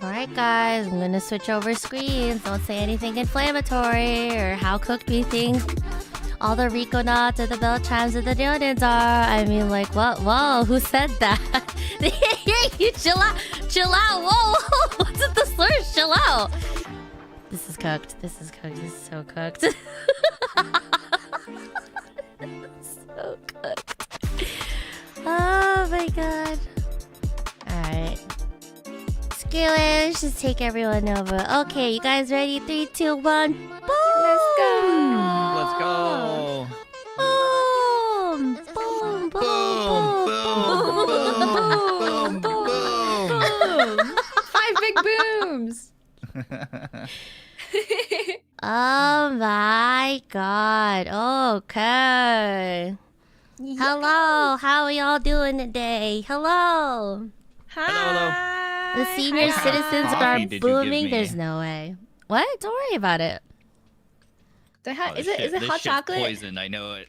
Alright guys, I'm gonna switch over screens. Don't say anything inflammatory or how cooked we think all the Rico knots or the bell chimes or the Deodins are. I mean, like, what? Whoa, who said that? You chill out, whoa, what's with the slurs? Chill out. This is cooked, this is cooked, this is so cooked. So cooked. Oh my god. Alright. Screw it, let's just take everyone over. Okay, you guys ready? 3, 2, 1. Boom! Let's go! Let's go! Boom! Boom! Boom! Boom! Boom! Boom! 5 big booms! Oh my god. Okay. Hello, how are y'all doing today? Hello. Hi. Hello. The senior citizens coffee are did you give booming. me? There's no way. What? Don't worry about it. Is Oh, it this hot shit's chocolate? poison, I know it.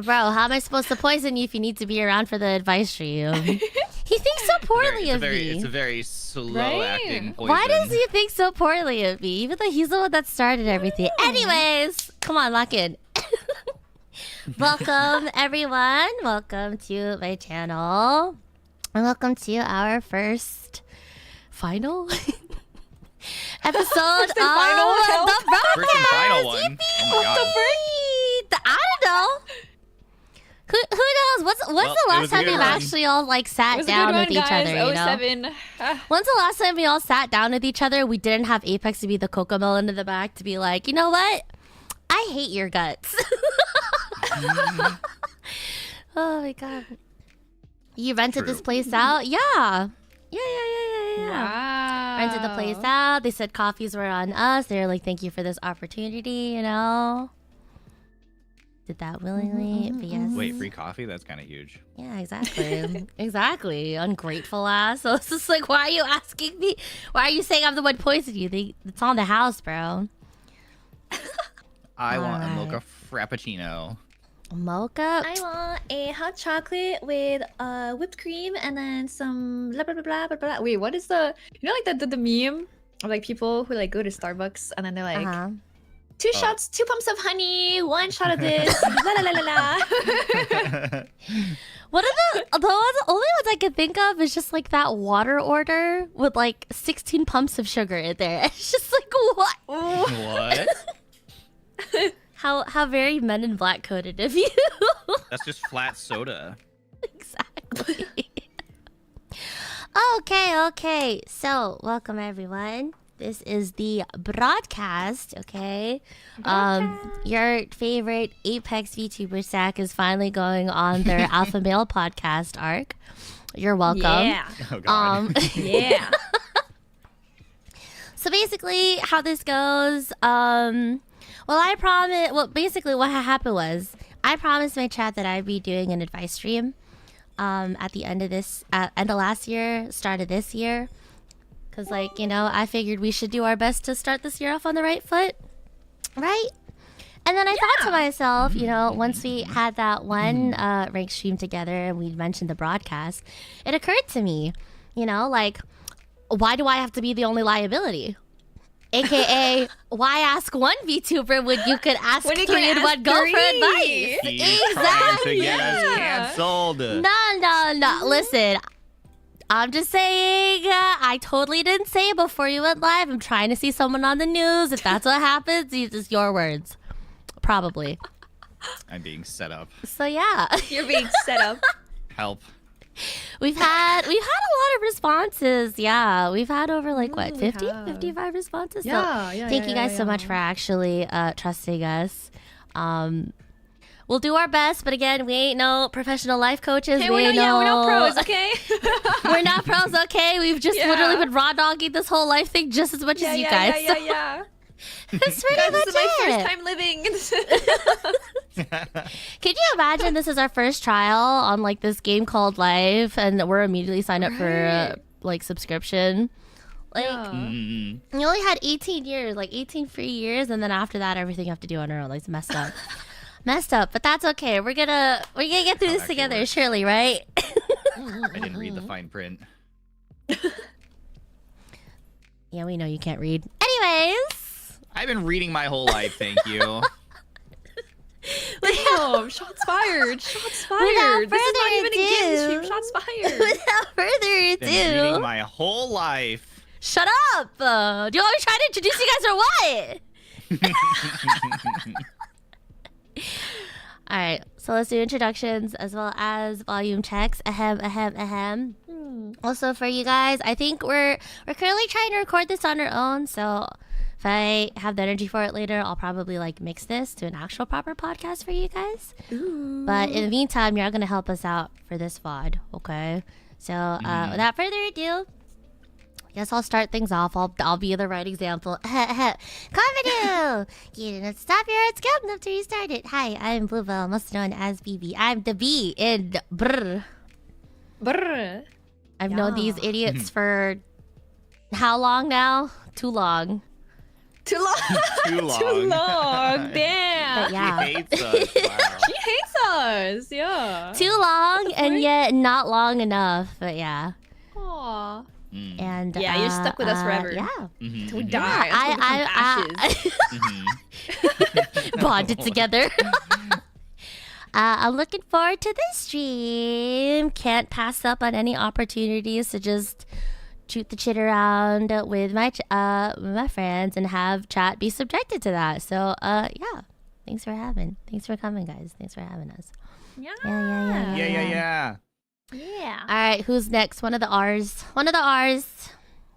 Bro, how am I supposed to poison you if you need to be around for the advice stream? He thinks so poorly of me. It's a very slow acting poison. Why does he think so poorly of me? Even though he's the one that started everything. Anyways, come on, lock in. Welcome, everyone. Welcome to my channel. And welcome to our first final episode of the BRRoadcast. First and final one. Oh my God. I don't know. Who knows? When's the last time we've actually all like sat down with each other? You know? When's the last time we all sat down with each other? We didn't have Apex to be the cocomelon in the back to be like, you know what? I hate your guts. Oh my God. You rented this place out? Yeah. Wow. Rented the place out. They said coffees were on us. They were like, thank you for this opportunity, you know? Did that willingly, but yes. Wait, free coffee? That's kind of huge. Yeah, exactly. Exactly. Ungrateful ass. So it's just like, why are you asking me? Why are you saying I'm the one poisoning you? It's on the house, bro. I want a mocha frappuccino. Mocha? I want a hot chocolate with whipped cream and then some blah blah blah blah blah blah. Wait, what is the like the meme of like people who like go to Starbucks and then they're like two shots, 2 pumps of honey, 1 shot of this, la la la la la. What are the only ones I can think of is just like that water order with like 16 pumps of sugar in there. It's just like what? What? How very Men in Black coded of you. That's just flat soda. Exactly. Okay. So, welcome everyone. This is the BRRoadcast, okay? Your favorite Apex VTuber stack is finally going on their Alpha Male podcast arc. You're welcome. Yeah. Oh God. Yeah. So basically, how this goes, basically what happened was, I promised my chat that I'd be doing an advice stream at the end of last year, start of this year. Because, like, you know, I figured we should do our best to start this year off on the right foot. Right? And then I thought to myself, you know, once we had that one rank stream together and we mentioned the BRRoadcast, it occurred to me, you know, like, why do I have to be the only liability? AKA, why ask one VTuber when you could ask 3 in one go for advice? He's trying to get us canceled. No. Listen, I'm just saying, I totally didn't say it before you went live. I'm trying to see someone on the news. If that's what happens, it's just your words. Probably. I'm being set up. So yeah. You're being set up. Help. We've had a lot of responses. Yeah, we've had over like what, 50, 55 responses. Yeah, so thank you guys so much for actually trusting us. We'll do our best, but again, we ain't no professional life coaches. Okay, we're not pros, okay? We're not pros, okay? We've just literally been raw dogging this whole life thing just as much as you guys. Yeah. That's pretty much This is my it. first time living. Can you imagine this is our first trial on like this game called Life, and we're immediately signed up for like subscription? Like you only had 18 years, like 18 free years, and then after that, everything you have to do on our own. Like it's messed up. Messed up, but that's okay. We're gonna get through this together, surely, right? I didn't read the fine print. Yeah, we know you can't read. Anyways, I've been reading my whole life, thank you. Damn, shots fired. Shots fired. This is not even a game stream. Shots fired. Without further ado, Been reading my whole life. Shut up! Do you want me to try to introduce you guys or what? Alright, so let's do introductions as well as volume checks. Ahem. Also for you guys, I think we're currently trying to record this on our own, so if I have the energy for it later, I'll probably like mix this to an actual proper podcast for you guys. Ooh. But in the meantime, you're gonna help us out for this VOD, okay? So without further ado, guess I'll start things off. I'll be the right example. Konberu! You didn't stop your heart skeleton up to restart it. Hi, I'm Bluebell, most known as BB. I'm the B in BRRR. BRRR. I've known these idiots for how long now? Too long. Too long. Too long. Too long. Damn. But yeah. She hates us. Wow. She hates us. course. Yeah. Too long and yet not long enough. But yeah. Aw. And yeah, you're stuck with us forever. Yeah. Till we die. I bonded together. I'm looking forward to this stream. Can't pass up on any opportunities to just shoot the shit around with my friends and have chat be subjected to that. So yeah, thanks for coming, guys. Thanks for having us. Yeah. All right, who's next? One of the R's.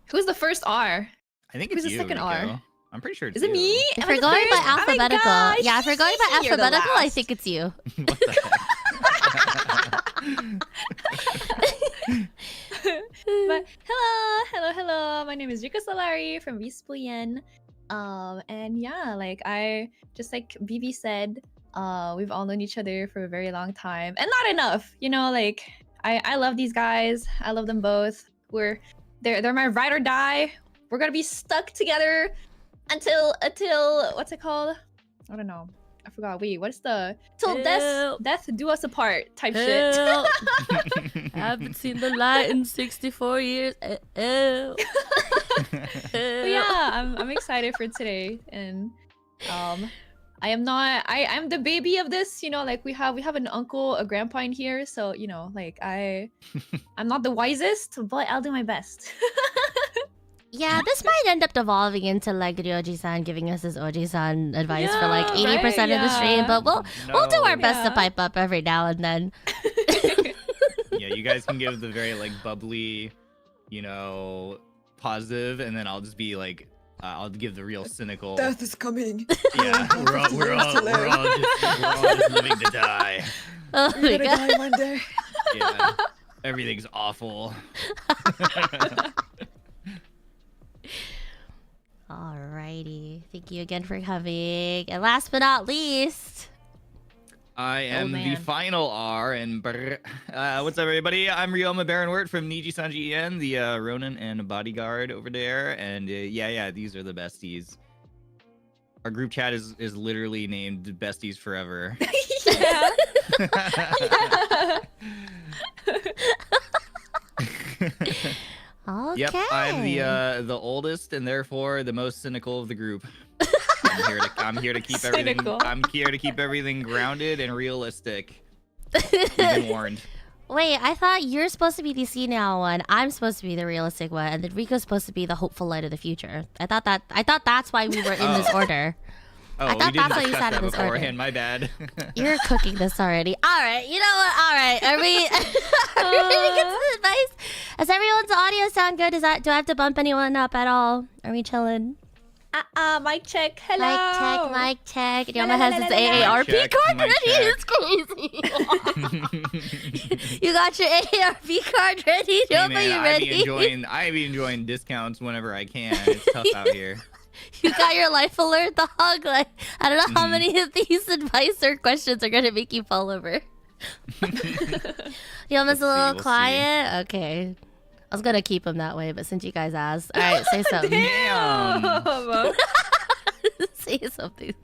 Who's the first R? I think Who's it's the you, second Rico. R? I'm pretty sure it's Is it me? If Am I we're the going by first? Oh my alphabetical, gosh. yeah. If we're going by You're the alphabetical, I last. think it's you. What the heck? But hello. My name is Rico Solari from VTuber. And yeah, like I just like BB said, we've all known each other for a very long time, and not enough. You know, like I love these guys. I love them both. They're my ride or die. We're gonna be stuck together until what's it called? I don't know. I forgot. Wait, what's the till death do us apart type shit. Haven't seen the light in 64 years. But yeah, I'm excited for today, and I'm the baby of this, you know, like we have an uncle, a grandpa in here, so you know, like I'm not the wisest, but I'll do my best. Yeah, this might end up devolving into like Ryoji-san giving us his Oji-san advice for like 80% of the stream, but we'll do our best to pipe up every now and then. Yeah, you guys can give the very like bubbly, you know, positive, and then I'll just be like, I'll give the real cynical. Death is coming. Yeah, we're all just living to die. Oh my We're gonna god. die one day. Yeah, everything's awful. Alrighty, thank you again for coming. And last but not least, I am the final R and what's up, everybody? I'm Ryoma BRRing from Niji Sanji En, the Ronin and bodyguard over there. And yeah, these are the besties. Our group chat is literally named Besties Forever. Yeah. okay. Yep, I'm the oldest and therefore the most cynical of the group. I'm here to keep everything. Cynical. I'm here to keep everything grounded and realistic. You've been warned. Wait, I thought you're supposed to be the senile one. I'm supposed to be the realistic one, and then Rico's supposed to be the hopeful light of the future. I thought that's why we were in this order. Oh, I thought we didn't that's why you discuss sat that in this beforehand. order. My bad. You're cooking this already. All right, you know what? All right, are we ready to get to the advice? Does everyone's audio sound good? Do I have to bump anyone up at all? Are we chilling? Mic check. Hello. Mic check. Ryoma has his AARP card ready. It's crazy. You got your AARP card ready? Ryoma, you ready? I be enjoying discounts whenever I can. It's tough out here. You got your life alert, dog. Like, I don't know how many of these advice or questions are gonna make you fall over. Ryoma's a little quiet. Okay. I was gonna keep him that way, but since you guys asked, all right, say something. Damn. Say something.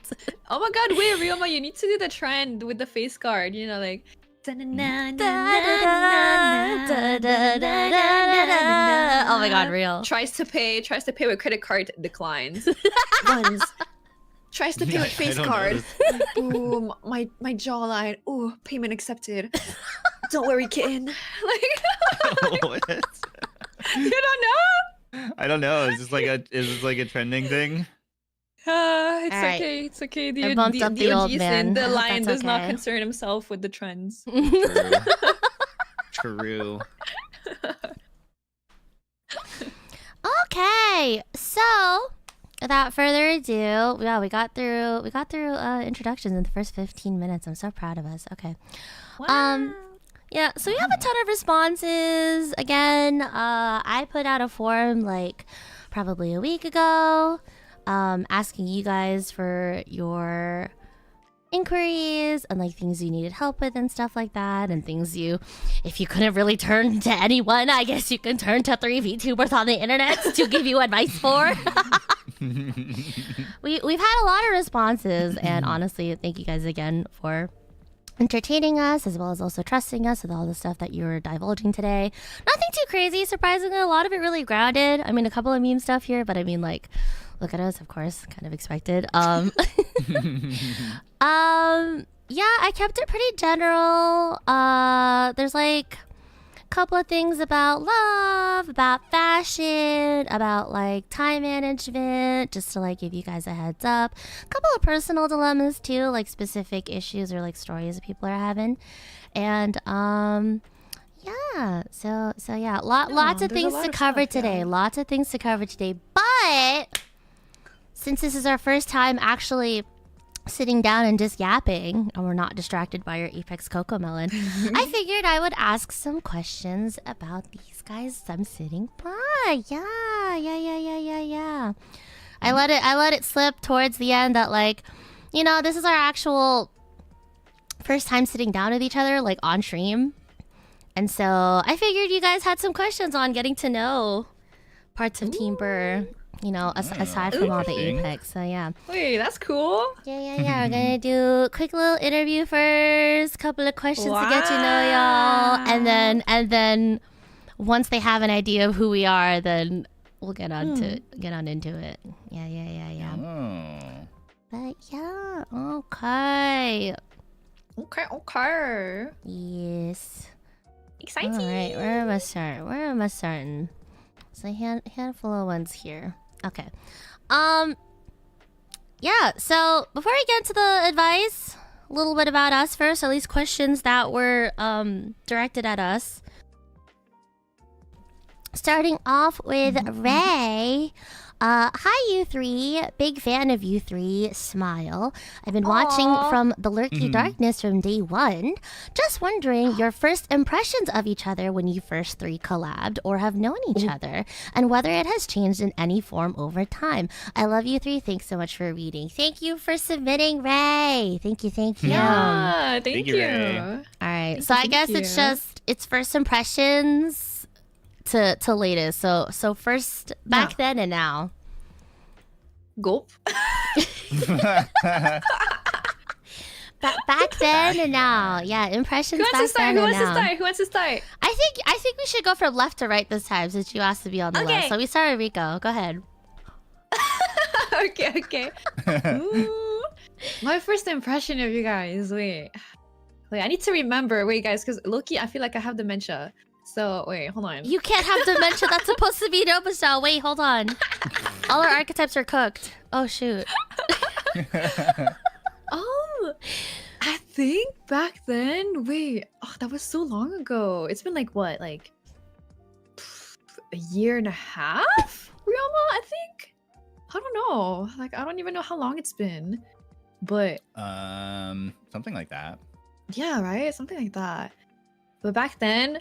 Oh my god, wait, Ryoma, you need to do the trend with the face card. You know, like. Oh my god, real. Tries to pay with credit card, declines. Runs. Tries to pay with face card. Ooh, my jawline. Ooh, payment accepted. Don't worry, kitten. Like, What? you don't know? I don't know. Is this like a trending thing? It's Alright. okay. It's okay. The I bumped up the old OG man. The lion That's does not okay. concern himself with the trends. True. Okay, so without further ado, yeah, we got through introductions in the first 15 minutes. I'm so proud of us. Okay. Wow. Yeah, so we have a ton of responses. Again, I put out a forum like probably a week ago, asking you guys for your inquiries and like things you needed help with and stuff like that, and things if you couldn't really turn to anyone, I guess you can turn to 3 VTubers on the internet to give you advice for. We've had a lot of responses, and honestly, thank you guys again for entertaining us as well as also trusting us with all the stuff that you're divulging today. Nothing too crazy, surprisingly. A lot of it really grounded. I mean, a couple of meme stuff here, but I mean, like, look at us, of course, kind of expected. Yeah, I kept it pretty general. There's like a couple of things about love, about fashion, about like time management, just to like give you guys a heads up. A couple of personal dilemmas too, like specific issues or like stories that people are having. And yeah, so yeah, lots of things to cover today. Lots of things to cover today. But since this is our first time actually sitting down and just yapping, and we're not distracted by your Apex Coco Melon, I figured I would ask some questions about these guys I'm sitting by. Yeah. I let it slip towards the end that, like, you know, this is our actual first time sitting down with each other, like, on stream. And so I figured you guys had some questions on getting to know parts of Team BRRR. You know, aside from all the Apex, so yeah. Wait, that's cool. Yeah. We're gonna do a quick little interview first, couple of questions to get to know y'all, and then once they have an idea of who we are, then we'll get on into it. Yeah. Oh. But yeah, okay. Yes. Exciting. All right, where am I starting? So a handful of ones here. Okay. Yeah, so before we get into the advice, a little bit about us first, at least questions that were directed at us. Starting off with Ray. Hi, you three. Big fan of you three. Smile. I've been watching from the lurky darkness from day one. Just wondering your first impressions of each other when you first three collabed or have known each other, and whether it has changed in any form over time. I love you three. Thanks so much for reading. Thank you for submitting, Ray. Thank you. Yeah, thank you. All right, so I guess it's first impressions to latest. So first back then and now. Gulp. Back then and now. Yeah, impressions back then and now. Who wants to start? I think we should go from left to right this time since you asked to be on the left. So we start with Rico. Go ahead. Okay. Ooh. My first impression of you guys. Wait, I need to remember. Wait, guys, because Loki, I feel like I have dementia. So, wait, hold on. You can't have dementia. That's supposed to be Nobasal. Wait, hold on. All our archetypes are cooked. Oh, shoot. I think back then... Wait, that was so long ago. It's been like, what? Like... a year and a half? Ryoma, I think? I don't know. Like, I don't even know how long it's been. But... something like that. Yeah, right? Something like that. But back then...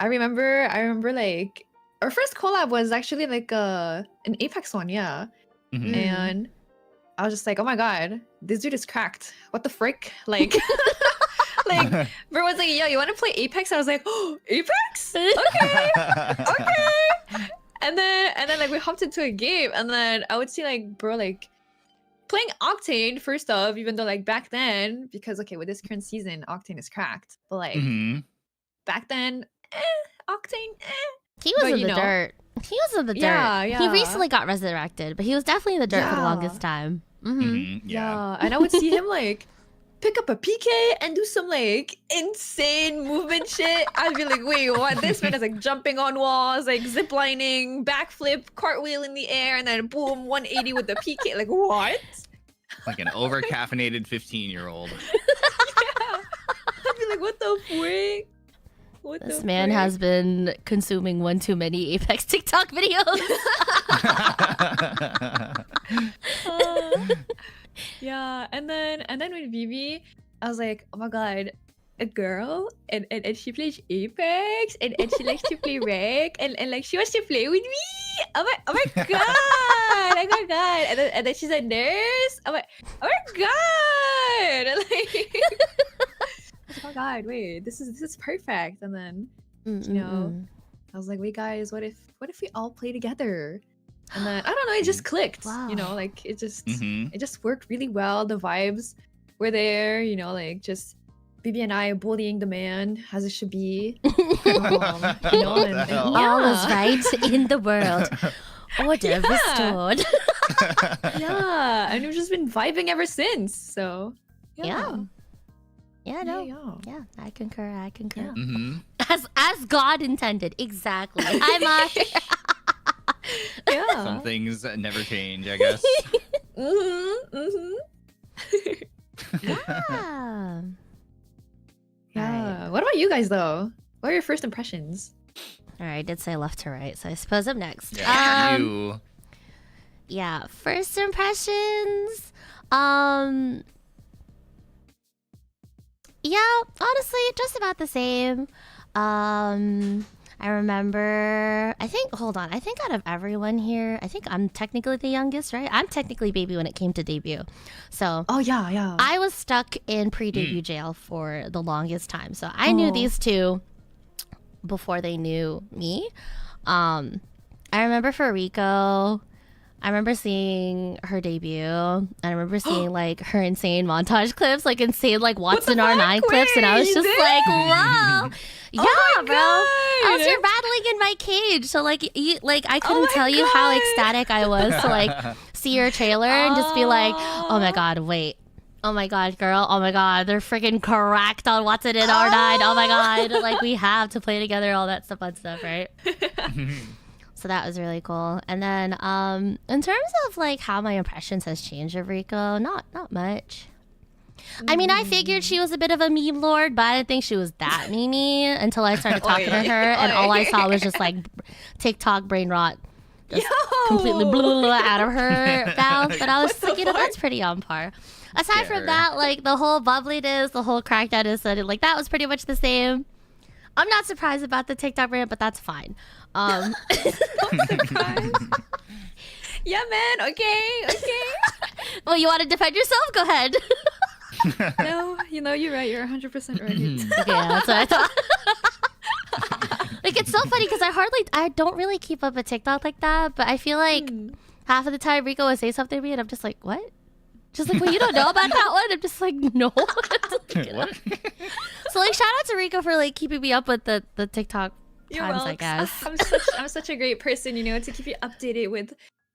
I remember like our first collab was actually like an Apex one, yeah. And I was just like, oh my god, this dude is cracked. What the frick? Like like bro was like, yo, you wanna play Apex? I was like, oh, Apex? Okay. And then like we hopped into a game, and then I would see like bro like playing Octane first off, even though like back then, because okay, with this current season, Octane is cracked. But like back then, Octane, He was in the dirt. He was in the dirt. Yeah. He recently got resurrected, but he was definitely in the dirt for the longest time. Yeah. And I would see him like pick up a PK and do some like insane movement shit. I'd be like, wait, what? This man is like jumping on walls, like ziplining, backflip, cartwheel in the air, and then boom, 180 with the PK. Like, what? Like an over-caffeinated 15-year-old. Yeah. I'd be like, what the frick? This man has been consuming one too many Apex TikTok videos. Yeah, and then with Vivi, I was like, oh my god, a girl and she plays Apex and she likes to play rec and like she wants to play with me. Oh my god, oh my god, and then she's a nurse. Oh my god, and like. Oh my god, wait, this is perfect. And then you know, I was like, wait guys, what if we all play together? And then I don't know, it just clicked. Wow. You know, like it just worked really well. The vibes were there, you know, like just BB and I bullying the man as it should be. You know, and all is right in the world. Order restored. Yeah, and we've just been vibing ever since. So yeah, no, yeah, I concur. Yeah. As God intended, exactly. I'm yeah. Some things never change, I guess. Yeah. Yeah. What about you guys though? What are your first impressions? All right, I did say left to right, so I suppose I'm next. Yeah, you. Yeah, first impressions. Yeah, honestly, just about the same. I remember, I think out of everyone here, I think I'm technically the youngest, right? I'm technically baby when it came to debut. So, oh yeah. I was stuck in pre-debut jail for the longest time. So I knew these two before they knew me. I remember for Rico, I remember seeing her debut. I remember seeing like her insane montage clips, like insane like Watson R9 clips, and I was just like, wow. Yeah, bro. I was here rattling in my cage, so like, I couldn't tell you how ecstatic I was to like see your trailer and just be like, oh my god, wait. Oh my god, girl. Oh my god, they're freaking correct on Watson and R9. Oh my god, like we have to play together, all that fun stuff, right? So that was really cool. And then in terms of like how my impressions has changed of Rico, not much. I mean, I figured she was a bit of a meme lord, but I didn't think she was that memey until I started talking to her, and all I saw was just like TikTok brain rot, just completely blew out of her mouth. But I was just like, you know, that's pretty on par. Aside from that, like the whole bubbliness, the whole crackdown, like that was pretty much the same. I'm not surprised about the TikTok rant, but that's fine. I'm surprised. Yeah, man. Okay. Well, you want to defend yourself? Go ahead. No, you know, you're right. You're 100% right. Okay, yeah, that's what I thought. Like, it's so funny because I don't really keep up with TikTok like that, but I feel like half of the time Rico would say something to me and I'm just like, what? Just like, well, you don't know about that one? I'm just like, no. What? So like, shout out to Rico for like keeping me up with the TikTok times, I guess. I'm such a great person, you know, to keep you updated with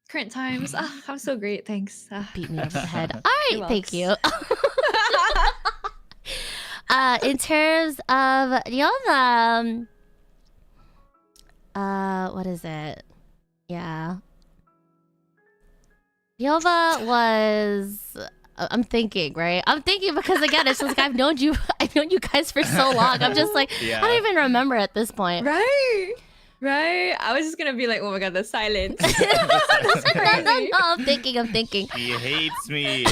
current times. I'm so great, thanks. Beat me over the head. All right, thank you. In terms of what is it? Yeah. Yova was... I'm thinking, right? I'm thinking because again, it's just like I've known you guys for so long. I'm just like, I don't even remember at this point. Right. I was just gonna be like, oh my god, the silence. No, I'm thinking. She hates me.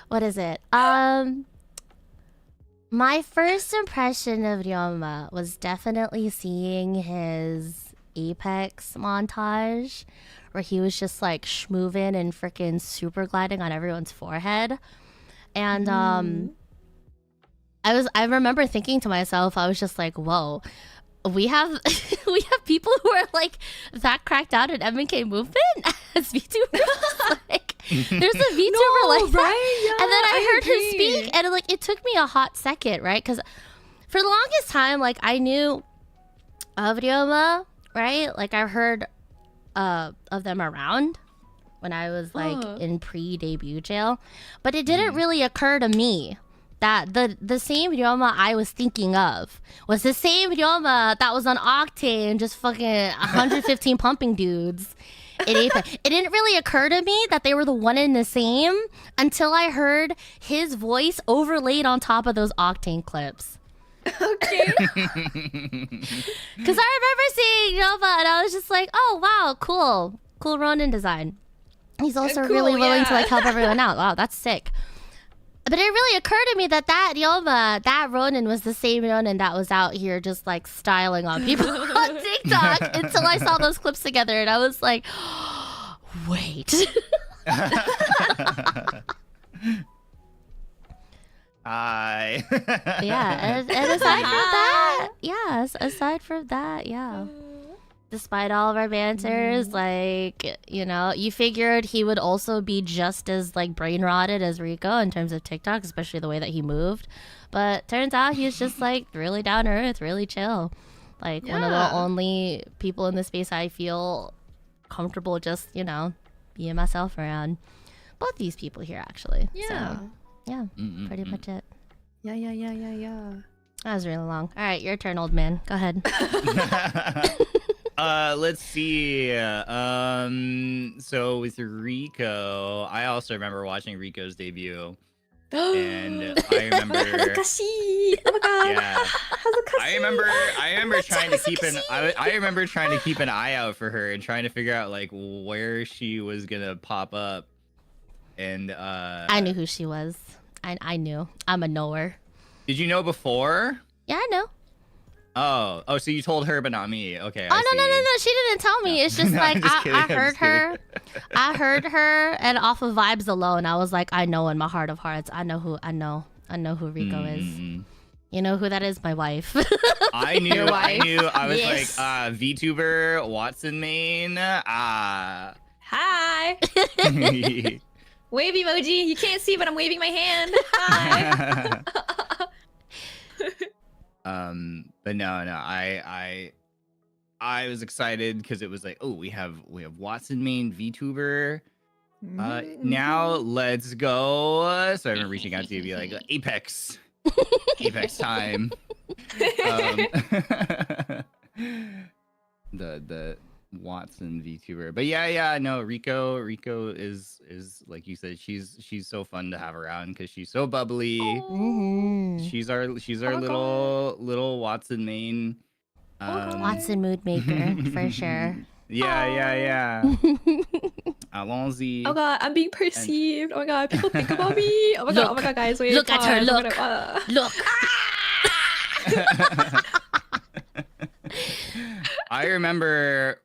What is it? My first impression of Ryoma was definitely seeing his EVE.EXE montage, where he was just like schmoovin' and freaking super gliding on everyone's forehead. And I remember thinking to myself, I was just like, whoa, we have people who are like that cracked out in MK movement as VTubers. Like, there's a VTuber like that. Right? Yeah, and then I heard her speak, and like it took me a hot second, right? Because for the longest time, like I knew of Ryoma, right? Like I've heard of them around when I was like in pre-debut jail, but it didn't really occur to me that the same Ryoma I was thinking of was the same Ryoma that was on Octane, just fucking 115 pumping dudes in Apex. It didn't really occur to me that they were the one and the same until I heard his voice overlaid on top of those Octane clips. Okay. Because I remember seeing Nova and I was just like, oh wow, cool Ronin design. He's also really willing to like help everyone out. Wow, that's sick. But it really occurred to me that Ryoma, that Ronin was the same Ronin that was out here just like styling on people on TikTok until I saw those clips together and I was like, wait. Yeah, and aside from that, yeah. Despite all of our banters, like, you know, you figured he would also be just as like brain rotted as Rico in terms of TikTok, especially the way that he moved. But turns out he's just like really down to earth, really chill. Like one of the only people in the space I feel comfortable just, you know, being myself around. Both these people here actually. Yeah. So, yeah, pretty much it. Yeah. That was really long. All right, your turn, old man. Go ahead. Let's see. So with Rico, I also remember watching Rico's debut. And I remember Hazakashi! Oh my god. Yeah. Hazakashi! I remember trying to keep I remember trying to keep an eye out for her and trying to figure out like where she was gonna pop up. And I knew who she was. I knew. I'm a knower. Did you know before? Yeah, I know. Oh, so you told her but not me. Okay. Oh, no. She didn't tell me. It's just No, like I heard her. I heard her, and off of vibes alone, I was like, I know in my heart of hearts. I know who Rico is. You know who that is? My wife. I knew. I was Yes. like, VTuber, Watson main. Hi! But Wave emoji. You can't see, but I'm waving my hand. Hi! no, I was excited because it was like, oh, we have Watson main VTuber. Now let's go. So I remember reaching out to you, be like, Apex time. The Watson VTuber, but no, Rico is like you said, she's so fun to have around because she's so bubbly. She's our little Watson main. Watson mood maker for sure. Yeah. Allons-y. Oh god, I'm being perceived. Oh my god, people think about me. Oh my god, guys, wait. Look at her, look. Look. I remember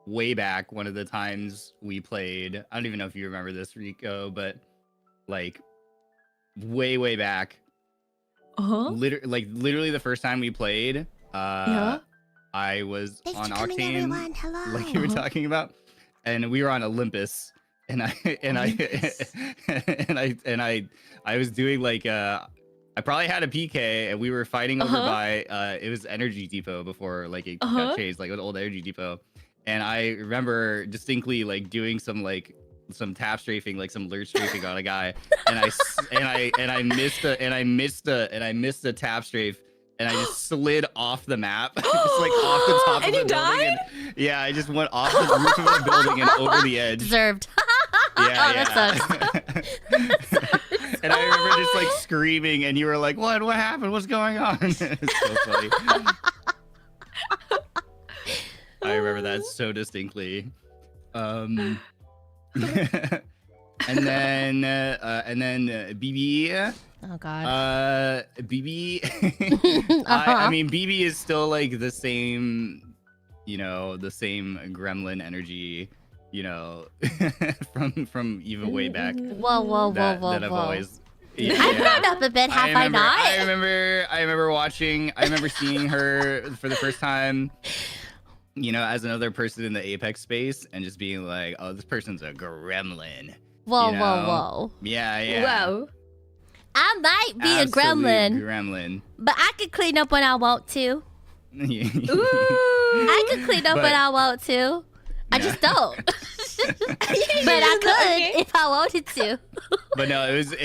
way back one of the times we played. I don't even know if you remember this, Rico, but like way back. Literally the first time we played. I was on Octane, like you were talking about, and we were on Olympus, and I was doing like I probably had a PK, and we were fighting over by it was Energy Depot before like it got changed, like an old Energy Depot, and I remember distinctly like doing some tap strafing, like some lurch strafing on a guy, and I missed the tap strafe. And I just slid off the map, just like off the top of the building. And, I just went off the roof of the building and over the edge. Deserved. That sucks. And I remember just like screaming, and you were like, "What? What happened? What's going on?" It's so funny. I remember that so distinctly. And then BB. Oh god. BB. I mean, BB is still like the same, the same gremlin energy, from even way back. Whoa. That I've always. I've grown up a bit, have I not? I remember seeing her for the first time, as another person in the Apex space, and just being like, oh, this person's a gremlin. Whoa. Yeah. Whoa. I might be Absolute a gremlin, but I can clean up when I want to. Ooh. I can clean up when I want to. I just don't. But I could if I wanted to. But no, it was.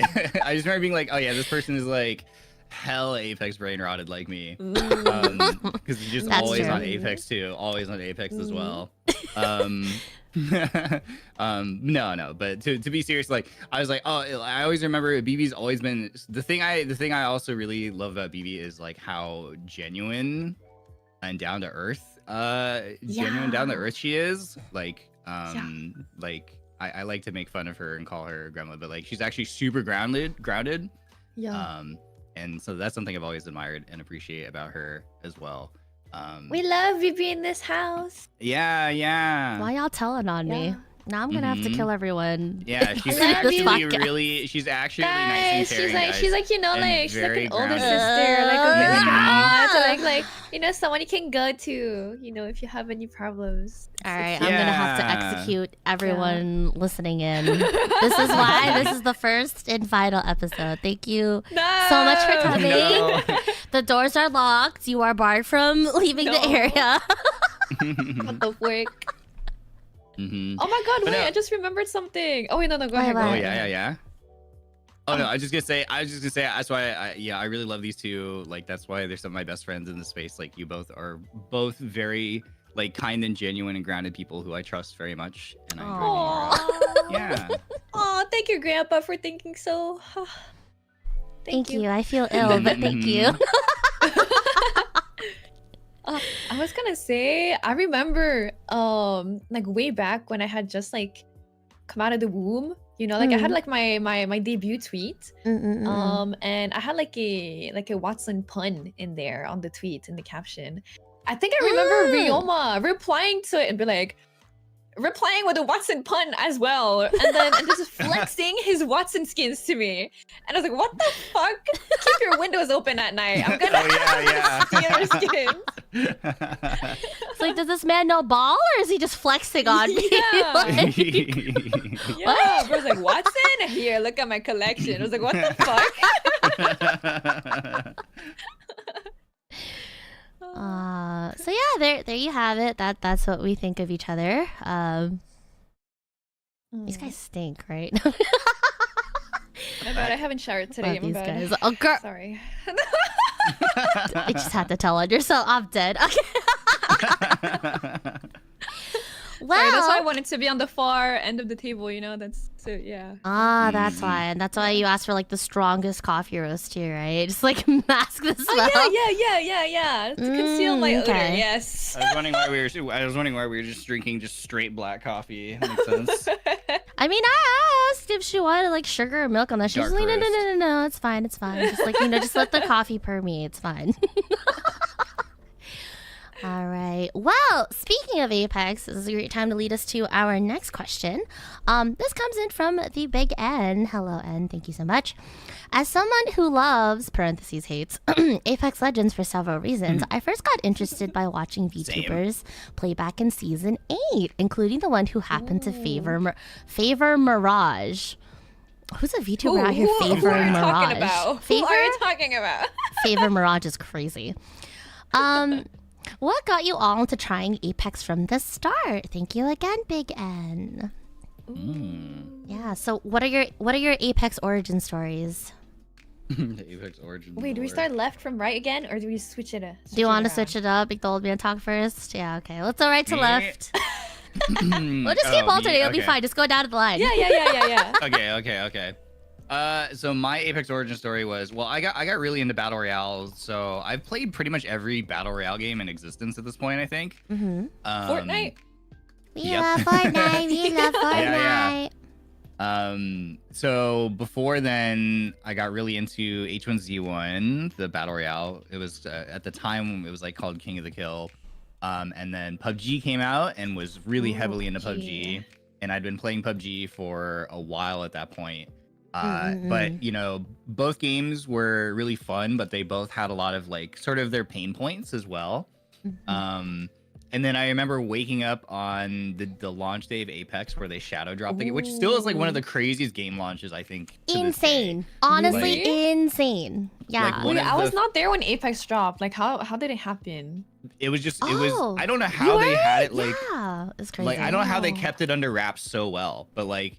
I just remember being like, oh yeah, this person is like hell Apex brain rotted like me, because he's just always on Apex too, always on Apex as well. No, but to be serious, like I was like, oh, I always remember BB's always been the thing I also really love about BB is like how genuine and down to earth she is. Like like I like to make fun of her and call her gremlin, but like she's actually super grounded. And so that's something I've always admired and appreciate about her as well. We love BB in this house. Yeah. Why y'all telling on me? Now I'm gonna have to kill everyone. Yeah, she's actually really nice and caring. She's like, you know, like she's like an older sister, like an aunt, like you know, someone you can go to, you know, if you have any problems. All right, I'm gonna have to execute everyone listening in. This is why this is the first and final episode. Thank you so much for coming. The doors are locked. You are barred from leaving the area. What the frick? Oh my god, wait, I just remembered something. Oh wait, no, go ahead. Oh yeah. Oh no, I was just gonna say that's why I really love these two. Like that's why they're some of my best friends in the space. Like you both are very like kind and genuine and grounded people who I trust very much. And I enjoy yeah. Oh, thank you, Grandpa, for thinking so. Thank you. I feel ill, but thank you. I was gonna say, I remember like way back when I had just like come out of the womb, you know, like I had like my debut tweet, and I had like a Watson pun in there on the tweet in the caption. I think I remember Ryoma replying to it and be like, replying with a Watson pun as well, and just flexing his Watson skins to me, and I was like, "What the fuck? Keep your windows open at night. I'm gonna steal your skins." It's like, does this man know ball, or is he just flexing on me? Like, yeah, bro's like, Watson, here, look at my collection. I was like, what the fuck? So yeah, there you have it. That's what we think of each other. These guys stink, right? My bad, I haven't showered today. These guys. Oh, girl. Sorry. I just had to tell on yourself. I'm dead. Okay. Well, sorry, that's why I wanted to be on the far end of the table, you know? That's so, yeah. That's why. And that's why you asked for like the strongest coffee roast here, right? Just like mask the smell. Yeah. To conceal my odor, yes. I was wondering why we were just drinking just straight black coffee. That makes sense. I mean, I asked if she wanted like sugar or milk on that. She's like, no, it's fine. Just like, you know, just let the coffee permeate. It's fine. All right. Well, speaking of Apex, this is a great time to lead us to our next question. This comes in from the Big N. Hello, N. Thank you so much. As someone who loves (hates) Apex Legends for several reasons, I first got interested by watching VTubers play back in Season 8, including the one who happened to favor Mirage. Who's a VTuber out here favoring Mirage? Who are you talking about? Favor Mirage is crazy. What got you all into trying Apex from the start? Thank you again, Big N. Yeah. So, what are your Apex origin stories? The Apex origin. Wait, do we start left from right again, or do we switch it? Do you want to switch it up? Make the old man talk first. Yeah. Okay. Let's go right to left. We'll just keep alternating. It'll be fine. Just go down to the line. Yeah. Okay. So my Apex origin story was, well, I got really into battle royales, so I've played pretty much every battle royale game in existence at this point, I think. Fortnite. We love Fortnite. So before then, I got really into H1Z1, the battle royale. It was at the time it was like called King of the Kill, and then PUBG came out and was really heavily into PUBG, and I'd been playing PUBG for a while at that point. But you know, both games were really fun, but they both had a lot of like sort of their pain points as well. And then I remember waking up on the launch day of Apex where they shadow dropped the game, which still is like one of the craziest game launches, I think. Insane. Honestly, insane. Yeah. Like, I was not there when Apex dropped. Like, how did it happen? It was just, it was, I don't know how they had it, like, yeah, it's crazy. Like, I don't know how they kept it under wraps so well, but like,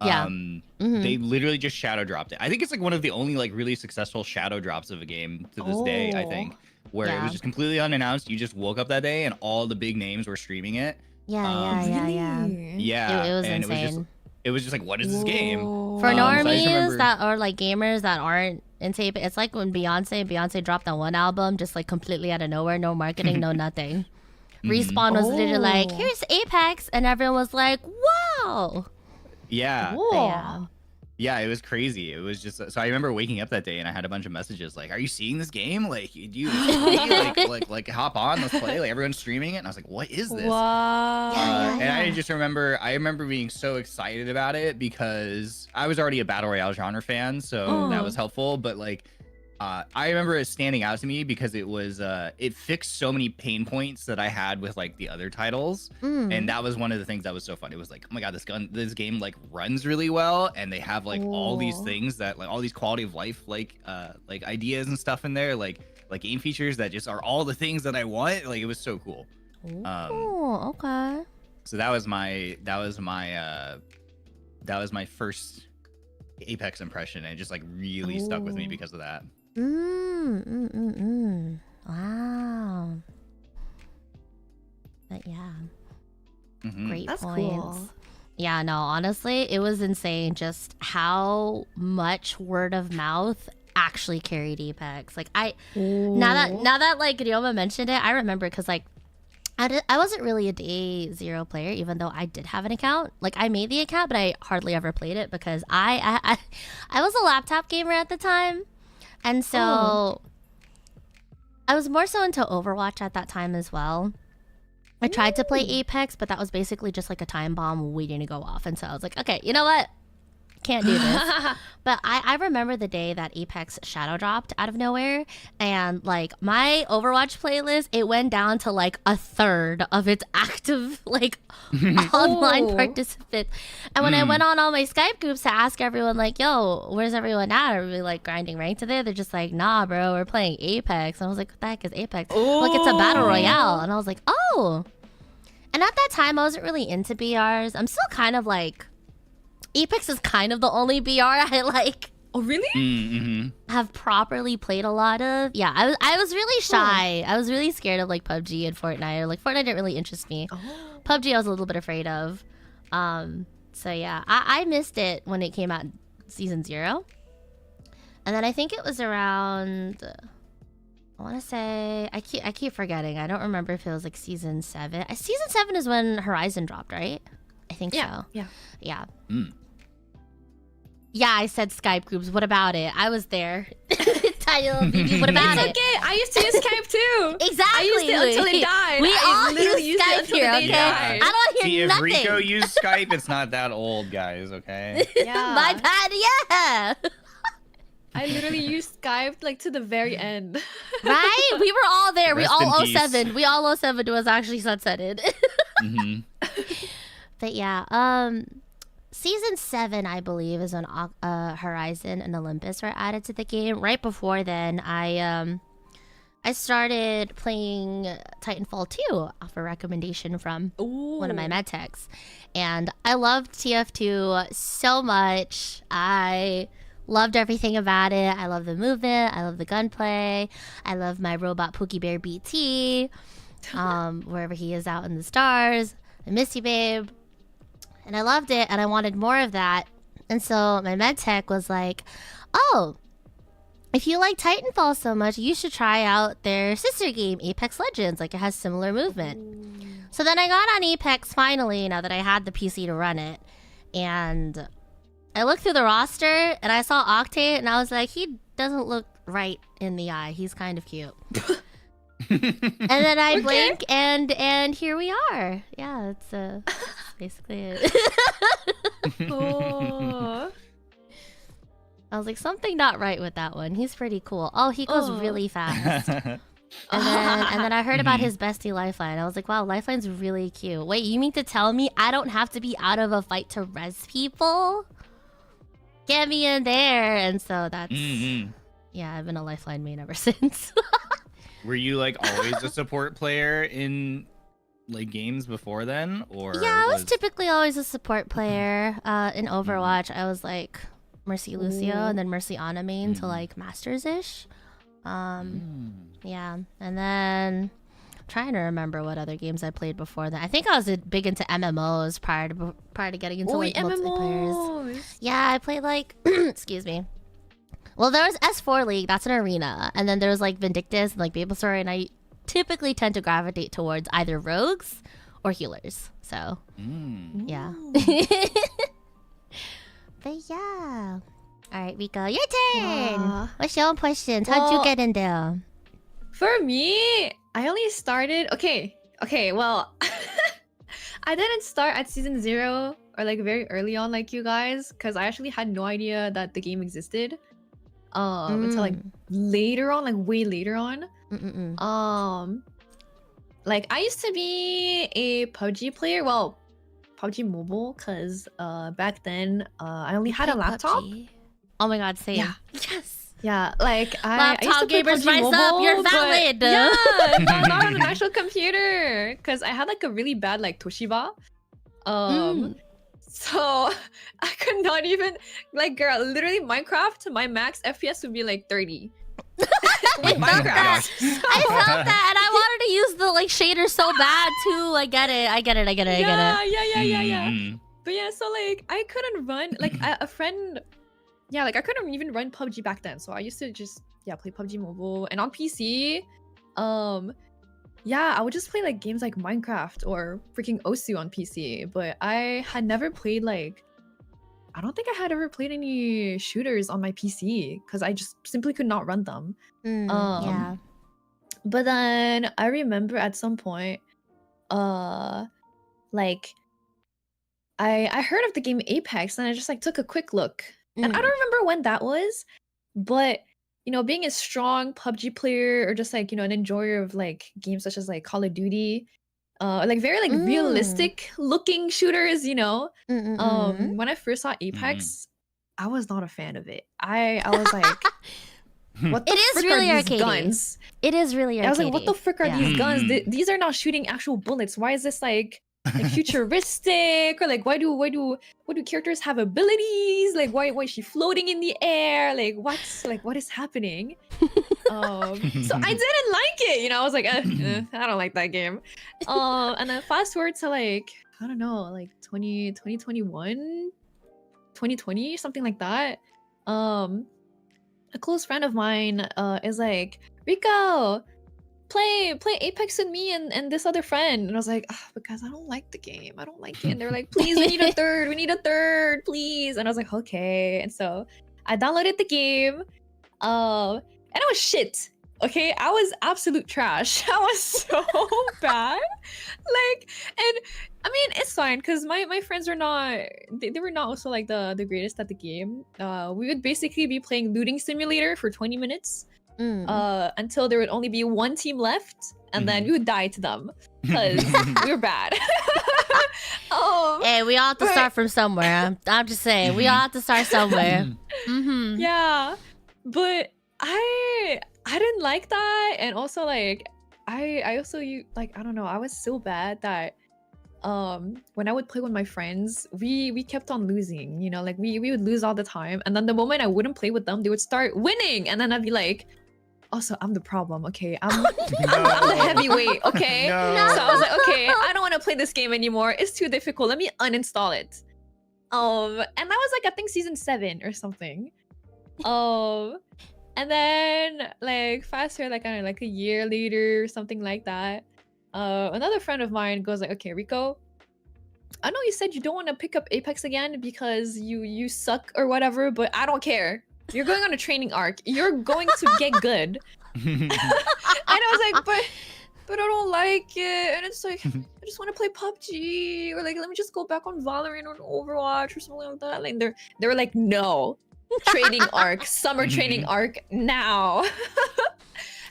they literally just shadow dropped it. I think it's like one of the only like really successful shadow drops of a game to this day, I think. Where it was just completely unannounced. You just woke up that day and all the big names were streaming it. Yeah. It was and insane. It was just like, what is this game? For normies that are like gamers that aren't into Apex, it's like when Beyonce dropped that one album just like completely out of nowhere, no marketing, no nothing. Respawn was literally like, here's Apex, and everyone was like, wow. Yeah. Yeah, it was crazy. It was just so I remember waking up that day and I had a bunch of messages like, "Are you seeing this game? Like, do you like hop on, let's play." Like everyone's streaming it, and I was like, "What is this?" Wow. And I just remember, being so excited about it because I was already a battle royale genre fan, so that was helpful. But like, I remember it standing out to me because it was it fixed so many pain points that I had with like the other titles, and that was one of the things that was so fun. It was like, oh my god, this game like runs really well, and they have like all these things that like all these quality of life like ideas and stuff in there, like game features that just are all the things that I want. Like it was so cool. Oh, okay. So that was my first Apex impression, and it just like really stuck with me because of that. Wow. But yeah. Great That's points. cool. Yeah, no, honestly, it was insane just how much word of mouth actually carried Apex. Like now that like Ryoma mentioned it, I remember because like I wasn't really a day zero player, even though I did have an account. Like I made the account, but I hardly ever played it because I was a laptop gamer at the time. And so I was more so into Overwatch at that time as well. I tried to play Apex, but that was basically just like a time bomb waiting to go off. And so I was like, okay, you know what? Can't do this. But I remember the day that Apex shadow dropped out of nowhere, and like my Overwatch playlist, it went down to like a third of its active like online participants. And when I went on all my Skype groups to ask everyone like, yo, where's everyone at? Are we like grinding ranked today? They're just like, nah, bro, we're playing Apex. And I was like, what the heck is Apex? Like it's a battle royale. And I was like, oh. And at that time I wasn't really into BRs. I'm still kind of like, Apex is kind of the only BR I like. Oh really? Have properly played a lot of. Yeah, I was really shy. I was really scared of like PUBG and Fortnite. Or like Fortnite didn't really interest me. PUBG I was a little bit afraid of. So yeah, I missed it when it came out season 0. And then I think it was around, I want to say, I keep forgetting. I don't remember if it was like season 7. Season 7 is when Horizon dropped, right? I think so. Yeah. Yeah, I said Skype groups. What about it? I was there. Tiny little BB. What about it? It's okay. I used to use Skype too. Exactly. I used it until it died. We all literally use used Skype it until here, the day okay? died. I don't hear See, nothing. if Rico used Skype, it's not that old, guys. Okay. Yeah. My bad. Yeah. I literally used Skype like to the very end. Right? We were all there. Rest we in all peace. 07. We all 07 was actually sunsetted. But yeah, season 7, I believe, is when Horizon and Olympus were added to the game. Right before then, I started playing Titanfall 2 off a recommendation from one of my med techs. And I loved TF2 so much. I loved everything about it. I love the movement. I love the gunplay. I love my robot Pookie Bear BT. Wherever he is out in the stars. I miss you, babe. And I loved it, and I wanted more of that. And so my med tech was like, oh, if you like Titanfall so much, you should try out their sister game, Apex Legends. Like, it has similar movement. So then I got on Apex finally, now that I had the PC to run it. And I looked through the roster, and I saw Octane, and I was like, he doesn't look right in the eye. He's kind of cute. And then I blink, and here we are. Yeah, that's basically it. I was like, something not right with that one. He's pretty cool. Oh, he goes really fast. And then I heard about his bestie Lifeline. I was like, wow, Lifeline's really cute. Wait, you mean to tell me I don't have to be out of a fight to res people? Get me in there. And so that's yeah, I've been a Lifeline main ever since. Were you like always a support player in like games before then, or? Yeah, I was typically always a support player. In Overwatch, I was like Mercy Lucio and then Mercy Ana main to like Masters-ish. Yeah, and then I'm trying to remember what other games I played before that. I think I was big into MMOs prior to getting into like multiplayers. Yeah, I played like excuse me. Well, there was S4 League, that's an arena, and then there was like Vindictus and like Babelstory, and I typically tend to gravitate towards either rogues or healers. So yeah. But yeah. All right, Rico, your turn. What's your questions? How'd you get in there? For me, I only started. Okay. Well, I didn't start at season 0 or like very early on, like you guys, because I actually had no idea that the game existed. Until like later on, like way later on. Like I used to be a PUBG player. Well, PUBG Mobile, because back then I only had a laptop. PUBG. Oh my god, same. Yeah. Yes. Yeah, like laptop gamers rise up. You're valid. Yeah, not on an actual computer, because I had like a really bad like Toshiba. So I could not even like, girl, literally Minecraft, my max FPS would be like 30. With Minecraft. I felt that, and I wanted to use the like shader so bad too. I get it. Yeah. But yeah, so like I couldn't run like a friend. Yeah, like I couldn't even run PUBG back then. So I used to just play PUBG Mobile, and on PC, yeah, I would just play like games like Minecraft or freaking Osu on PC. But I had never played like, I don't think I had ever played any shooters on my PC because I just simply could not run them. Yeah. But then I remember at some point, like I heard of the game Apex, and I just like took a quick look. And I don't remember when that was, but you know, being a strong PUBG player or just like, you know, an enjoyer of like games such as like Call of Duty, like very like realistic looking shooters, you know. When I first saw Apex, I was not a fan of it. I was like, what the frick really are these guns? It is really arcadey. I was like, what the frick are these guns? These are not shooting actual bullets. Why is this like futuristic? Or like why do characters have abilities? Like why is she floating in the air? Like what is happening? So I didn't like it, you know. I was like, I don't like that game. And then fast forward to like, I don't know, like 2021, 2020, something like that. A close friend of mine is like, Rico, play Apex with me and this other friend. And I was like, because I don't like the game. I don't like it. And they're like, please, we need a third, please. And I was like, okay. And so I downloaded the game. And it was shit. Okay, I was absolute trash. I was so bad. Like, and I mean, it's fine because my friends were not, they were not also like the greatest at the game. We would basically be playing looting simulator for 20 minutes until there would only be one team left, and then we would die to them because we were bad. Hey, we all have to start from somewhere. I'm just saying, we all have to start somewhere. Yeah, but I didn't like that, and also like I also like, I don't know, I was so bad that when I would play with my friends, we kept on losing, you know, like we would lose all the time, and then the moment I wouldn't play with them, they would start winning, and then I'd be like, also, I'm the problem, okay? I'm the heavyweight, okay? So I was like, okay, I don't want to play this game anymore. It's too difficult. Let me uninstall it. And that was like, I think season 7 or something. And then like fast forward, like I don't know, like a year later or something like that, another friend of mine goes like, okay, Rico, I know you said you don't want to pick up Apex again because you suck or whatever, but I don't care. You're going on a training arc. You're going to get good. And I was like, but I don't like it. And it's like, I just want to play PUBG, or like, let me just go back on Valorant or Overwatch or something like that. Like they were like, no, training arc, summer training arc now.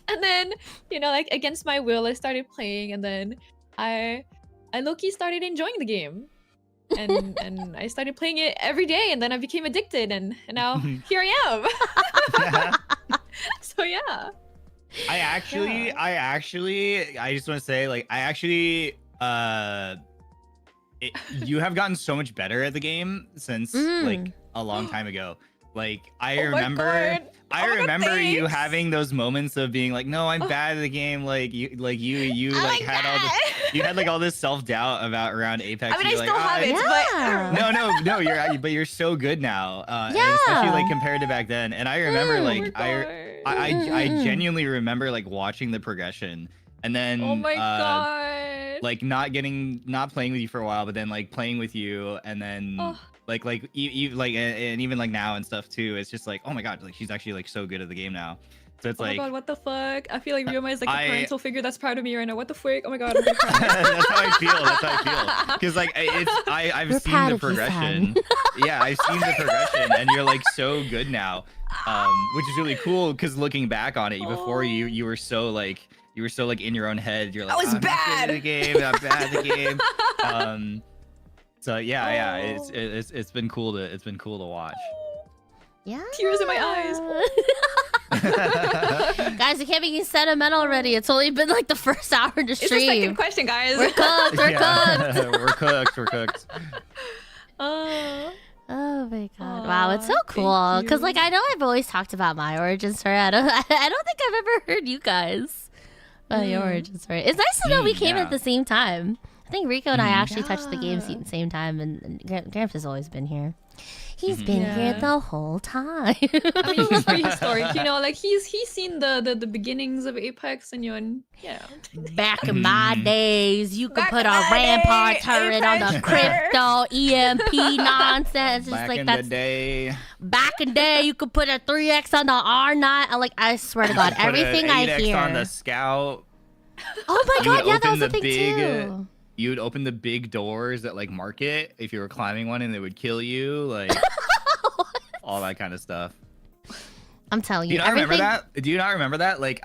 And then, you know, like against my will, I started playing, and then I low-key started enjoying the game. And I started playing it every day, and then I became addicted, and now here I am. So yeah. I just want to say, like, you have gotten so much better at the game since like a long time ago. Like I remember you having those moments of being like, no, I'm bad at the game. Like you like had all this, you had like all this self-doubt around Apex. I mean, I still have it, but no, you're so good now. And especially like compared to back then. And I remember like I genuinely remember like watching the progression, and then like not playing with you for a while, but then like playing with you, and then Like and even like now and stuff too. It's just like, oh my god, like she's actually like so good at the game now. So it's like, oh my god, what the fuck? I feel like Ryoma is like the parental figure that's proud of me right now. What the frick? Oh my god. That's how I feel. That's how I feel. Because like I've We're seen the progression. Yeah, I've seen the progression, and you're like so good now, which is really cool. Because looking back on it, before you were so like in your own head. You're like, I was bad at the game. I'm bad at the game. So yeah, it's been cool to watch. Yeah. Tears in my eyes. Guys, we can't be sentimental already. It's only been like the first hour to stream. It's the second question, guys. We're cooked. We're cooked. Oh my god! Wow, it's so cool. Cause like I know I've always talked about my origin story. I don't think I've ever heard you guys about your origin story. It's nice to know we came at the same time. I think Rico and I actually touched the game at the same time, and Gramps has always been here. He's been here the whole time. I mean, he's prehistoric, you know, like he's seen the beginnings of Apex, and Back in my days, you could put a rampart turret on the crypto EMP nonsense. It's back like in that's the day. Back in the day, you could put a 3x on the R9. I swear to God, everything I hear on the Scout. Oh my God, yeah, that was a thing too. You would open the big doors that like market if you were climbing one, and they would kill you, like all that kind of stuff. I'm telling you. Do you not remember that? Do you not remember that? Like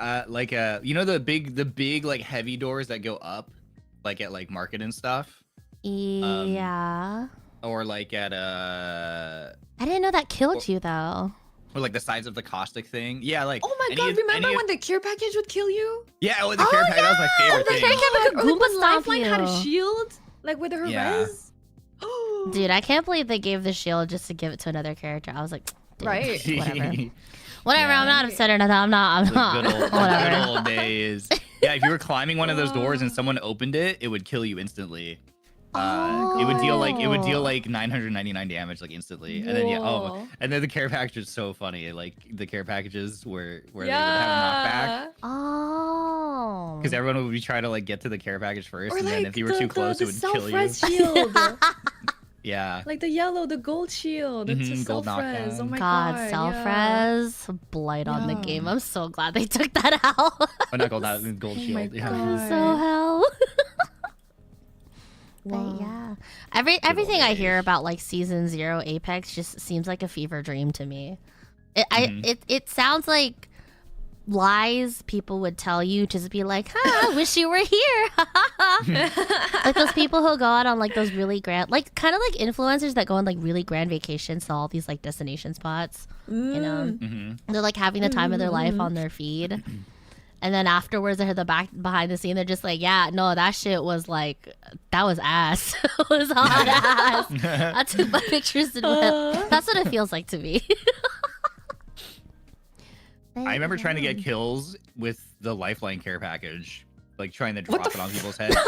you know the big like heavy doors that go up, like at like market and stuff. Yeah. Or like at I didn't know that killed you though. Or like the sides of the caustic thing. Yeah, like. Oh my God! Remember when the care package would kill you? Yeah, the care package. That was my favorite thing. The care package or when Lifeline had a shield, like with her res. Dude, I can't believe they gave the shield just to give it to another character. I was like, dude, right, whatever. I'm not upset or nothing. I'm not. Good old days. Yeah, if you were climbing one of those doors and someone opened it, it would kill you instantly. It would deal like 999 damage like instantly. And then and then the care package is so funny. Like the care packages where they would have a knockback. Oh. Because everyone would be trying to like get to the care package first, or and then if you were too close, it would kill you. Shield. Yeah. Like the gold shield. It's a self-res. Oh my God. Self-res. Blight on the game. I'm so glad they took that out. Oh, not gold shield. My God. So hell. But yeah, everything I hear about like season 0 Apex just seems like a fever dream to me. It sounds like lies people would tell you, just be like, I wish you were here. Like those people who go out on like those really grand, like kind of like influencers that go on like really grand vacations to all these like destination spots. You know, they're like having the time of their life on their feed. And then afterwards, I heard behind the scene, they're just like, yeah, no, that shit was like, that was ass. It was hot ass. I took my pictures and that's what it feels like to me. I remember trying to get kills with the Lifeline care package, like trying to drop it on people's heads.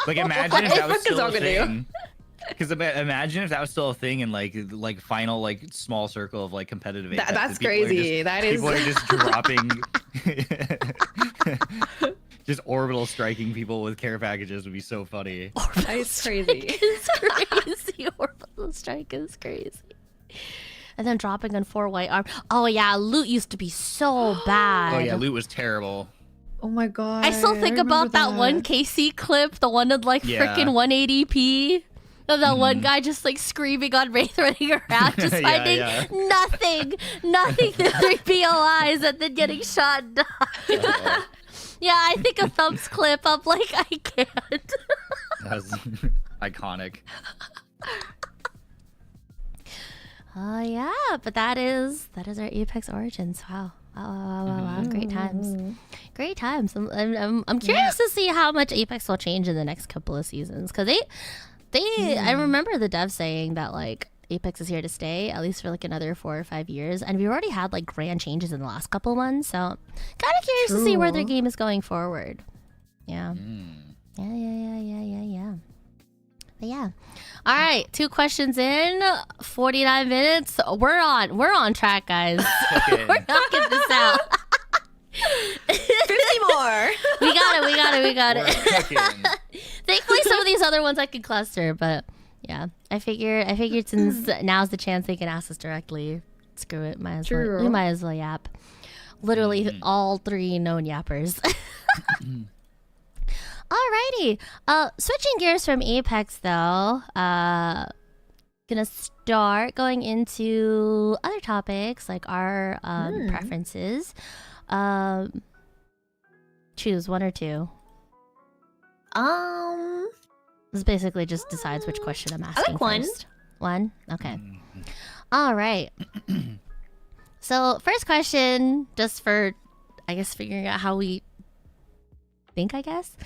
Like imagine if that was still a thing. Because imagine if that was still a thing in like final like small circle of like competitive Apex. That's crazy. People are just dropping, just orbital striking people with care packages would be so funny. It's crazy. It's crazy. Orbital strike is crazy. And then dropping on 4 white arm. Oh yeah, loot used to be so bad. Oh yeah, loot was terrible. Oh my God. I still think about that one KC clip, the one with like freaking 180p. Of that one guy just like screaming on Wraith, running around, just finding nothing through 3 POIs and then getting shot and dying. Yeah, I think a thumbs clip. I'm like, I can't. That's iconic. Oh yeah, but that is our Apex Origins. Wow. Wow. Great times. Great times. I'm curious to see how much Apex will change in the next couple of seasons, because I remember the devs saying that like Apex is here to stay, at least for like another 4 or 5 years, and we've already had like grand changes in the last couple of months, so kind of curious to see where their game is going forward. Yeah. Yeah. But yeah. All right, 2 questions in, 49 minutes. We're on track, guys. We're knocking this out. 50 more. We got it. Thankfully, some of these other ones I could cluster, but Yeah, I figured since now's the chance they can ask us directly. Screw it, might as well. We might as well yap. Literally all 3 known yappers. Alrighty. Switching gears from Apex though. Gonna start going into other topics like our preferences. Choose 1 or 2. This basically just decides which question I'm asking. I like 1. First. 1? Okay. All right. So first question, just for, I guess, figuring out how we think, I guess.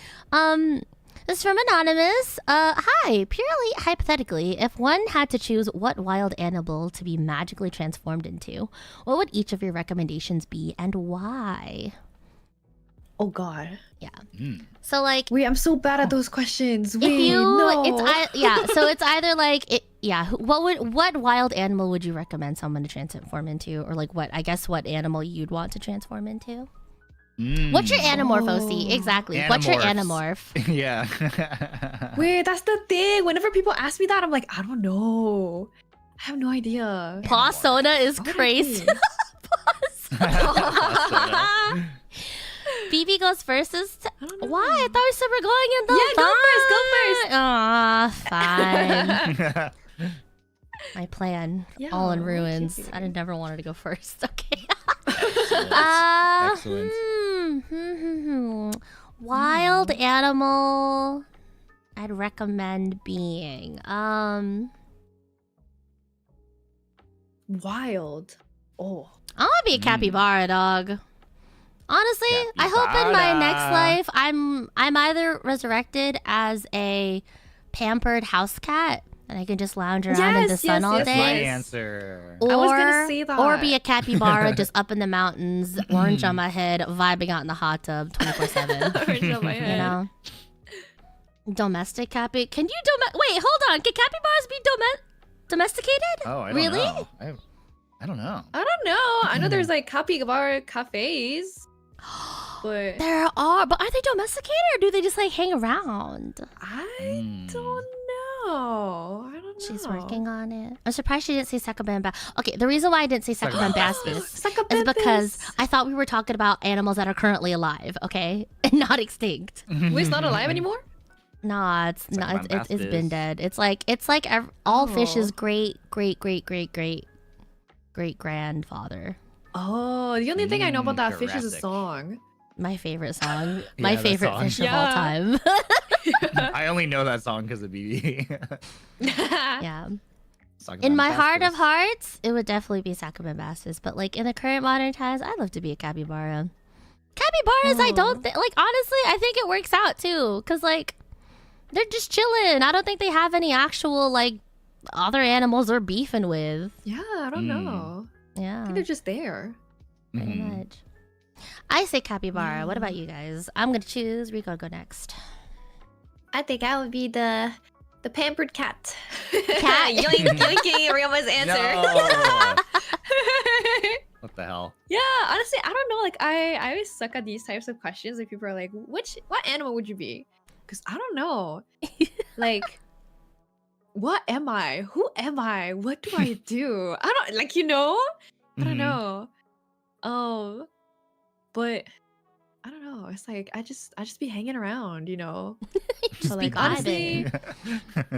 This is from Anonymous. Hi, purely hypothetically, if one had to choose what wild animal to be magically transformed into, what would each of your recommendations be and why? Oh God. Yeah. So like, wait, I'm so bad at those questions. Wait, if you, no. So it's either like, what wild animal would you recommend someone to transform into, or like what animal you'd want to transform into? What's your animorph, OC? Exactly. Animorphs. What's your animorph? Yeah. Wait, that's the thing. Whenever people ask me that, I'm like, I don't know. I have no idea. Persona is crazy. BB goes first. Why? I thought we said we're going in the Go first. fine. My plan all in ruins. I never wanted to go first. Okay. Excellent. Wild animal I'd recommend being. Wild. Oh. I want to be a capybara, dog. Honestly, I hope in my next life I'm either resurrected as a pampered house cat and I can just lounge around in the sun all day. That's my answer. Or, I was gonna say that. Or be a capybara just up in the mountains, orange on my head, vibing out in the hot tub 24/7. Orange on my head. You know? Domestic capi. Can you wait, hold on. Can capybaras be domesticated? Oh, I don't really? know. I don't know. I don't know. I know there's like capybara cafes. But there are, but are they domesticated or do they just like hang around? I don't know. I don't know. She's working on it. I'm surprised she didn't say Sakaban Bass. Okay, the reason why I didn't say Sakaban Bass is because I thought we were talking about animals that are currently alive, okay? And not extinct. Wait, it's not alive anymore? Nah, it's not. It's been dead. It's like all fish is great grandfather. Oh, the only thing I know about that fish is a song. My favorite song. My favorite fish of all time. I only know that song because of BB. Yeah. In my heart of hearts, it would definitely be Sakaban Bastis. But like in the current modern times, I'd love to be a capybara. Capybaras, I don't think, like, honestly, I think it works out too. Because like, they're just chilling. I don't think they have any actual like other animals they're beefing with. Yeah, I don't know. Yeah. I think they're just there. Pretty much. I say capybara. What about you guys? I'm gonna choose Rico. Go next. I think I would be the pampered cat. Cat. Yoinking Ryoma's answer. No. What the hell? Yeah, honestly, I don't know. Like, I always suck at these types of questions. Like, people are like, what animal would you be? Because I don't know. Like, what am I? Who am I? What do I do? I don't, like, you know? I don't know. But I don't know. It's like I just be hanging around, you know. Just like, be honestly,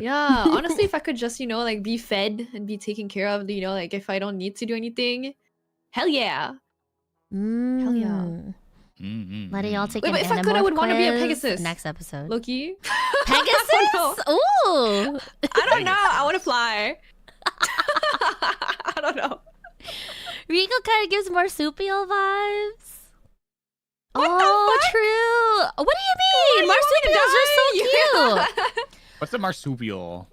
yeah. Honestly, if I could just, you know, like be fed and be taken care of, you know, like if I don't need to do anything, hell yeah. Hell yeah. Let y'all take Wait, an but if I could, I would want to be a quiz Pegasus. Next episode. Loki. Pegasus? Ooh. I don't know. I want to fly. I don't know. Rico kind of gives marsupial vibes. What the fuck? True. What do you mean? Marsupials are so cute. What's a marsupial?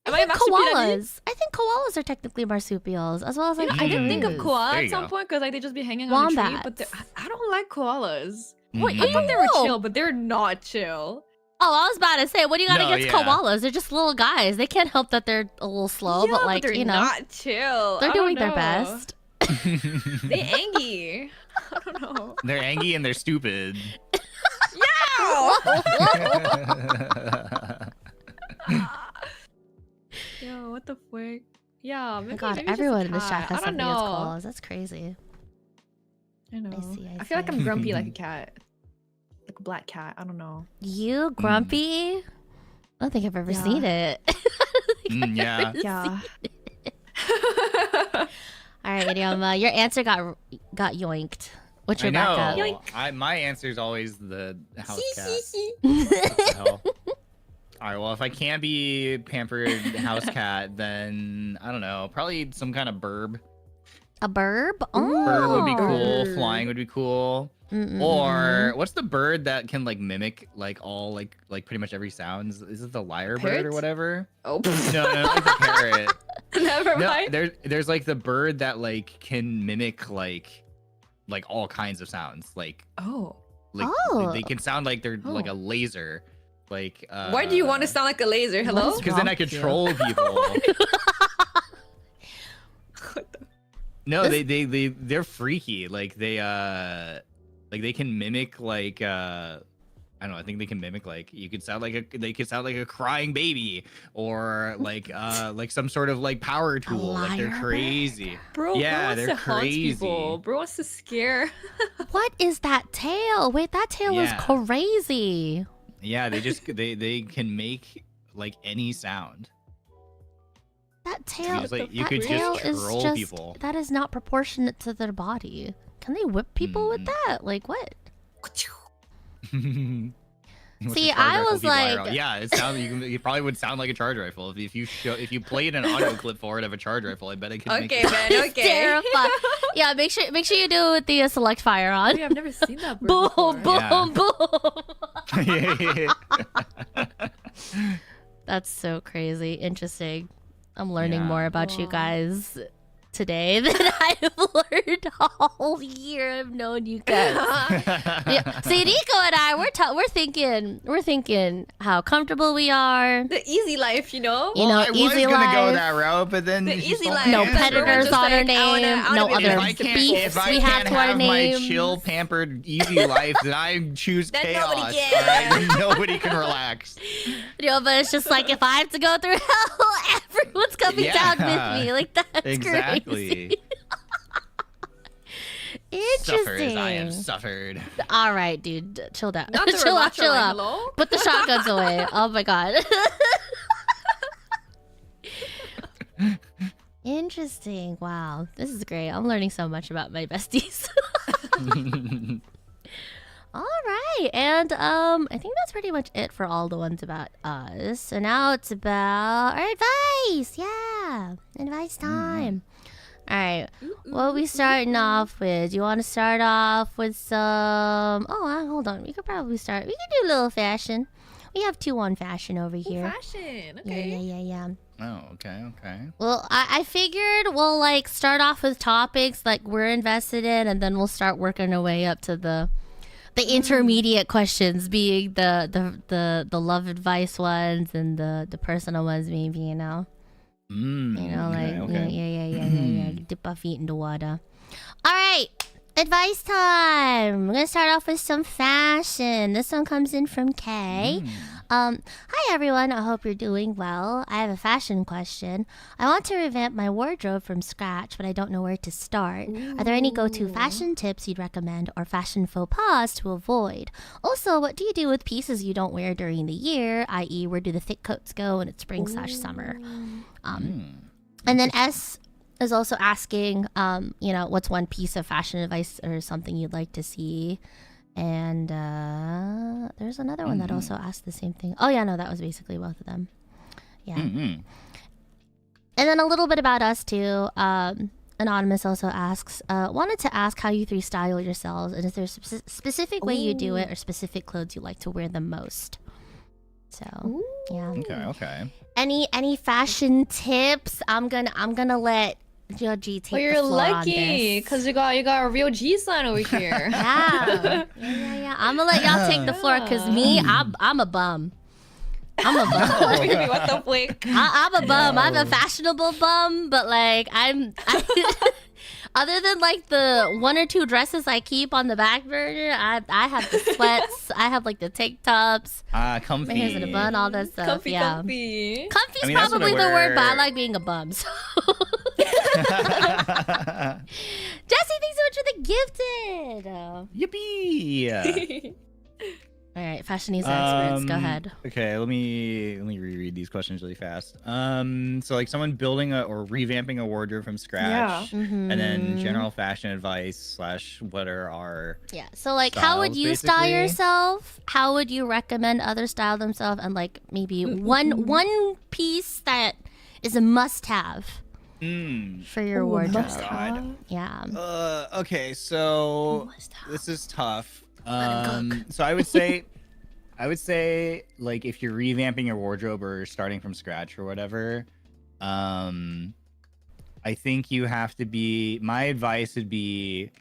Am I koalas. I think koalas are technically marsupials, as well as like. I did think of koala There at you some go. point because like they just be hanging on the tree. Wombats. But I don't like koalas. Wait, I thought they were chill, but they're not chill. Oh, I was about to say, what do you got No, against koalas? They're just little guys. They can't help that they're a little slow, but like, they're you know, not chill. they're I don't doing their know. best. They angy. I don't know. They're angry and they're stupid. What the frick? Yeah. Oh Maybe, my god, maybe just a everyone in the chat cat. has I don't something as know. cool as that's crazy. I know. I I feel like see. I'm grumpy like a cat. Like a black cat. I don't know. You grumpy? I don't think I've ever seen it. Yeah. Yeah. All right, idiom. Your answer got yoinked. What's your backup? Yoink. My answer is always the house cat. What the hell? All right, well, if I can't be pampered house cat, then I don't know, probably some kind of burb. A burb? Oh, Bird would be cool. Flying would be cool. Mm-mm-mm. Or what's the bird that can like mimic like all like pretty much every sound? Is it the lyre bird or whatever? Oh. No, like the parrot. Never mind. There's like the bird that like can mimic like all kinds of sounds. Like they can sound like they're like a laser. Like why do you want to sound like a laser? Hello? Because then I could troll people. No, they're freaky. Like they can mimic like I don't know. I think they can mimic like you could sound like a crying baby or like some sort of like power tool. Like they're crazy. Bro, yeah, bro they're wants to haunt crazy. people. Bro wants to scare. What is that tail? Wait, that tail is crazy. Yeah, they can make like any sound. That tail, you could just troll people. That is not proportionate to their body. Can they whip people with that? Like what? See, I was like, yeah, it sounds. You probably would sound like a charge rifle if you played an audio clip for it of a charge rifle. I bet it could. Okay, man. Okay. Terrifying. Yeah, make sure you do it with the select fire on. I've never seen that. Boom, boom, boom. That's so crazy. Interesting. I'm learning more about you guys today than I've learned all year I've known you guys. Yeah. See, Nico and I, we're thinking how comfortable we are. The easy life, you know. You know, I easy was gonna life. go that route, but then the easy life. No predators on our name. No other beefs we have to our name. My chill, pampered, easy life, then I choose chaos. Nobody can. Right? Nobody can relax. You know, but it's just like if I have to go through hell, everyone's coming down with me. Like that's exactly. Crazy. Interesting. Suffer as I have suffered. All right, dude, chill down. Not the chill out. Hello? Put the shotguns away. Oh my god. Interesting. Wow, this is great. I'm learning so much about my besties. All right, and I think that's pretty much it for all the ones about us. So now it's about our advice. Yeah, advice time. All right, what are we starting off with? Do you want to start off with some... Oh, hold on. We could probably start... We could do a little fashion. We have 2 on fashion over here. Fashion, okay. Yeah. Oh, okay. Well, I figured we'll like start off with topics like we're invested in, and then we'll start working our way up to the intermediate questions, being the love advice ones and the personal ones, maybe, you know. You know, like yeah. Dip our feet in the water. All right, advice time. We're gonna start off with some fashion. This one comes in from Kay. Hi everyone, I hope you're doing well. I have a fashion question. I want to revamp my wardrobe from scratch, but I don't know where to start. Are there any go-to fashion tips you'd recommend or fashion faux pas to avoid? Also, what do you do with pieces you don't wear during the year, i.e. where do the thick coats go when it's spring/summer? And then S is also asking, you know, what's one piece of fashion advice or something you'd like to see? And there's another one that also asked the same thing. Oh yeah, no, that was basically both of them. Yeah. And then a little bit about us too. Anonymous also asks, wanted to ask how you 3 style yourselves, and is there a specific way you do it or specific clothes you like to wear the most? So yeah. Okay. Any fashion tips? I'm gonna let G take the floor lucky, because you got a real G-son over here. Yeah. I'm gonna let y'all take the floor, because me, I'm a bum. I'm a bum. What the flick? I'm a bum. I'm a fashionable bum, but like I'm Other than like the 1 or 2 dresses I keep on the back burner, I have the sweats. I have like the tank tops. Comfy. My hair's in a bun, all that stuff. Comfy, yeah. comfy. Comfy's I mean, probably the word, but I like being a bum. So. Jesse, thanks so much for the gifted. Yippee! All right, fashionista experts, go ahead. Okay, let me reread these questions really fast. So like someone building or revamping a wardrobe from scratch, and then general fashion advice / what are our So like, how would you basically style yourself? How would you recommend others style themselves? And like maybe one piece that is a must-have for your wardrobe. God. Yeah. Okay, so this is tough. So I would say like if you're revamping your wardrobe or starting from scratch or whatever, I think you have to be, my advice would be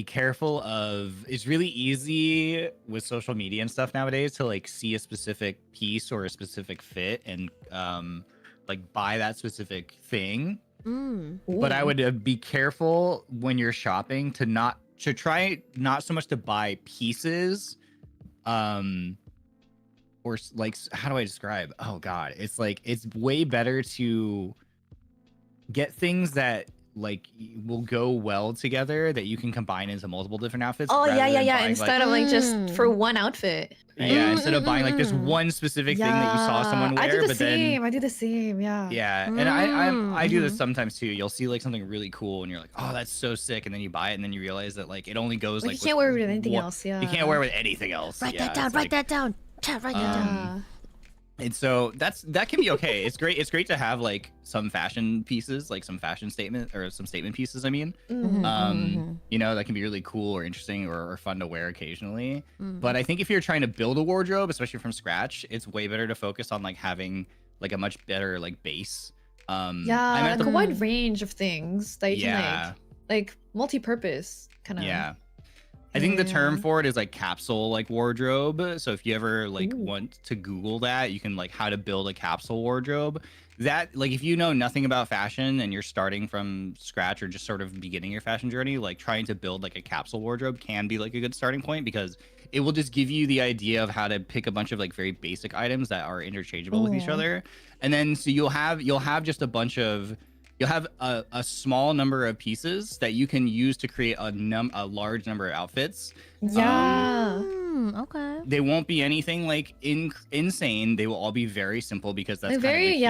careful of, it's really easy with social media and stuff nowadays to like see a specific piece or a specific fit and like buy that specific thing. But I would be careful when you're shopping to try not so much to buy pieces, or like, how do I describe? Oh God, it's like, it's way better to get things that like will go well together that you can combine into multiple different outfits. Oh yeah. buying, Instead of like just for one outfit. Yeah, instead of buying like this one specific thing that you saw someone wear, I do the same. Yeah. Yeah, and I do this sometimes too. You'll see like something really cool, and you're like, oh, that's so sick, and then you buy it, and then you realize that like it only goes like you can't wear it with anything else. Yeah, you can't wear it with anything else. Write that down. Write that down. Chat, write that down. And so that can be okay. It's great. It's great to have like some fashion pieces, like some fashion statement or some statement pieces. I mean, you know, that can be really cool or interesting or fun to wear occasionally. But I think if you're trying to build a wardrobe, especially from scratch, it's way better to focus on like having like a much better like base. Like a wide range of things that you can like multi-purpose kind of. Yeah. I think the term for it is like capsule like wardrobe. So if you ever like want to Google that, you can like how to build a capsule wardrobe. That like if you know nothing about fashion and you're starting from scratch or just sort of beginning your fashion journey, like trying to build like a capsule wardrobe can be like a good starting point because it will just give you the idea of how to pick a bunch of like very basic items that are interchangeable with each other. And then so you'll have just a bunch of you'll have a small number of pieces that you can use to create a large number of outfits. Okay. They won't be anything like insane. They will all be very simple because that's very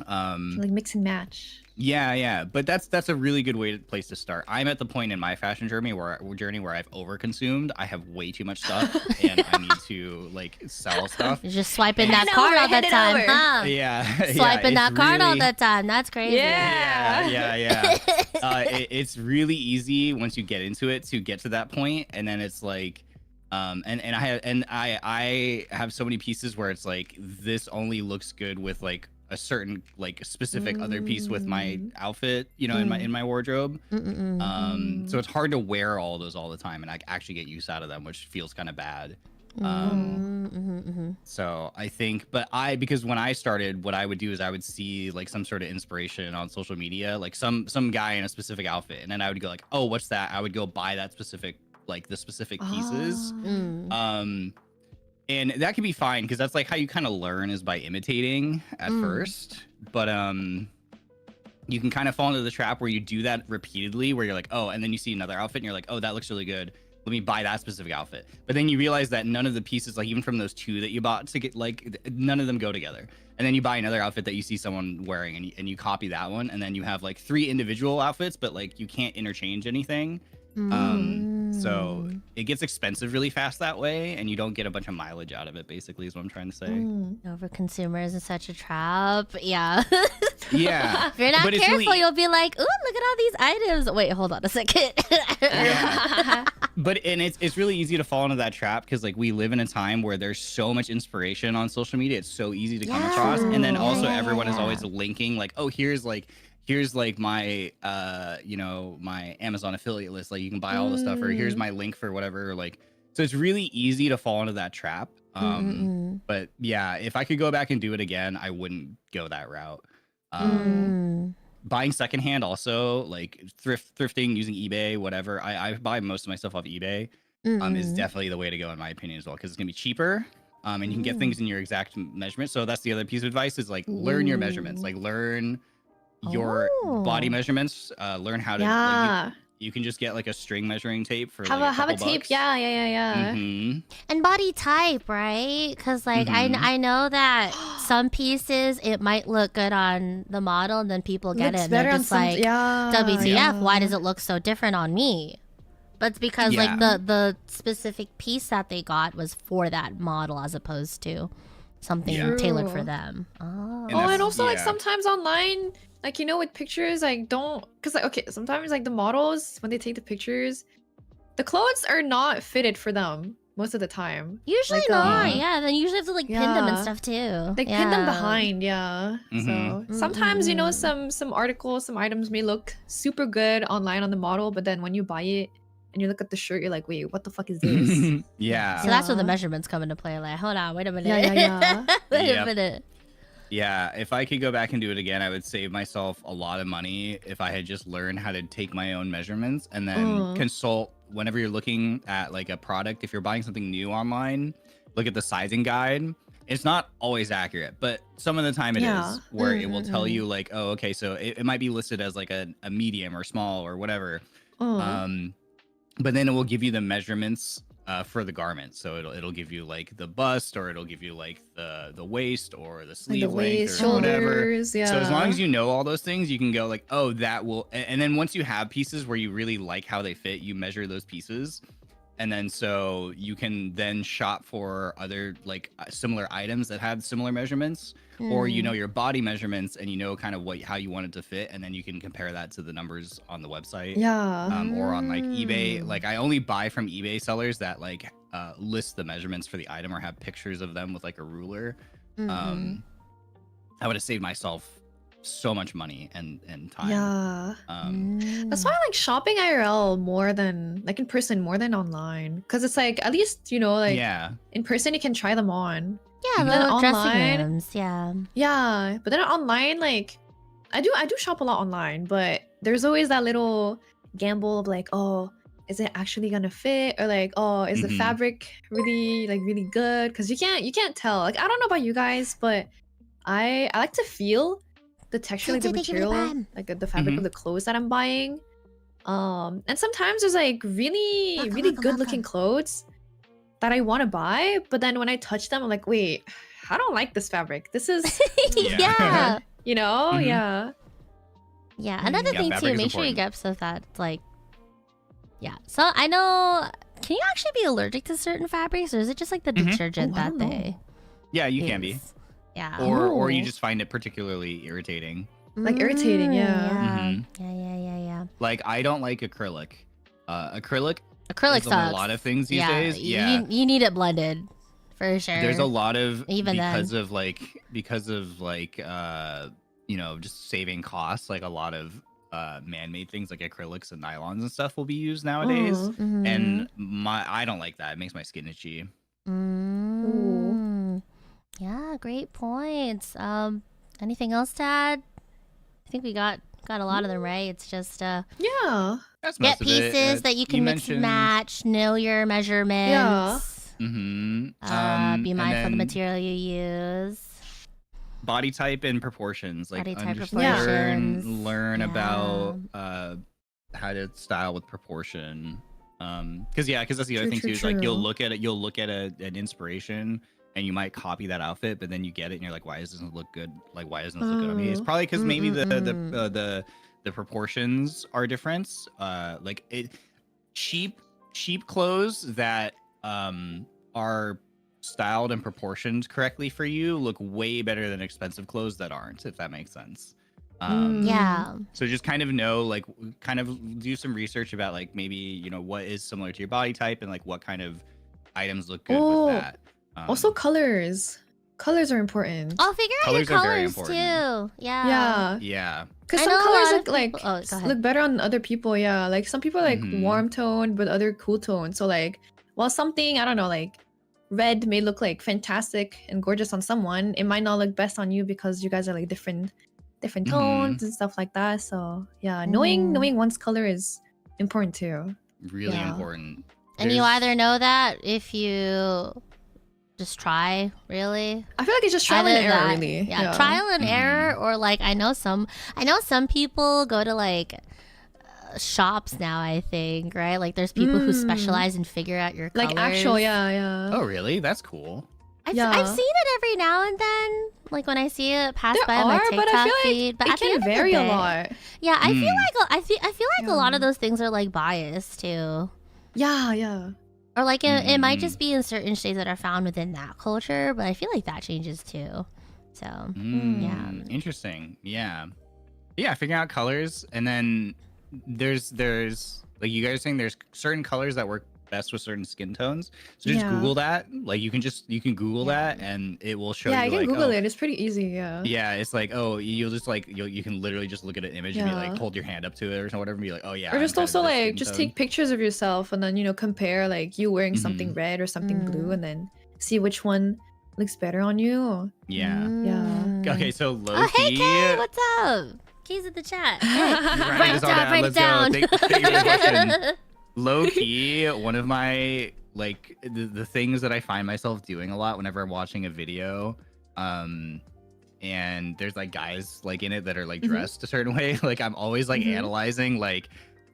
like mix and match. Yeah, but that's a really good place to start. I'm at the point in my fashion journey where I've overconsumed. I have way too much stuff, and I need to like sell stuff. You're just swiping that card all the time, huh? Yeah, swiping that card all the time. That's crazy. Yeah. It's really easy once you get into it to get to that point, and then it's like. I have so many pieces where it's like this only looks good with like a certain like specific other piece with my outfit, you know, in my wardrobe. So it's hard to wear all those all the time and I actually get use out of them, which feels kind of bad. So I think, because when I started, what I would do is I would see like some sort of inspiration on social media, like some guy in a specific outfit, and then I would go like, oh, what's that? I would go buy that specific pieces. And that can be fine because that's like how you kind of learn is by imitating at first. But you can kind of fall into the trap where you do that repeatedly, where you're like, oh, and then you see another outfit and you're like, oh, that looks really good. Let me buy that specific outfit. But then you realize that none of the pieces, like even from those 2 that you bought to get, like none of them go together. And then you buy another outfit that you see someone wearing and you copy that one. And then you have like 3 individual outfits, but like you can't interchange anything. So it gets expensive really fast that way, and you don't get a bunch of mileage out of it, basically, is what I'm trying to say. Overconsumerism is such a trap. Yeah. Yeah. If you're not careful, you'll be like, ooh, look at all these items. Wait, hold on a second. But it's really easy to fall into that trap because like we live in a time where there's so much inspiration on social media. It's so easy to come across. And then also everyone is always linking like, oh, here's like my you know, my Amazon affiliate list, like you can buy all the stuff, or here's my link for whatever, like, so it's really easy to fall into that trap. But yeah, if I could go back and do it again, I wouldn't go that route. buying secondhand also, like thrifting using eBay, whatever. I buy most of my stuff off eBay. Is definitely the way to go in my opinion as well, because it's gonna be cheaper. And you can get things in your exact measurement. So that's the other piece of advice is like learn your measurements, like learn your body measurements, learn how to like, you can just get like a string measuring tape for have a tape. Bucks. Yeah. And body type, right? Because like I know that some pieces it might look good on the model, and then people get it and they're just like, WTF? Why does it look so different on me? But it's because like the specific piece that they got was for that model as opposed to something tailored for them. And also like sometimes online, like, you know, with pictures, like because like, okay, sometimes like the models, when they take the pictures, the clothes are not fitted for them most of the time. Usually like, not, yeah. Then you usually have to like pin them and stuff too. Like pin them behind, So sometimes, you know, some articles, some items may look super good online on the model, but then when you buy it and you look at the shirt, you're like, wait, what the fuck is this? So that's where the measurements come into play. Like, hold on, wait a minute. Wait a minute. Yeah, if I could go back and do it again, I would save myself a lot of money if I had just learned how to take my own measurements and then consult whenever you're looking at like a product. If you're buying something new online, look at the sizing guide. It's not always accurate, but some of the time it is, where it will tell you like, oh, okay, so it might be listed as like a medium or small or whatever. But then it will give you the measurements for the garment. So it'll give you like the bust, or it'll give you like the waist or the sleeve length or whatever. So as long as you know all those things, you can go like, oh, that will. And then once you have pieces where you really like how they fit, you measure those pieces. And then so you can then shop for other like similar items that have similar measurements, or you know your body measurements and you know kind of how you want it to fit, and then you can compare that to the numbers on the website. Or on like eBay. Like I only buy from eBay sellers that like list the measurements for the item or have pictures of them with like a ruler. I would have saved myself so much money and time. That's why I like shopping IRL more than like in person, more than online, because it's like at least, you know, like in person you can try them on. The dressing rooms, but then online, like I do shop a lot online, but there's always that little gamble of like, oh, is it actually gonna fit, or like, oh, is the fabric really good? Because you can't tell. Like I don't know about you guys, but I like to feel the texture, like the material, like the fabric of the clothes that I'm buying. And sometimes there's like really good looking clothes that I want to buy, but then when I touch them, I'm like, wait, I don't like this fabric. This is you know, Another thing too, make sure you get stuff that's like, so I know, can you actually be allergic to certain fabrics, or is it just like the detergent that they you can be. Or you just find it particularly irritating. Like irritating, Like I don't like acrylic. Acrylic sucks. A lot of things these days. You need it blended for sure. There's a lot of because of you know, just saving costs. Like a lot of man-made things like acrylics and nylons and stuff will be used nowadays. And I don't like that. It makes my skin itchy. Yeah, great points. Anything else to add? I think we got a lot of them right. It's just that's get pieces that you can mix and match, know your measurements. Be mindful of the material you use. Body type and proportions, like learn about how to style with proportion. Because that's the other thing too. Is like you'll look at an inspiration and you might copy that outfit, but then you get it and you're like, why doesn't it look good? Like, why doesn't this look good on me? It's probably because maybe the proportions are different. Like cheap clothes that are styled and proportioned correctly for you look way better than expensive clothes that aren't, if that makes sense. So just kind of know, like, kind of do some research about like maybe, you know, what is similar to your body type and like what kind of items look good with that. Also colors are important. Figure out your colors too. Because some colors look better on other people. Like some people are like warm toned, but other cool toned. So like, while something, I don't know, like red may look like fantastic and gorgeous on someone, it might not look best on you because you guys are like different different tones and stuff like that. So yeah, knowing one's color is important too. Really important. And you either know that if you just try, really. I feel like it's just trial and error, really. Yeah, trial and error, or like I know some people go to like shops now, I think, right? Like there's people who specialize and figure out your colors. Like actual, yeah. Oh, really? That's cool. I've seen it every now and then, like when I see it pass by on my TikTok but I feel feed. But it can vary a lot. Yeah, I feel like a lot of those things are like biased too. Yeah. Or like it might just be in certain shades that are found within that culture, but I feel like that changes too. So yeah, interesting. Yeah, figuring out colors, and then there's like you guys are saying there's certain colors that work best with certain skin tones. So just Google that. Like you can Google that, and it will show you. Yeah, you can like, Google it. It's pretty easy. Yeah, it's like, oh, you'll just like you can literally just look at an image and be like, hold your hand up to it or whatever, and be like, oh yeah. Or just also like just take pictures of yourself and then compare like you wearing something red or something blue, and then see which one looks better on you. Yeah. Okay, so low oh, key. Hey Kay, what's up? Kay's in the chat. Hey. Break it down. Thank you for the question. Low key, one of my like the things that I find myself doing a lot whenever I'm watching a video, and there's like guys like in it that are like dressed a certain way. Like I'm always like analyzing like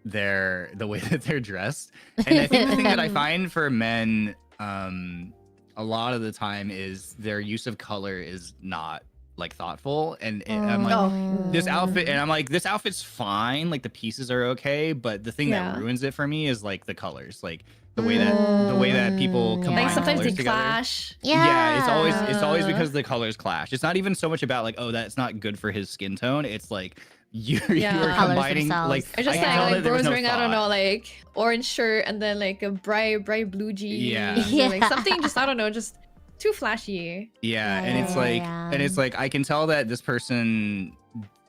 the way that they're dressed. And I think the thing that I find for men, a lot of the time is their use of color is not like thoughtful, and I'm like this outfit, and I'm like this outfit's fine, like the pieces are okay, but the thing that ruins it for me is like the colors, like the way that people combine like sometimes colors they together. clash. It's always because the colors clash. It's not even so much about like, oh, that's not good for his skin tone. It's like you're combining like it's just like bros wearing I don't know, like orange shirt and then like a bright blue jeans, like something just I don't know, just too flashy. And it's like I can tell that this person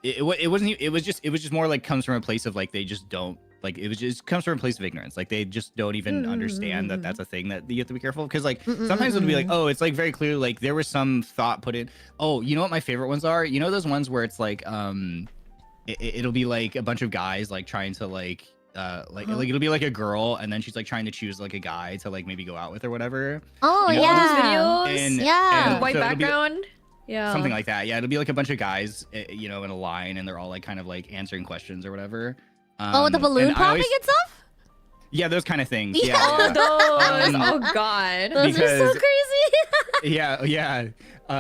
it was just more like comes from a place of like they just don't like it comes from a place of ignorance, like they just don't even understand that that's a thing that you have to be careful, because like sometimes it'll be like, oh, it's like very clear like there was some thought put in. Oh, you know what my favorite ones are? You know those ones where it's like it'll be like a bunch of guys like trying to like it'll be like a girl, and then she's like trying to choose like a guy to like maybe go out with or whatever. Oh, you know, all those videos, and white background, something like that. Yeah, it'll be like a bunch of guys, in a line, and they're all like kind of like answering questions or whatever. With the balloon popping and stuff. Yeah, those kind of things. Yeah. Oh god, those are so crazy. yeah.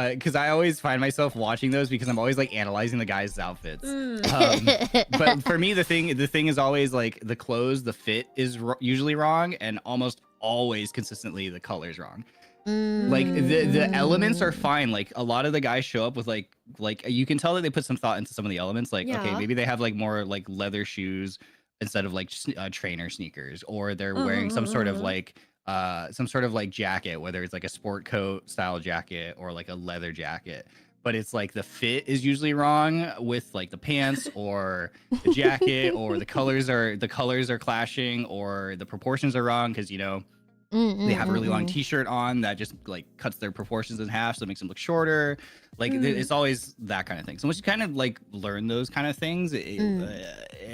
Because I always find myself watching those because I'm always like analyzing the guys' outfits. But for me, the thing is always like the clothes, the fit is usually wrong, and almost always consistently the color's wrong. Like the elements are fine. Like a lot of the guys show up with like you can tell that they put some thought into some of the elements. Like okay, maybe they have like more like leather shoes instead of like trainer sneakers, or they're wearing some sort of like jacket, whether it's like a sport coat style jacket or like a leather jacket, but it's like the fit is usually wrong with like the pants or the jacket, or the colors are clashing, or the proportions are wrong because they have a really long t-shirt on that just like cuts their proportions in half, so it makes them look shorter. Like it's always that kind of thing. So once you kind of like learn those kind of things, it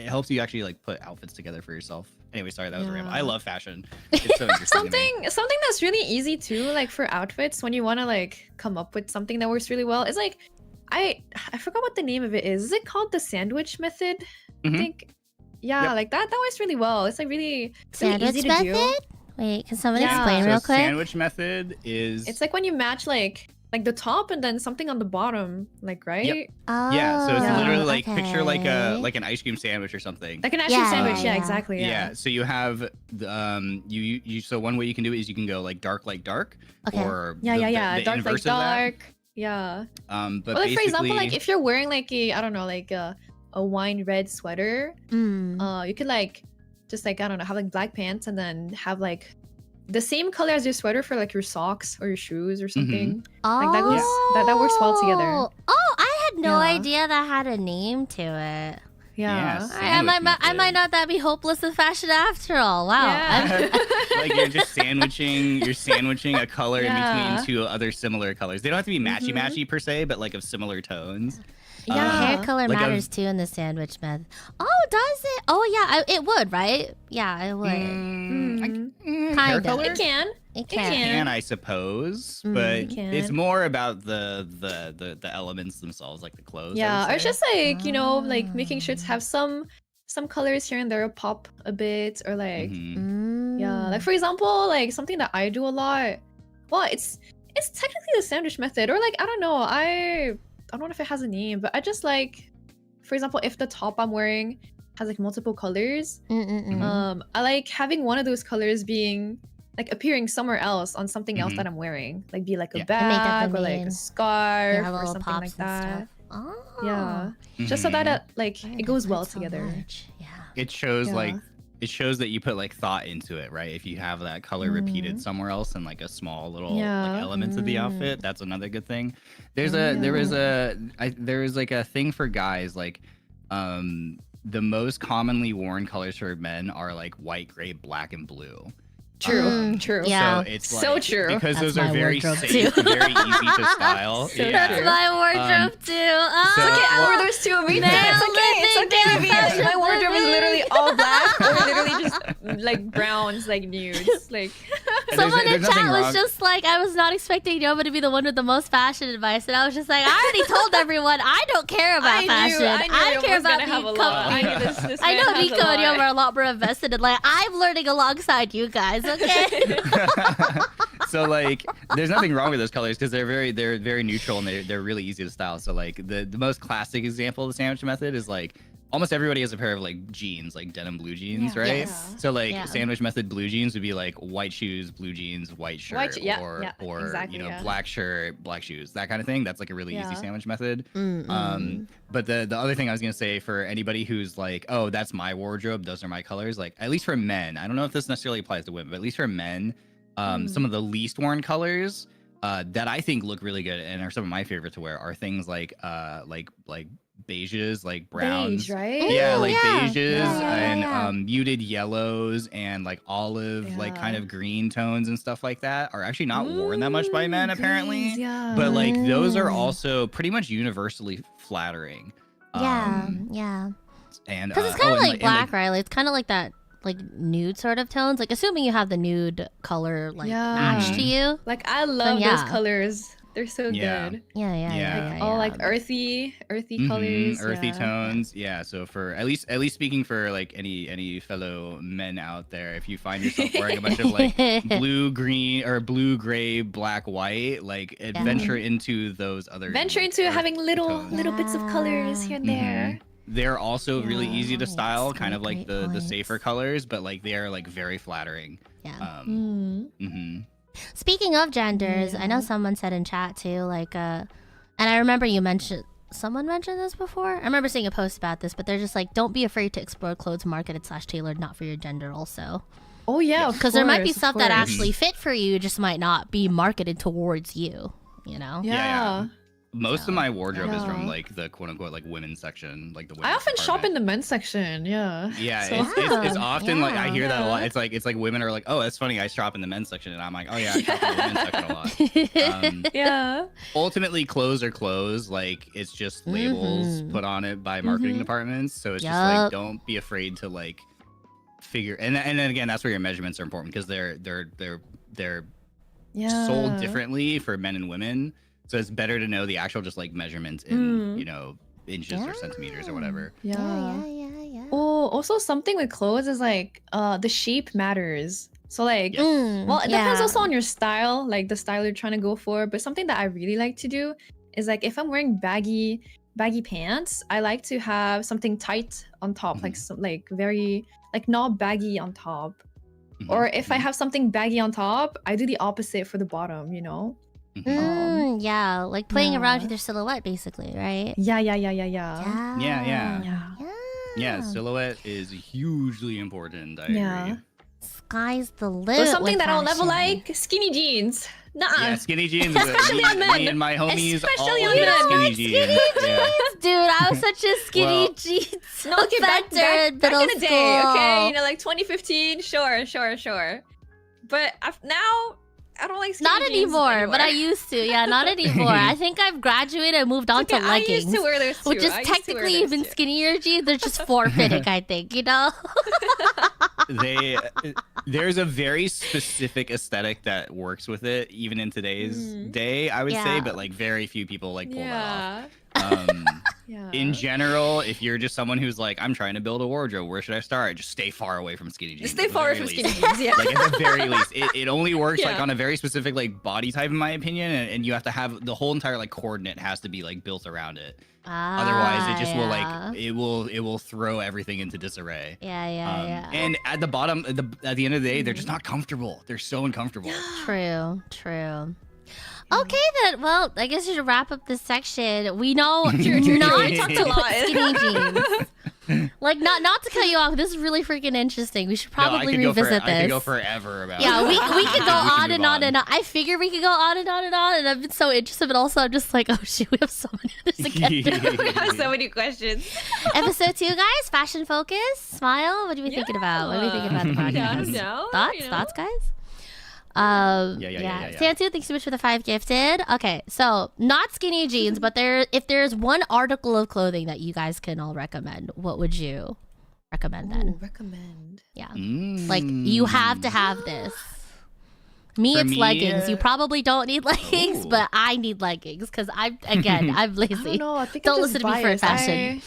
helps you actually like put outfits together for yourself. Anyway, sorry, that was a ramble. I love fashion. It's so interesting. something that's really easy too, like for outfits, when you want to like come up with something that works really well, is like I forgot what the name of it is. Is it called the sandwich method? I think. Yeah, like that works really well. It's like really sandwich easy method? To do. Wait, can someone explain real quick? Sandwich method is... It's like when you match like the top and then something on the bottom, like, right? Yep. So it's literally like picture like an ice cream sandwich or something. Like an ice cream sandwich, exactly. Yeah. So you have so one way you can do it is you can go like dark, or dark like dark. Yeah. But like for example, like if you're wearing like a wine red sweater, you could like just like I don't know, have like black pants and then have like the same color as your sweater for like your socks or your shoes or something. Like that works well together. Oh, I had no idea that had a name to it. I might not that be hopeless with fashion after all. Wow. Like you're sandwiching a color in between two other similar colors. They don't have to be matchy per se, but like of similar tones. Hair color like matters too in the sandwich method. Oh, does it? Oh yeah, it would, right? Yeah, it would. Hair color? It can. It can, I suppose, but it's more about the elements themselves, like the clothes. Yeah, or it's just like like making sure to have some colors here and there pop a bit, or like yeah, like for example, like something that I do a lot. Well, it's technically the sandwich method, or like I don't know, I don't know if it has a name, but I just like, for example, if the top I'm wearing has like multiple colors, I like having one of those colors being like appearing somewhere else on something else that I'm wearing, like be like a bag or like a scarf or something like that. Oh. Yeah, just so that like it goes well together. Yeah. It shows like it shows that you put like thought into it, right? If you have that color repeated somewhere else in like a small little like elements of the outfit, that's another good thing. There is like a thing for guys, like the most commonly worn colors for men are like white, gray, black, and blue. True. Yeah. So it's so like, true. Because That's those are very safe, very easy to style. That's my wardrobe too. Oh, it's okay. I wore those too. Me too. It's okay, baby. Like, my wardrobe is literally all black, or literally just like browns, like nudes. Like someone in chat was just like, I was not expecting Yoma to be the one with the most fashion advice, and I was just like, I already told everyone I don't care about fashion. I care about being comfy. I know Nico and Yoma are a lot more invested in, like, I'm learning alongside you guys. Okay. So like, there's nothing wrong with those colors because they're very neutral and they're really easy to style. So like the most classic example of the sandwich method is like almost everybody has a pair of like jeans, like denim blue jeans, right? Yes. So like sandwich method blue jeans would be like white shoes, blue jeans, white shirt, or exactly, black shirt, black shoes, that kind of thing. That's like a really easy sandwich method. But the other thing I was gonna say for anybody who's like, oh, that's my wardrobe, those are my colors, like at least for men, I don't know if this necessarily applies to women, but at least for men, some of the least worn colors that I think look really good and are some of my favorite to wear are things like beiges, like browns, beige, right? Yeah, like beiges and muted yellows and like olive, like kind of green tones and stuff like that are actually not worn that much by men apparently. But like those are also pretty much universally flattering. And because it's kind of like black, right? Like, it's kind of like that, like nude sort of tones. Like assuming you have the nude color like matched to you. Like I love those colors. They're so good. Yeah. All like earthy colors, earthy tones. Yeah. So for at least speaking for like any fellow men out there, if you find yourself wearing a bunch of like blue, green, or blue, gray, black, white, like venture into those other. Venture into having little bits of colors here and there. They're also really easy to style, kind of like the safer colors, but like they are like very flattering. Speaking of genders, I know someone said in chat too, like, and I remember someone mentioned this before. I remember seeing a post about this, but they're just like, don't be afraid to explore clothes marketed / tailored not for your gender also. Oh yeah, because there might be stuff that actually fit for you, just might not be marketed towards you, you know? Yeah. Most of my wardrobe is from like the quote unquote like women's section, like the women's I often shop in the men's section. Yeah, it's often like I hear that a lot. It's like women are like, oh, that's funny, I shop in the men's section, and I'm like, oh yeah, I shop in the men's section a lot. Ultimately, clothes are clothes. Like it's just labels put on it by marketing departments. So it's just like, don't be afraid to like figure. And then again, that's where your measurements are important because they're sold differently for men and women. So it's better to know the actual just like measurements in, inches or centimeters or whatever. Oh, also something with clothes is like the shape matters. So like, well, it depends also on your style, like the style you're trying to go for. But something that I really like to do is like if I'm wearing baggy pants, I like to have something tight on top, like very like not baggy on top. Or if I have something baggy on top, I do the opposite for the bottom, you know? Like playing around with your silhouette, basically, right? Yeah, silhouette is hugely important. I agree. Sky's the limit. There's something that I'll never like: skinny jeans. Yeah, skinny jeans. Me and my homies especially all on skinny jeans. Dude, I was such a skinny jeans. No, okay, back in the day, okay, like 2015, sure. But now I don't like skinny Not jeans anymore, but I used to. Yeah, not anymore. I think I've graduated and moved on to leggings. I used to wear those too. Which is technically even skinnier jeans. They're just form-fitting, I think, you know? There's a very specific aesthetic that works with it, even in today's day, I would say, but like very few people like pull that off. In general, if you're just someone who's like, I'm trying to build a wardrobe, where should I start? Just stay far away from skinny jeans. Stay far away from skinny jeans, yeah. Like at the very least, it only works like on a very specific like body type, in my opinion, and you have to have the whole entire like coordinate has to be like built around it. Otherwise, it just will like it will throw everything into disarray. Yeah. And at the bottom, at the end of the day, they're just not comfortable. They're so uncomfortable. True. Okay then, well, I guess we should wrap up this section. We know not to put skinny jeans. Like, not to cut you off, this is really freaking interesting. We should probably revisit this. I could go forever about it. Yeah, we could go on and on and on. I figure we could go on and on and on, and I've been so interested, but also I'm just like, oh shoot, we have so many others to get through. We have so many questions. Episode 2, guys, fashion focus, smile. What are we thinking about? What are we thinking about the podcast? Thoughts, guys? Santu, thanks so much for the 5 gifted. Okay, so not skinny jeans, but if there's one article of clothing that you guys can all recommend, what would you recommend then? Yeah. Like, you have to have this. It's leggings. You probably don't need leggings, but I need leggings because I'm lazy. I don't know. I think don't listen to me for fashion.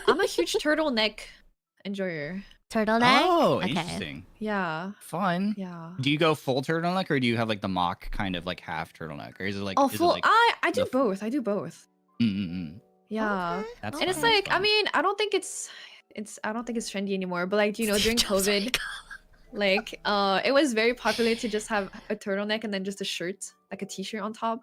I'm a huge turtleneck enjoyer. Turtleneck? Oh, interesting. Yeah. Fun. Yeah. Do you go full turtleneck or do you have like the mock kind of like half turtleneck, or is it like? Oh, full. Like I do both. I do both. Yeah. Okay. That's and it's like, I mean, I don't think it's trendy anymore, but like, you know, during COVID, like, it was very popular to just have a turtleneck and then just a shirt, like a t-shirt on top.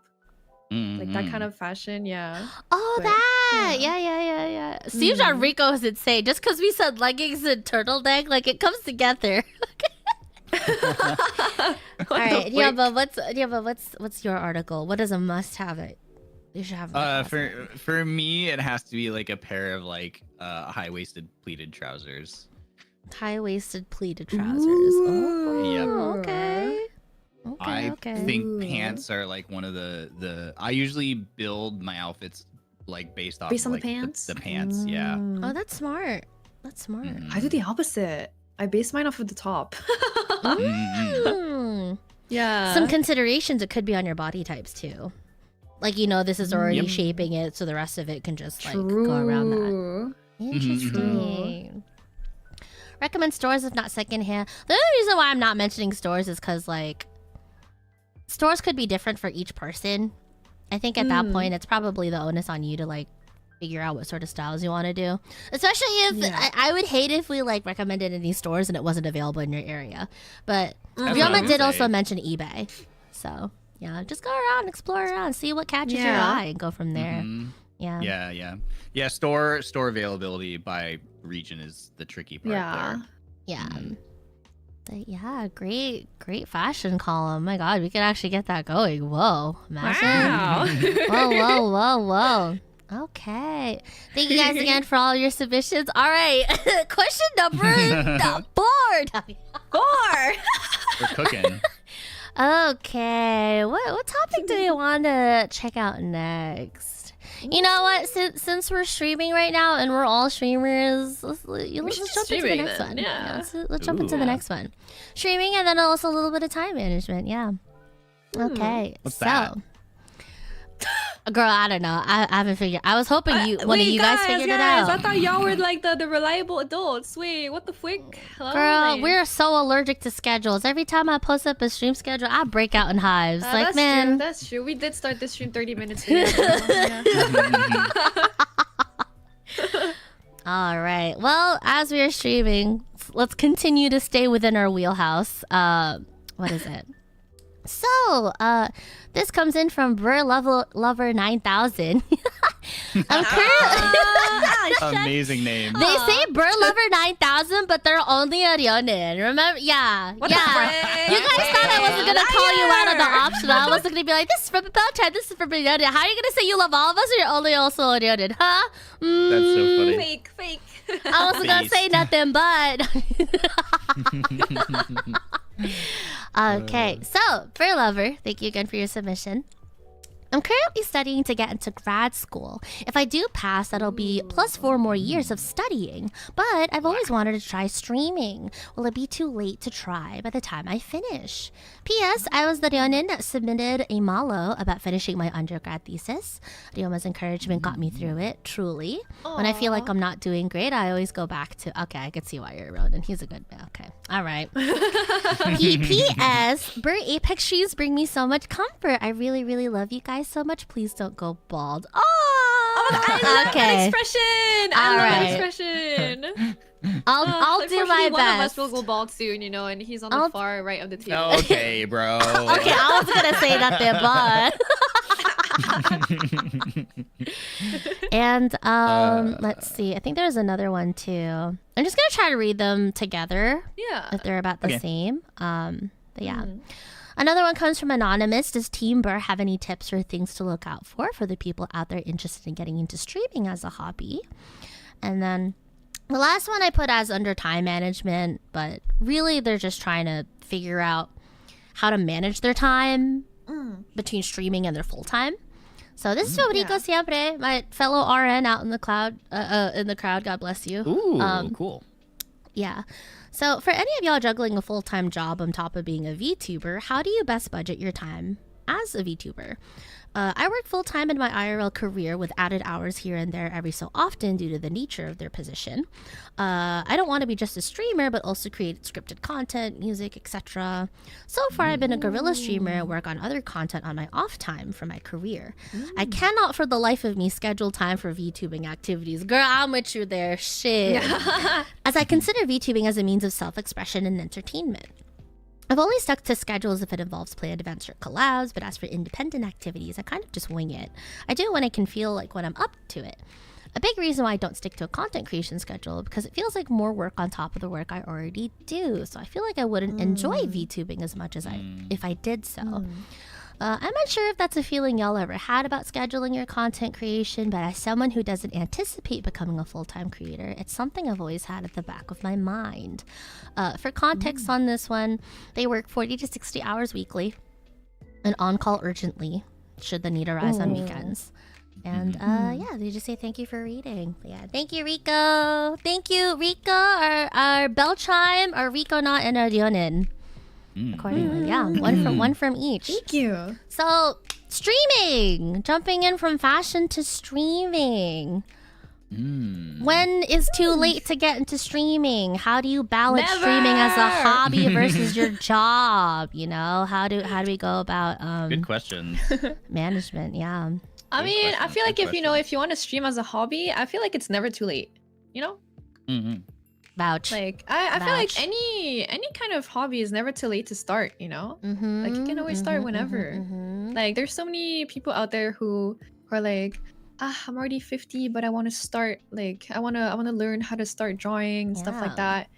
Like that kind of fashion, yeah. Oh, but, that! Yeah. Steve John Rico is insane. Just because we said leggings and turtleneck, like it comes together. All right, but what's your article? What is a must-have it? You should have. For me, it has to be like a pair of like high-waisted pleated trousers. High-waisted pleated trousers. Oh, yep. Okay. I think pants are like one of the I usually build my outfits like based on the like, pants. The pants, yeah. Oh, that's smart. I do the opposite. I base mine off of the top. Yeah. Some considerations, it could be on your body types too. Like, you know, this is already shaping it, so the rest of it can just like go around that. Interesting. Recommend stores if not secondhand. The only reason why I'm not mentioning stores is because like stores could be different for each person. I think at that point, it's probably the onus on you to like figure out what sort of styles you want to do. Especially if I would hate if we like recommended any stores and it wasn't available in your area. But Ryoma did also mention eBay. So yeah, just go around, explore around, see what catches your eye and go from there. Yeah. Store availability by region is the tricky part there. Yeah. But yeah, great fashion column. My God, we could actually get that going. Whoa, imagine. Wow. Whoa. Okay. Thank you guys again for all your submissions. All right, question number 4. We're cooking. Okay, what topic do we want to check out next? You know what? Since we're streaming right now and we're all streamers, let's jump into the next one. Yeah, let's jump into the next one. Streaming and then also a little bit of time management. Yeah. Okay. What's that? Girl, I don't know. I haven't figured. I was hoping one of you guys figured it out. I thought y'all were like the reliable adults. Wait, what the frick? Girl, we're so allergic to schedules. Every time I post up a stream schedule, I break out in hives. Like, that's man, true. That's true. We did start this stream 30 minutes ago. All right. Well, as we are streaming, let's continue to stay within our wheelhouse. What is it? So, this comes in from Lover 9000. I'm currently amazing name. They say Lover 9000, but they're only a Ryonin. Remember? Yeah. What the frick? You guys thought I wasn't gonna call you out on the optional. I wasn't gonna be like, this is from About Time, this is from Ryonin. How are you gonna say you love all of us or you're only also a Ryonin? Huh? That's so funny. Fake. I wasn't gonna say nothing, but Okay, so for Lover, thank you again for your submission. I'm currently studying to get into grad school. If I do pass, that'll be plus 4 more years of studying. But I've always wanted to try streaming. Will it be too late to try by the time I finish? P.S. I was the Ryonin that submitted a malo about finishing my undergrad thesis. Ryoma's encouragement got me through it, truly. Aww. When I feel like I'm not doing great, I always go back to, okay, I can see why you're Ronin. He's a good man. Okay, all right. P.S. BRRAPEX shoes bring me so much comfort. I really, really love you guys so much. Please don't go bald. Oh, I love that expression. All I love right. that expression. I'll do my best. One of us will go bald soon, you know, and he's on the far right of the table. Okay, bro. Okay, I was gonna say that there, but and let's see. I think there's another one too. I'm just gonna try to read them together. Yeah. If they're about the same. But yeah. Another one comes from Anonymous. Does Team BRRR have any tips or things to look out for the people out there interested in getting into streaming as a hobby? And then the last one I put as under time management, but really they're just trying to figure out how to manage their time between streaming and their full time. So this is Federico Siempre, my fellow RN out in the crowd. God bless you. Ooh, cool. Yeah. So for any of y'all juggling a full-time job on top of being a VTuber, how do you best budget your time as a VTuber? I work full-time in my IRL career with added hours here and there every so often due to the nature of their position. I don't want to be just a streamer, but also create scripted content, music, etc. So far, I've been a guerrilla streamer and work on other content on my off time for my career. I cannot for the life of me schedule time for VTubing activities. Girl, I'm with you there. Shit. As I consider VTubing as a means of self-expression and entertainment. I've only stuck to schedules if it involves planned events or collabs, but as for independent activities, I kind of just wing it. I do it when I can feel like when I'm up to it. A big reason why I don't stick to a content creation schedule because it feels like more work on top of the work I already do. So I feel like I wouldn't enjoy VTubing as much as if I did so. I'm not sure if that's a feeling y'all ever had about scheduling your content creation, but as someone who doesn't anticipate becoming a full-time creator, it's something I've always had at the back of my mind. For context on this one, they work 40 to 60 hours weekly and on-call urgently, should the need arise on weekends. And yeah, they just say thank you for reading. But yeah, thank you, Rico. Thank you, Rico, our bell chime, our Rico not and our Ryonin. Accordingly, yeah, one from each. Thank you. So streaming, jumping in from fashion to streaming. When is too late to get into streaming? How do you balance streaming as a hobby versus your job? You know, how do we go about good questions. Management? Yeah. I mean, I feel like if you want to stream as a hobby, I feel like it's never too late. You know. Vouch. Like I feel like any kind of hobby is never too late to start, you know? Like you can always start whenever. Like there's so many people out there who are like, I'm already 50, but I want to start, like I want to learn how to start drawing and stuff like that.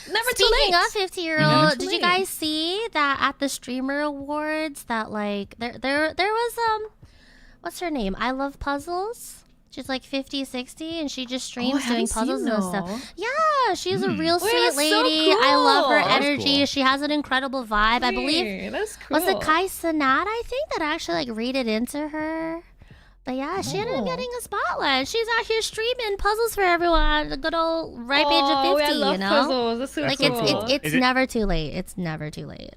Never too late. Speaking of 50-year-old, did you guys see that at the Streamer Awards that like there was what's her name? I Love Puzzles. She's like 50, 60, and she just streams doing puzzles and stuff. Yeah, she's a real sweet lady. So cool. I love her energy. Cool. She has an incredible vibe. I believe that's cool. Was it Kai Sanat, I think, that actually like rated into her. But yeah, she ended up getting a spotlight. She's out here streaming puzzles for everyone. The good old ripe age of 50, I love you know? Puzzles. That's so like cool. It's never too late. It's never too late.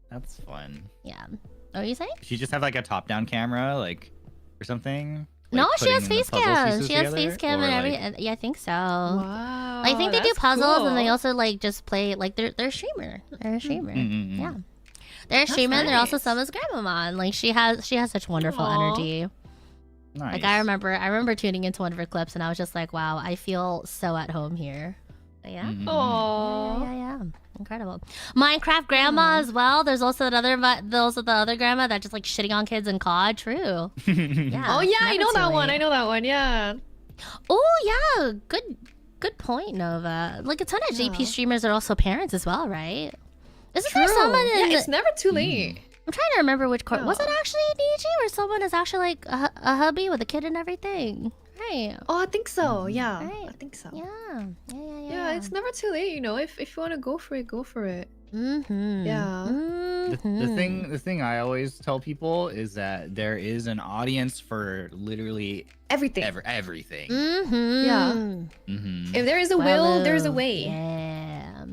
That's fun. Yeah. What are you saying? She just have like a top-down camera, like, or something? Like no, she has face cam. She has face cam and everything. Yeah, I think so. Wow. I think they do puzzles and they also like just play like they're a streamer. They're a streamer. Yeah. They're a streamer and they're also someone's grandmama. And like she has such wonderful energy. Nice. Like I remember tuning into one of her clips and I was just like, wow, I feel so at home here. But yeah. Yeah. Incredible. Minecraft grandma as well. There's also the other grandma that just like shitting on kids in COD. True. Yeah. Oh yeah, I know that one. I know that one. Yeah. Oh yeah. Good point, Nova. Like a ton of JP streamers are also parents as well, right? Isn't there someone in it's never too late. I'm trying to remember which court. Was it actually Niji where someone is actually like a hubby with a kid and everything? Right. Oh, I think so. Yeah. Right. I think so. Yeah. Yeah, it's never too late, you know. If you want to go for it, go for it. Yeah. The thing I always tell people is that there is an audience for literally Everything. Everything. Yeah. If there is a will, there's a way. Yeah.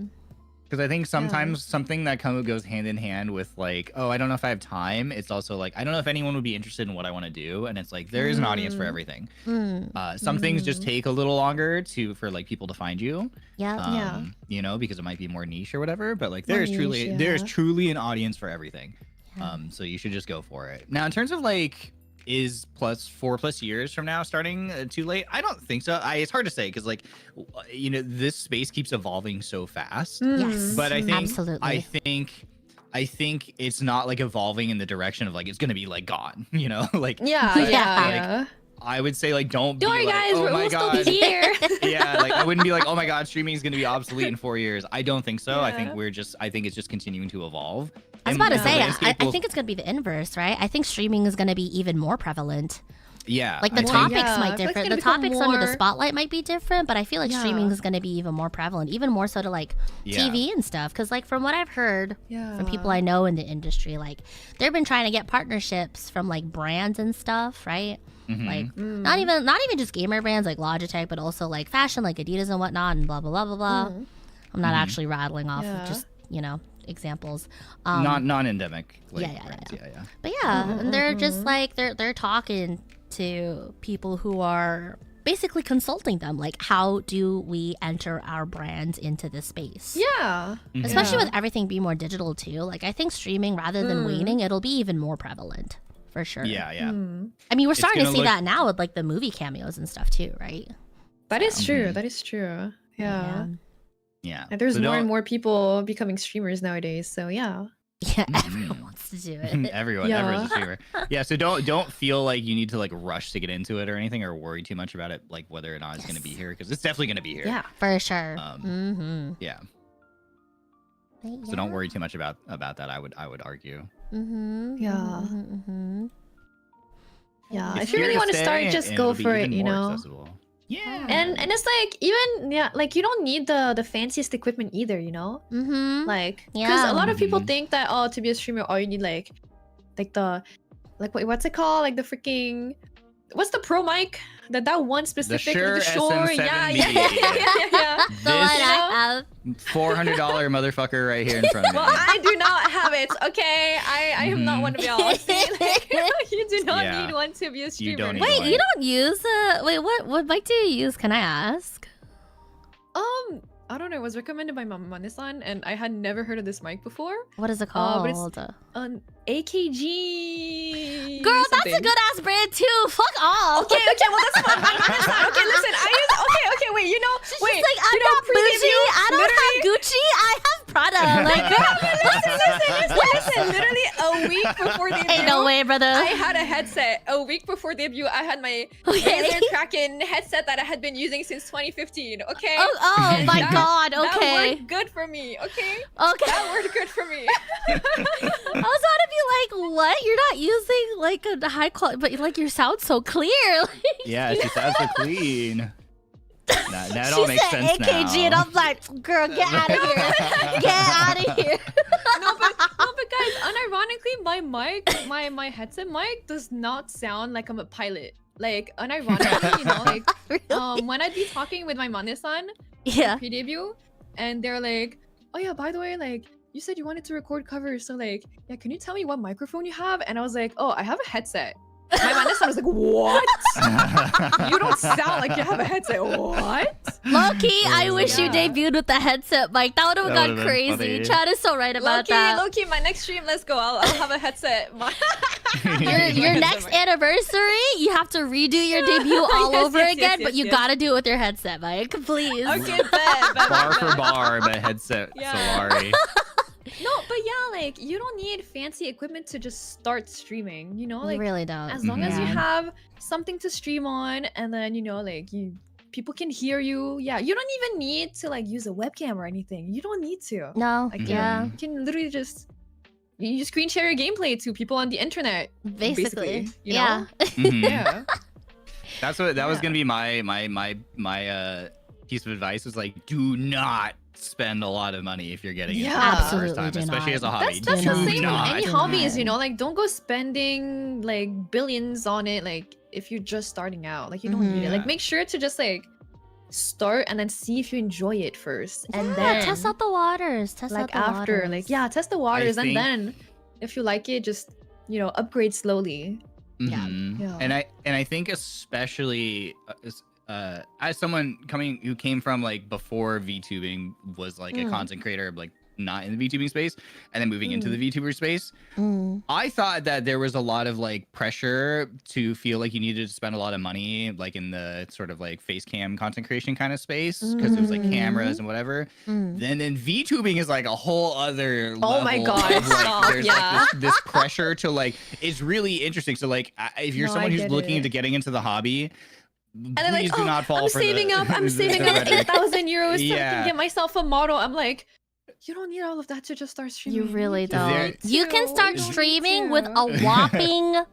Because I think sometimes something that goes hand in hand with like, oh, I don't know if I have time. It's also like, I don't know if anyone would be interested in what I want to do. And it's like, there is an audience for everything. Some things just take a little longer for like people to find you. Yeah. You know, because it might be more niche or whatever. But like, there's truly an audience for everything. Yeah. So you should just go for it. Now, in terms of like, is 4+ years from now starting too late? I don't think so. It's hard to say because like, you know, this space keeps evolving so fast. Yes. But I think absolutely. I think it's not like evolving in the direction of like it's gonna be like gone, you know? Like Yeah. I would say like don't worry, like, guys, oh my still god. be here. Yeah, like I wouldn't be like, oh my god, streaming is gonna be obsolete in 4 years. I don't think so. Yeah. I think it's just continuing to evolve. I was about to say, I think it's gonna be the inverse, right? I think streaming is gonna be even more prevalent. Yeah. Like the topics might like different. The topics under the spotlight might be different, but I feel like streaming is gonna be even more prevalent, even more so to like TV and stuff. Because like from what I've heard from people I know in the industry, like they've been trying to get partnerships from like brands and stuff, right? Like not even just gamer brands like Logitech, but also like fashion like Adidas and whatnot and blah blah blah blah blah. I'm not actually rattling off of just, you know, examples. Non-endemic like, brands. Yeah. But and they're just like they're talking to people who are basically consulting them, like how do we enter our brands into this space? Especially with everything being more digital too. Like I think streaming rather than waiting, it'll be even more prevalent for sure. Yeah. I mean, we're starting to see that now with like the movie cameos and stuff too, right? That is true. That is true. Yeah. And there's more and more people becoming streamers nowadays. So yeah, everyone wants to do it. Everyone's a streamer. Yeah, so don't feel like you need to like rush to get into it or anything, or worry too much about it, like whether or not it's gonna be here, because it's definitely gonna be here. Yeah, for sure. Yeah. So don't worry too much about that. I would argue. Yeah. If you really want to start, just go for it. You know. Accessible. Yeah. And it's like even like you don't need the fanciest equipment either, you know? Like because a lot of people think that to be a streamer all you need like the what's it called? Like the freaking what's the pro mic? That one specific the Shure. Yeah. The one I have. $400 motherfucker right here in front of me. Well, I do not have it. Okay, I am not one of y'all. Like, you do not need one to be a streamer. Wait, you don't use what mic do you use? Can I ask? I don't know. It was recommended by my Mane-san, and I had never heard of this mic before. What is it called? But it's an AKG. Girl, that's a good ass brand too. Fuck off. Okay, well that's fine. My Mane-san. Okay, listen. I use. Okay. Wait, you know. She's just like, I'm not bougie. I don't have Gucci. I have Prada. Like, girl, listen. Literally a week before debut. Ain't no way, brother. I had a headset. A week before debut, I had my Razer Kraken headset that I had been using since 2015. Okay. Oh my god. Okay. That worked good for me. Okay. Okay. That worked good for me. I was about to be like, what? You're not using like a high quality, but like your sound's so clear. Yeah, she sounds so clean. That all makes sense AKG now. And I'm like, girl, get out of here. Get out of here. No, but guys, unironically, my mic, my headset mic does not sound like I'm a pilot. Like, unironically, you know, like, really? When I'd be talking with my Mane-san, pre-debut, and they're like, oh yeah, by the way, like, you said you wanted to record covers, so like, yeah, can you tell me what microphone you have? And I was like, oh, I have a headset. My Mane-san was like, what? You don't sound like you have a headset. What? Low-key, I wish you debuted with the headset mic. That would have gone crazy. Chad is so right about that. Low-key, my next stream, let's go. I'll have a headset. your next anniversary, you have to redo your debut all over again, but you gotta do it with your headset mic, please. Okay, bet. Bar for bar, but headset Solari. No, but yeah, like you don't need fancy equipment to just start streaming, you know? Like you really don't. As long as you have something to stream on, and then you know, like people can hear you. Yeah, you don't even need to like use a webcam or anything. You don't need to. No. Like, you can literally just you screen share your gameplay to people on the internet. Basically. You know? Yeah. That was gonna be my piece of advice was like, do not spend a lot of money if you're getting into it absolutely the first time, do especially not. as a hobby. That's the same with not. any hobbies, you know. Like, don't go spending like billions on it. Like, if you're just starting out, like you don't need it. Like, make sure to just like start and then see if you enjoy it first, and then test out the waters. Test like out the after, waters. like test the waters, and then if you like it, just upgrade slowly. Yeah. And I think especially as someone who came from like before VTubing was like a content creator, like not in the VTubing space, and then moving into the VTuber space, I thought that there was a lot of like pressure to feel like you needed to spend a lot of money, like in the sort of like face cam content creation kind of space, because it was like cameras and whatever. Then VTubing is like a whole other level. Oh my god, of, like, stop. there's like this pressure to like, it's really interesting. So like if you're someone who's looking into getting into the hobby, and then please do not fall I'm for saving up €8,000 so I can get myself a model. I'm like, you don't need all of that to just start streaming. You really don't. You can start streaming with a whopping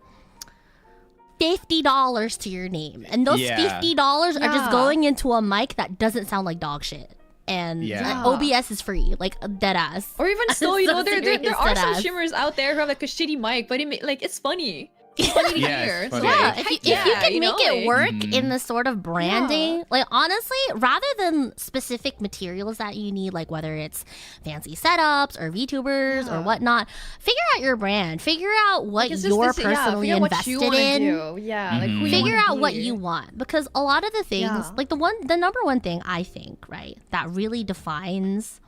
$50 to your name, and those $50 are just going into a mic that doesn't sound like dog shit. And OBS is free, like dead ass. Or even still, there are some streamers out there who have like a shitty mic, but it's funny. It's funny to hear. Funny. Yeah, if you can make it work in the sort of branding, like honestly, rather than specific materials that you need, like whether it's fancy setups or VTubers or whatnot, figure out your brand. Figure out what you're personally invested in. Yeah, like who figure out what you want, because a lot of the things, like the number one thing I think, right, that really defines,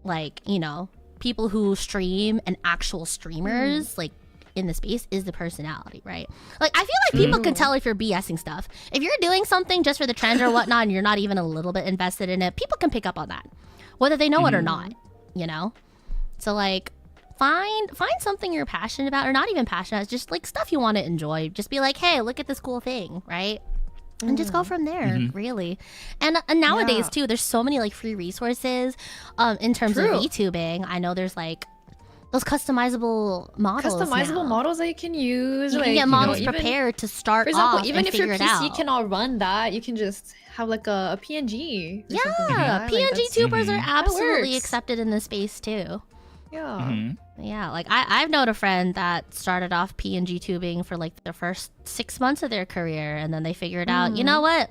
like, people who stream and actual streamers, like, in the space is the personality, right? Like, I feel like people can tell if you're BSing stuff. If you're doing something just for the trend or whatnot and you're not even a little bit invested in it, people can pick up on that, whether they know it or not, So like, find something you're passionate about, or not even passionate, it's just like stuff you want to enjoy. Just be like, hey, look at this cool thing, right? And just go from there, really. And nowadays too, there's so many like free resources in terms of VTubing. I know there's like those customizable models models that you can use. You can get models prepared to start. For example, off even and if your PC out. cannot run that, you can just have like a PNG. Yeah, PNG tubers are absolutely accepted in this space too. Yeah, like I've known a friend that started off PNG tubing for like the first 6 months of their career, and then they figured out, you know what?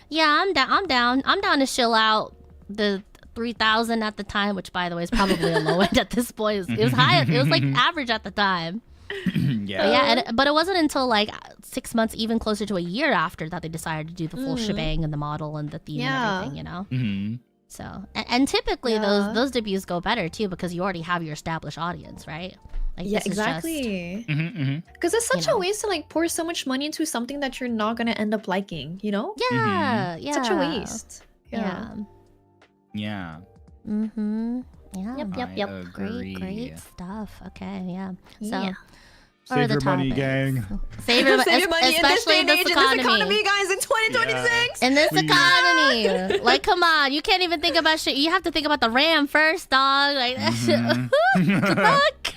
Yeah, I'm down to shill out the 3,000 at the time, which by the way is probably a low end at this point. It was high. It was like average at the time. But it wasn't until like 6 months, even closer to a year after, that they decided to do the full shebang and the model and the theme and everything. So and typically those debuts go better too, because you already have your established audience, right? Like, exactly. Because it's such a waste to like pour so much money into something that you're not gonna end up liking, Yeah, such a waste. Yeah. Yep. Great stuff. Okay, so save your money, gang. Save your money, especially in this economy, guys, in 2026. In this economy, like, come on, you can't even think about shit. You have to think about the RAM first, dog. Like that shit. Good luck.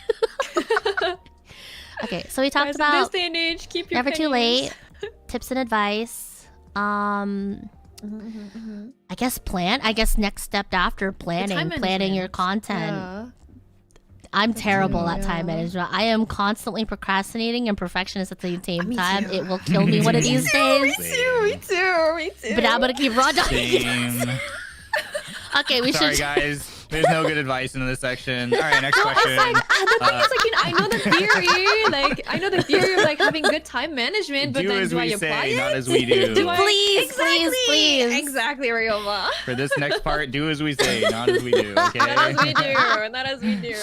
Okay, so we talked about in this day and age, keep your never too late, tips and advice. I guess next step after planning your content. I'm terrible at time management. I am constantly procrastinating and perfectionist at the same time. It will kill me one of these days. Me too. But I'm gonna keep raw dogging. Okay, we should. Sorry, guys. There's no good advice in this section. All right, next question. The thing is, like, I know the theory. I know the theory of like having good time management, but then do I apply it? Not as we do. Please. Exactly, Ryoma. For this next part, do as we say, not as we do. Okay. Not as we do.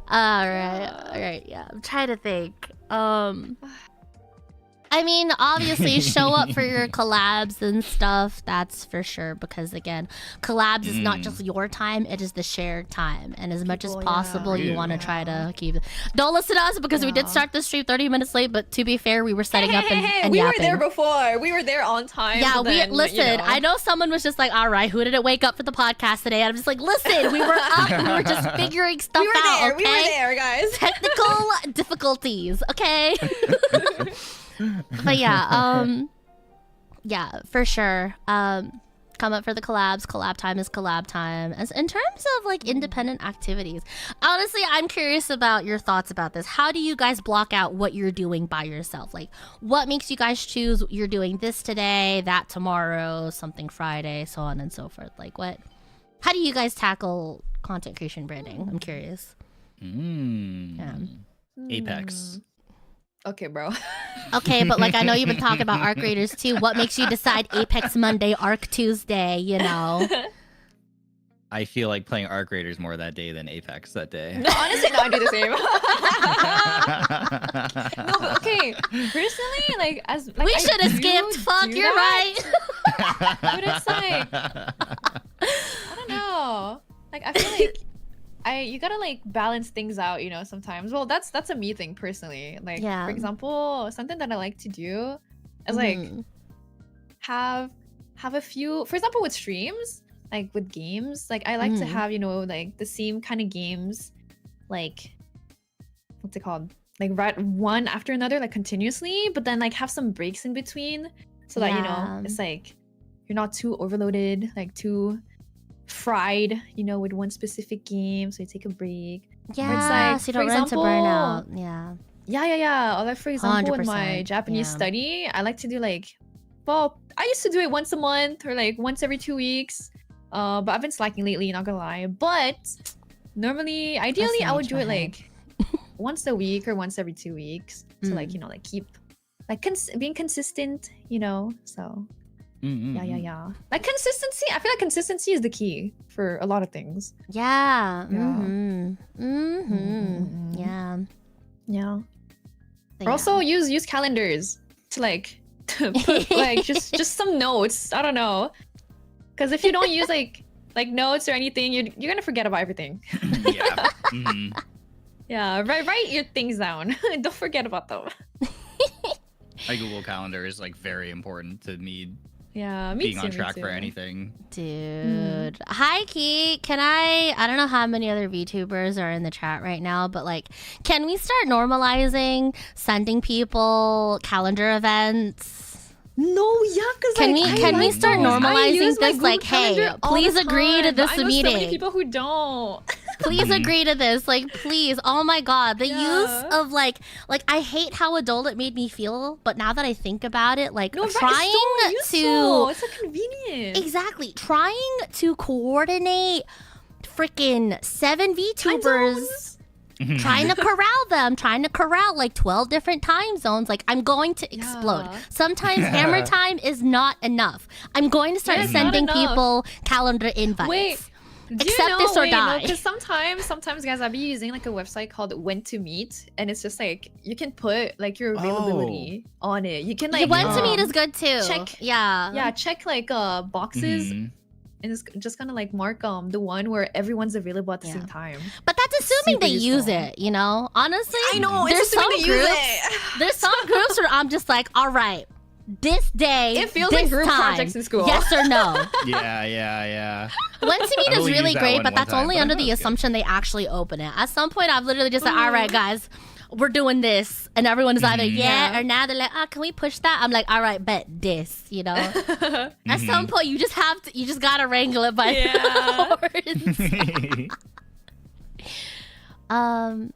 All right. Yeah, I'm trying to think. I mean, obviously, show up for your collabs and stuff. That's for sure. Because again, collabs is not just your time; it is the shared time. And as much as possible, you want to try to keep. Don't listen to us because we did start the stream 30 minutes late. But to be fair, we were setting up and we yapping. were there before. We were there on time. Yeah, listen. I know someone was just like, "All right, who didn't wake up for the podcast today?" And I'm just like, "Listen, we were up. We were just figuring stuff out. Okay? We were there, guys. Technical difficulties. Okay." But yeah, for sure. Come up for the collabs. Collab time is collab time. As in terms of like independent activities, honestly, I'm curious about your thoughts about this. How do you guys block out what you're doing by yourself? Like, what makes you guys choose you're doing this today, that tomorrow, something Friday, so on and so forth? Like, what? How do you guys tackle content creation branding? I'm curious. Yeah. Apex. Okay, bro. Okay, but like I know you've been talking about ARC Raiders too. What makes you decide Apex Monday, ARC Tuesday, you know? I feel like playing ARC Raiders more that day than Apex that day. No, honestly, no, I do the same. No, okay. Personally, like as like, we should have skipped. Fuck, you're right. But it's like I don't know. Like I feel like you gotta like balance things out, you know, sometimes. Well, that's a me thing personally. Like for example, something that I like to do is like have a few, for example, with streams, like with games, like I like to have, you know, like the same kind of games, like what's it called? Like right one after another, like continuously, but then like have some breaks in between so that, you know, it's like you're not too overloaded, like too fried, you know, with one specific game, so you take a break. Yeah, it's like, so you don't run into burnout. Yeah. Or like for example, with my 100%, Japanese study, I like to do like, well, I used to do it once a month or like once every 2 weeks. But I've been slacking lately, not gonna lie. But normally, ideally, I would do it like once a week or once every 2 weeks. So like, you know, like keep like being consistent, you know. So yeah. Like consistency. I feel like consistency is the key for a lot of things. Yeah. Or also use calendars to like to put like just some notes. I don't know. Because if you don't use like notes or anything, you're gonna forget about everything. Yeah. Yeah. Write your things down. Don't forget about them. My Google Calendar is like very important to me. Yeah, being on track for anything. Dude. Hi, Key. Can I don't know how many other VTubers are in the chat right now, but like, can we start normalizing sending people calendar events? No, yeah, because can we start normalizing this? Like, hey, please agree to this meeting. So many people who don't. Please agree to this. Like, please. Oh my god, the use of like I hate how adult it made me feel. But now that I think about it, like trying it's so convenient. Exactly, trying to coordinate freaking 7 VTubers. Trying to corral like 12 different time zones. Like, I'm going to explode. Sometimes hammer time is not enough. I'm going to start sending people calendar invites. Wait, accept this or die. Because sometimes guys, I'll be using like a website called When to Meet, and it's just like you can put like your availability on it. You can like When to Meet is good too. Check check like boxes. And it's just gonna like mark the one where everyone's available at the same time. But that's assuming they use it, you know? Honestly, I know, there's some groups where I'm just like, all right, this day, it feels like group projects in school. Yes or no? Yeah. When to Meet is really great, but that's only under the assumption they actually open it. At some point, I've literally just said, all right, guys, we're doing this, and everyone is either or nah. They're like, can we push that? I'm like, all right, bet this, you know. At some point, you just gotta wrangle it by horns.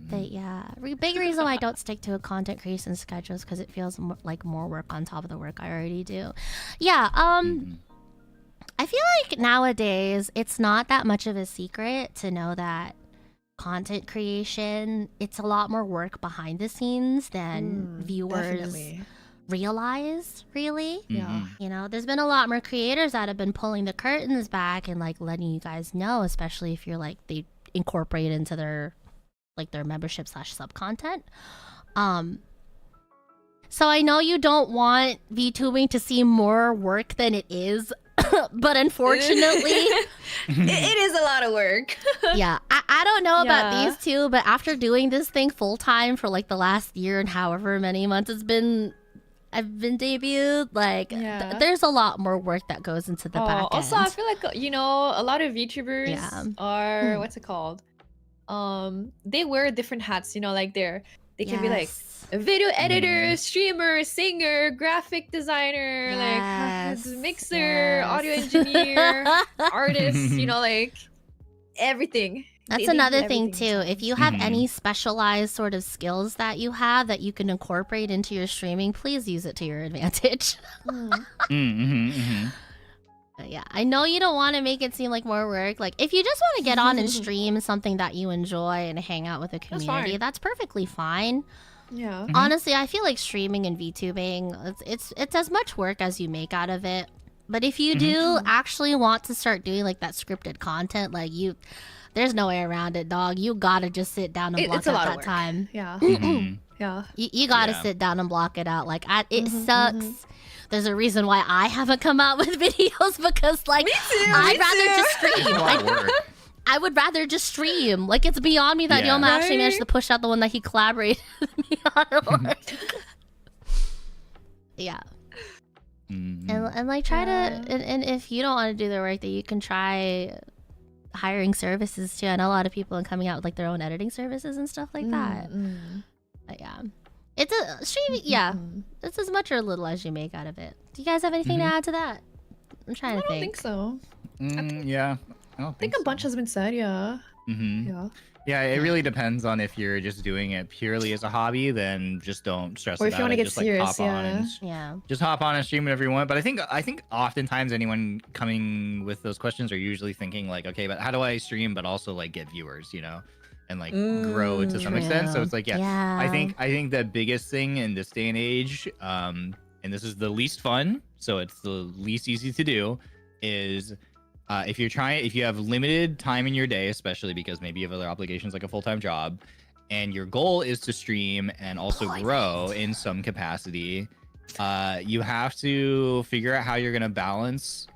But yeah, big reason why I don't stick to a content creation schedule is because it feels like more work on top of the work I already do. Yeah. I feel like nowadays it's not that much of a secret to know that content creation, it's a lot more work behind the scenes than viewers realize, really. Yeah. You know, there's been a lot more creators that have been pulling the curtains back and like letting you guys know, especially if you're like they incorporate into their membership / sub content. So I know you don't want VTubing to seem more work than it is, but unfortunately, it is a lot of work. Yeah, I don't know about these two, but after doing this thing full time for like the last year and however many months I've been debuted, like there's a lot more work that goes into the back end. Also, I feel like, you know, a lot of VTubers are what's it called? They wear different hats, you know, like they're They can be like a video editor, streamer, singer, graphic designer, like mixer, audio engineer, artist, you know, like everything. That's another thing too. If you have any specialized sort of skills that you have that you can incorporate into your streaming, please use it to your advantage. Yeah, I know you don't want to make it seem like more work. Like, if you just want to get on and stream something that you enjoy and hang out with the community, that's perfectly fine. Yeah. Honestly, I feel like streaming and VTubing, it's as much work as you make out of it. But if you do actually want to start doing like that scripted content, like there's no way around it, dog. You gotta just sit down and block out that time. Yeah. Yeah. You gotta sit down and block it out. Like, it sucks. There's a reason why I haven't come out with videos, because like I'd rather just stream. I would rather just stream. Like, it's beyond me that Yoma actually managed to push out the one that he collaborated with me on. Yeah. And like try to and if you don't want to do the work, that you can try hiring services too. I know a lot of people are coming out with like their own editing services and stuff like that. But yeah, it's a streaming. It's as much or little as you make out of it. Do you guys have anything to add to that? I'm trying to think. I don't think so. I don't think a bunch has been said. Yeah, it really depends on if you're just doing it purely as a hobby, then just don't stress about it. Or if you want to get just, serious, like, just hop on and stream whatever you want. But I think oftentimes anyone coming with those questions are usually thinking like, okay, but how do I stream but also like get viewers, you know, and like grow to some extent. So it's like, I think the biggest thing in this day and age, and this is the least fun, so it's the least easy to do, is if you have limited time in your day, especially because maybe you have other obligations like a full-time job, and your goal is to stream and also grow in some capacity, you have to figure out how you're going to balance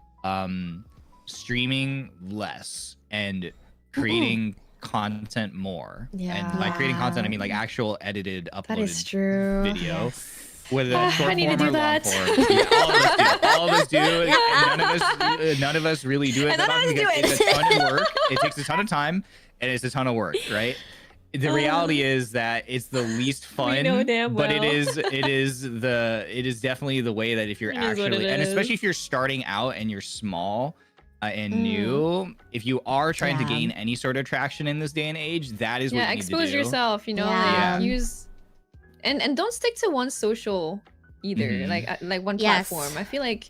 streaming less and creating content more. And by creating content, I mean like actual edited, uploaded video. Whether that's short form or long form. All of us do. And none of us really do it. It's a ton of work. It takes a ton of time, and it's a ton of work, right? The reality is that it's the least fun, but it is definitely the way that if you're actually, and especially if you're starting out and you're small and new, if you are trying to gain any sort of traction in this day and age, that is what you need to do. Expose yourself, you know, like use. And don't stick to one social either, like one platform. I feel like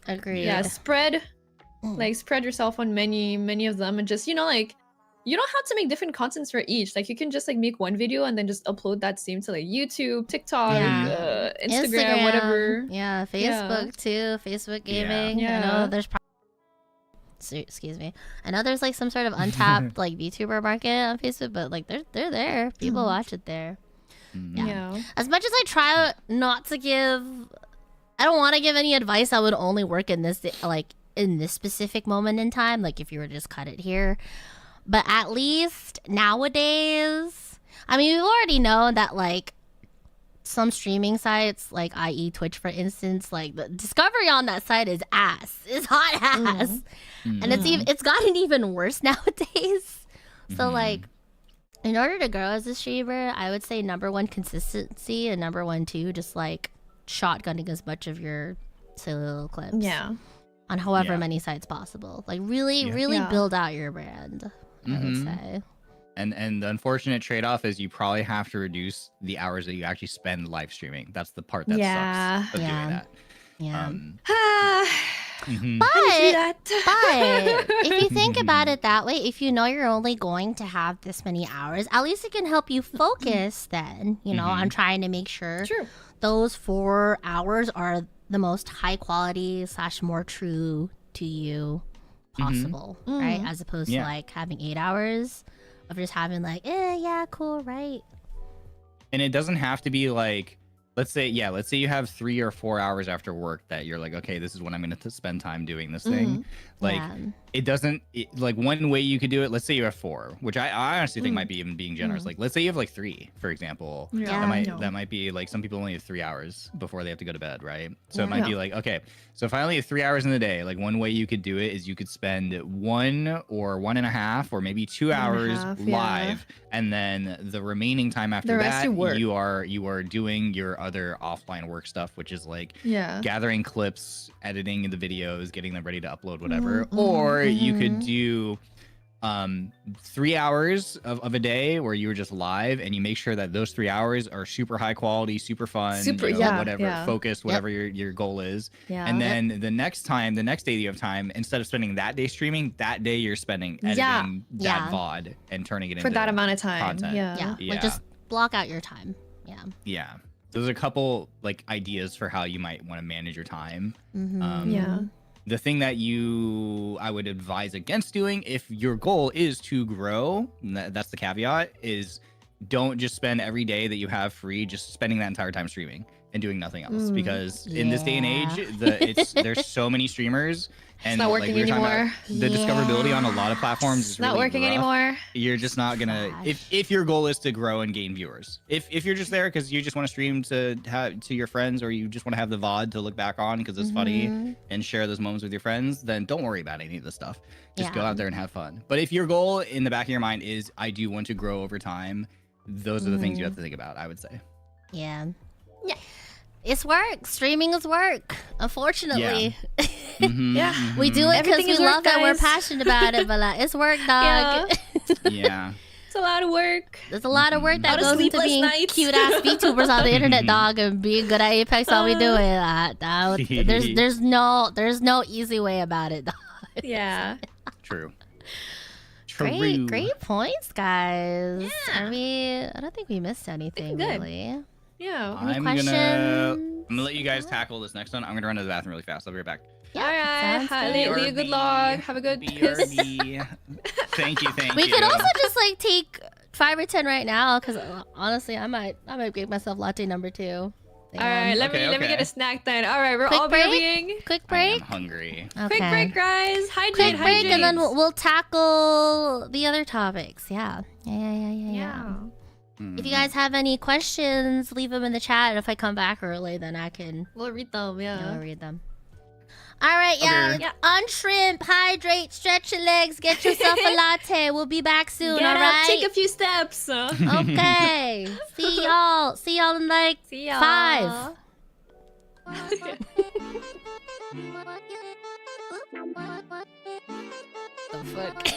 spread yourself on many of them, and just, you know, like, you don't have to make different contents for each. Like, you can just like make one video and then just upload that same to like YouTube, TikTok, Instagram, whatever. Yeah, Facebook too. Facebook gaming. I know there's excuse me. I know there's like some sort of untapped like VTuber market on Facebook, but like they're there. People watch it there. As much as I try not to I don't want to give any advice that would only work in this specific moment in time, like if you were to just cut it here. But at least nowadays, I mean, we've already known that like some streaming sites, like i.e. Twitch, for instance, like the discovery on that site is ass. It's hot ass. And it's gotten even worse nowadays. So like, in order to grow as a streamer, I would say #1, consistency, and #2, just like shotgunning as much of your silly little clips. On however many sites possible. Like really build out your brand, I would say. And the unfortunate trade-off is you probably have to reduce the hours that you actually spend live streaming. That's the part that sucks of doing that. But if you think about it that way, if you know you're only going to have this many hours, at least it can help you focus then, you know, on trying to make sure those 4 hours are the most high quality / more true to you possible, right? As opposed to like having 8 hours of just having like, cool, right? And it doesn't have to be like, let's say you have 3 or 4 hours after work that you're like, okay, this is when I'm going to spend time doing this thing. Like, it doesn't like one way you could do it. Let's say you have 4, which I honestly think might be even being generous. Like let's say you have like 3, for example. Yeah. That might be like some people only have 3 hours before they have to go to bed, right? So it might be like, okay, so if I only have 3 hours in the day, like one way you could do it is you could spend 1 or 1.5 or maybe 2 hours live, and then the remaining time after that you are doing your other offline work stuff, which is like gathering clips, editing the videos, getting them ready to upload, whatever. Or you could do 3 hours of a day where you're just live, and you make sure that those 3 hours are super high quality, super fun, whatever, focused, whatever your goal is. And then the next day you have time, instead of spending that day streaming, that day you're spending editing that VOD and turning it into for that amount of time. Content. Like just block out your time. Yeah. There's a couple like ideas for how you might want to manage your time. The thing that I would advise against doing if your goal is to grow, that's the caveat, is don't just spend every day that you have free just spending that entire time streaming and doing nothing else, because in this day and age there's so many streamers, and it's not working anymore. The discoverability on a lot of platforms is not really working rough. anymore. You're just not gonna if your goal is to grow and gain viewers. If you're just there because you just want to stream to your friends, or you just want to have the VOD to look back on because it's funny and share those moments with your friends, then don't worry about any of this stuff. Just go out there and have fun. But if your goal in the back of your mind is I do want to grow over time, those are the things you have to think about, I would say. Yeah. It's work. Streaming is work, unfortunately. We do it because we love that. We're passionate about it, but like, it's work, dog. It's a lot of work. There's a lot of work that goes into being cute ass VTubers on the internet, dog, and being good at Apex while we do it. There's no easy way about it, dog. True. Great points, guys. I mean, I don't think we missed anything really. I'm gonna let you guys tackle this next one. I'm gonna run to the bathroom really fast. I'll be right back. All right. Leave a good log. Have a good piss. Thank you. We could also just like take 5 or 10 right now, because honestly, I might make myself latte number 2. All right, let me get a snack then. All right, we're all BRRing. Quick break. I'm hungry. Okay. Quick break, guys. Hydrate. Quick break, and then we'll tackle the other topics. Yeah. If you guys have any questions, leave them in the chat. And if I come back early, then we'll read them. We'll read them. All right, y'all. Unshrimp, hydrate, stretch your legs, get yourself a latte. We'll be back soon. All right. Take a few steps. Okay. See y'all in like 5. The fuck?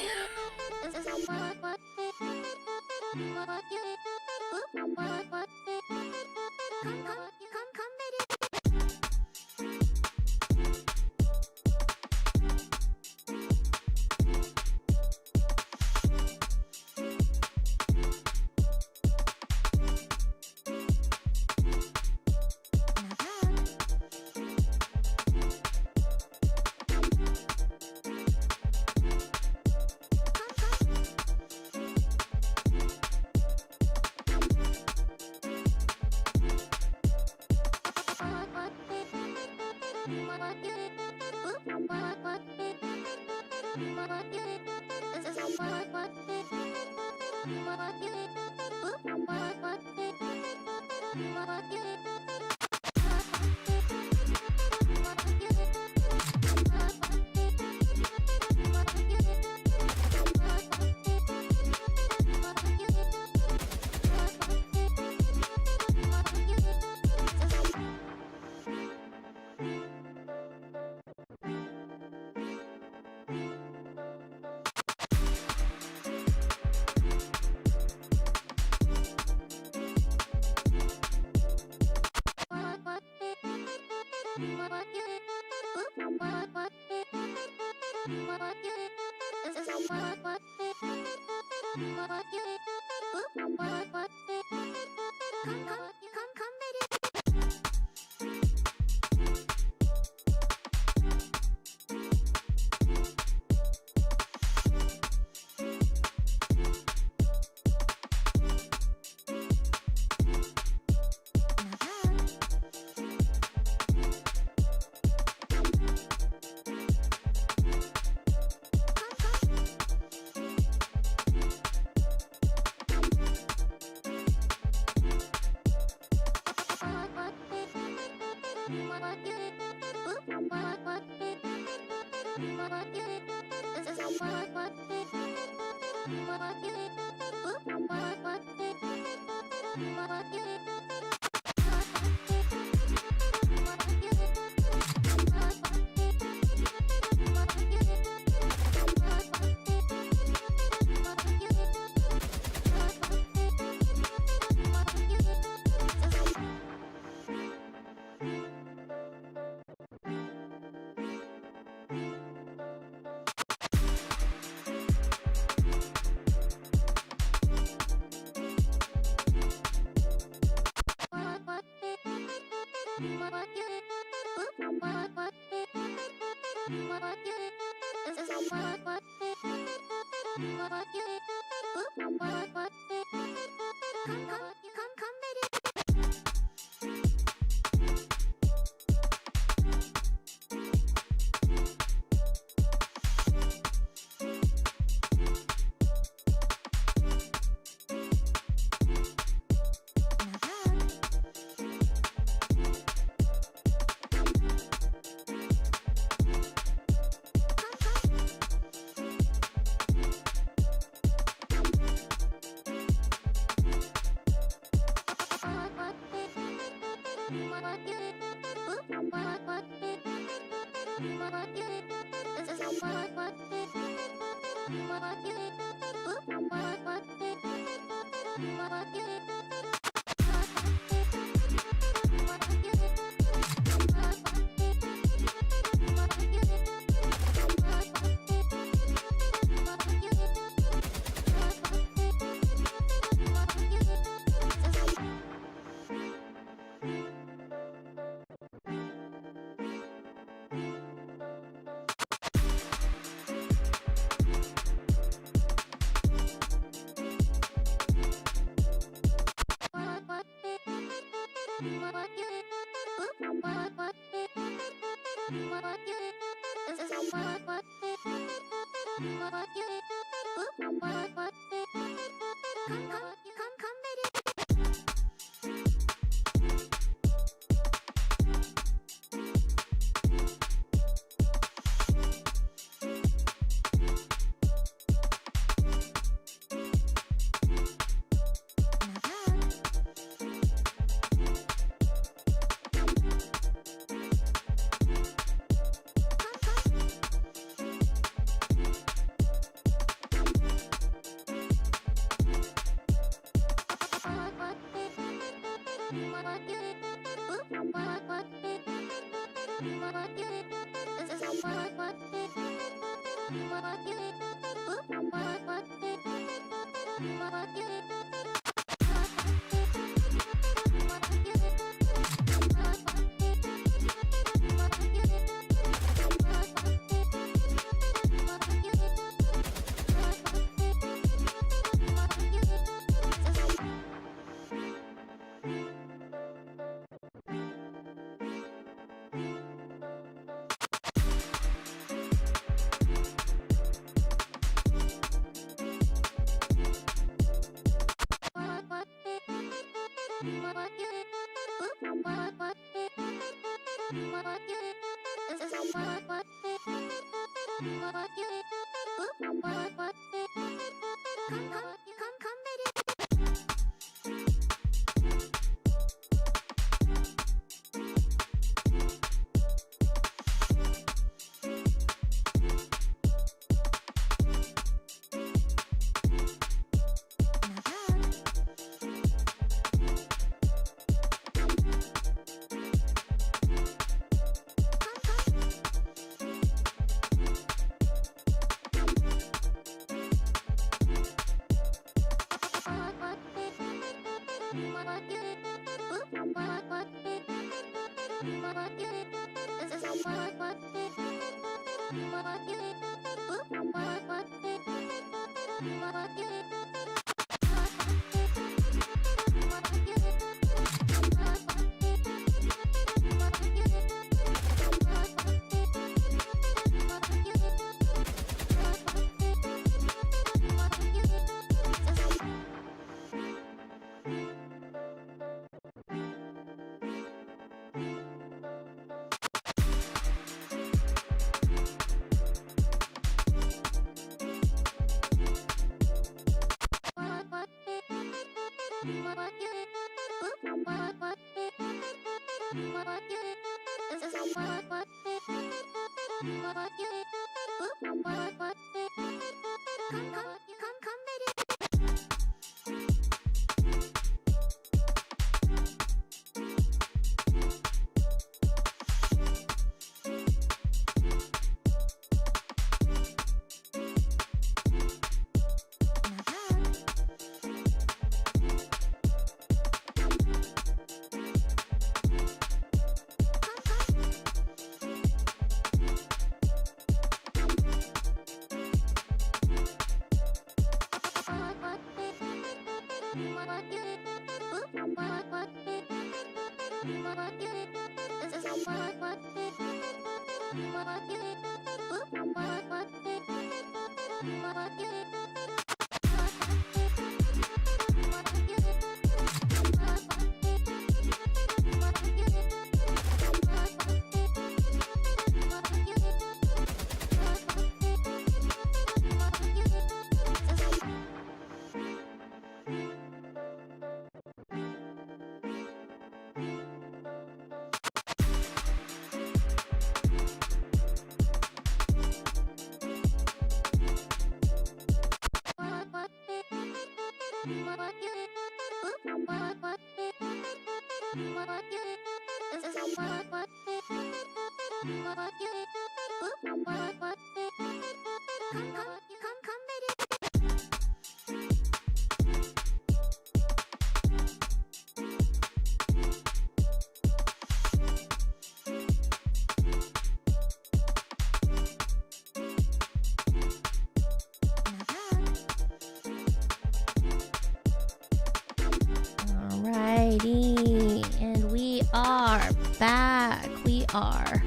Alrighty, and we are back. We are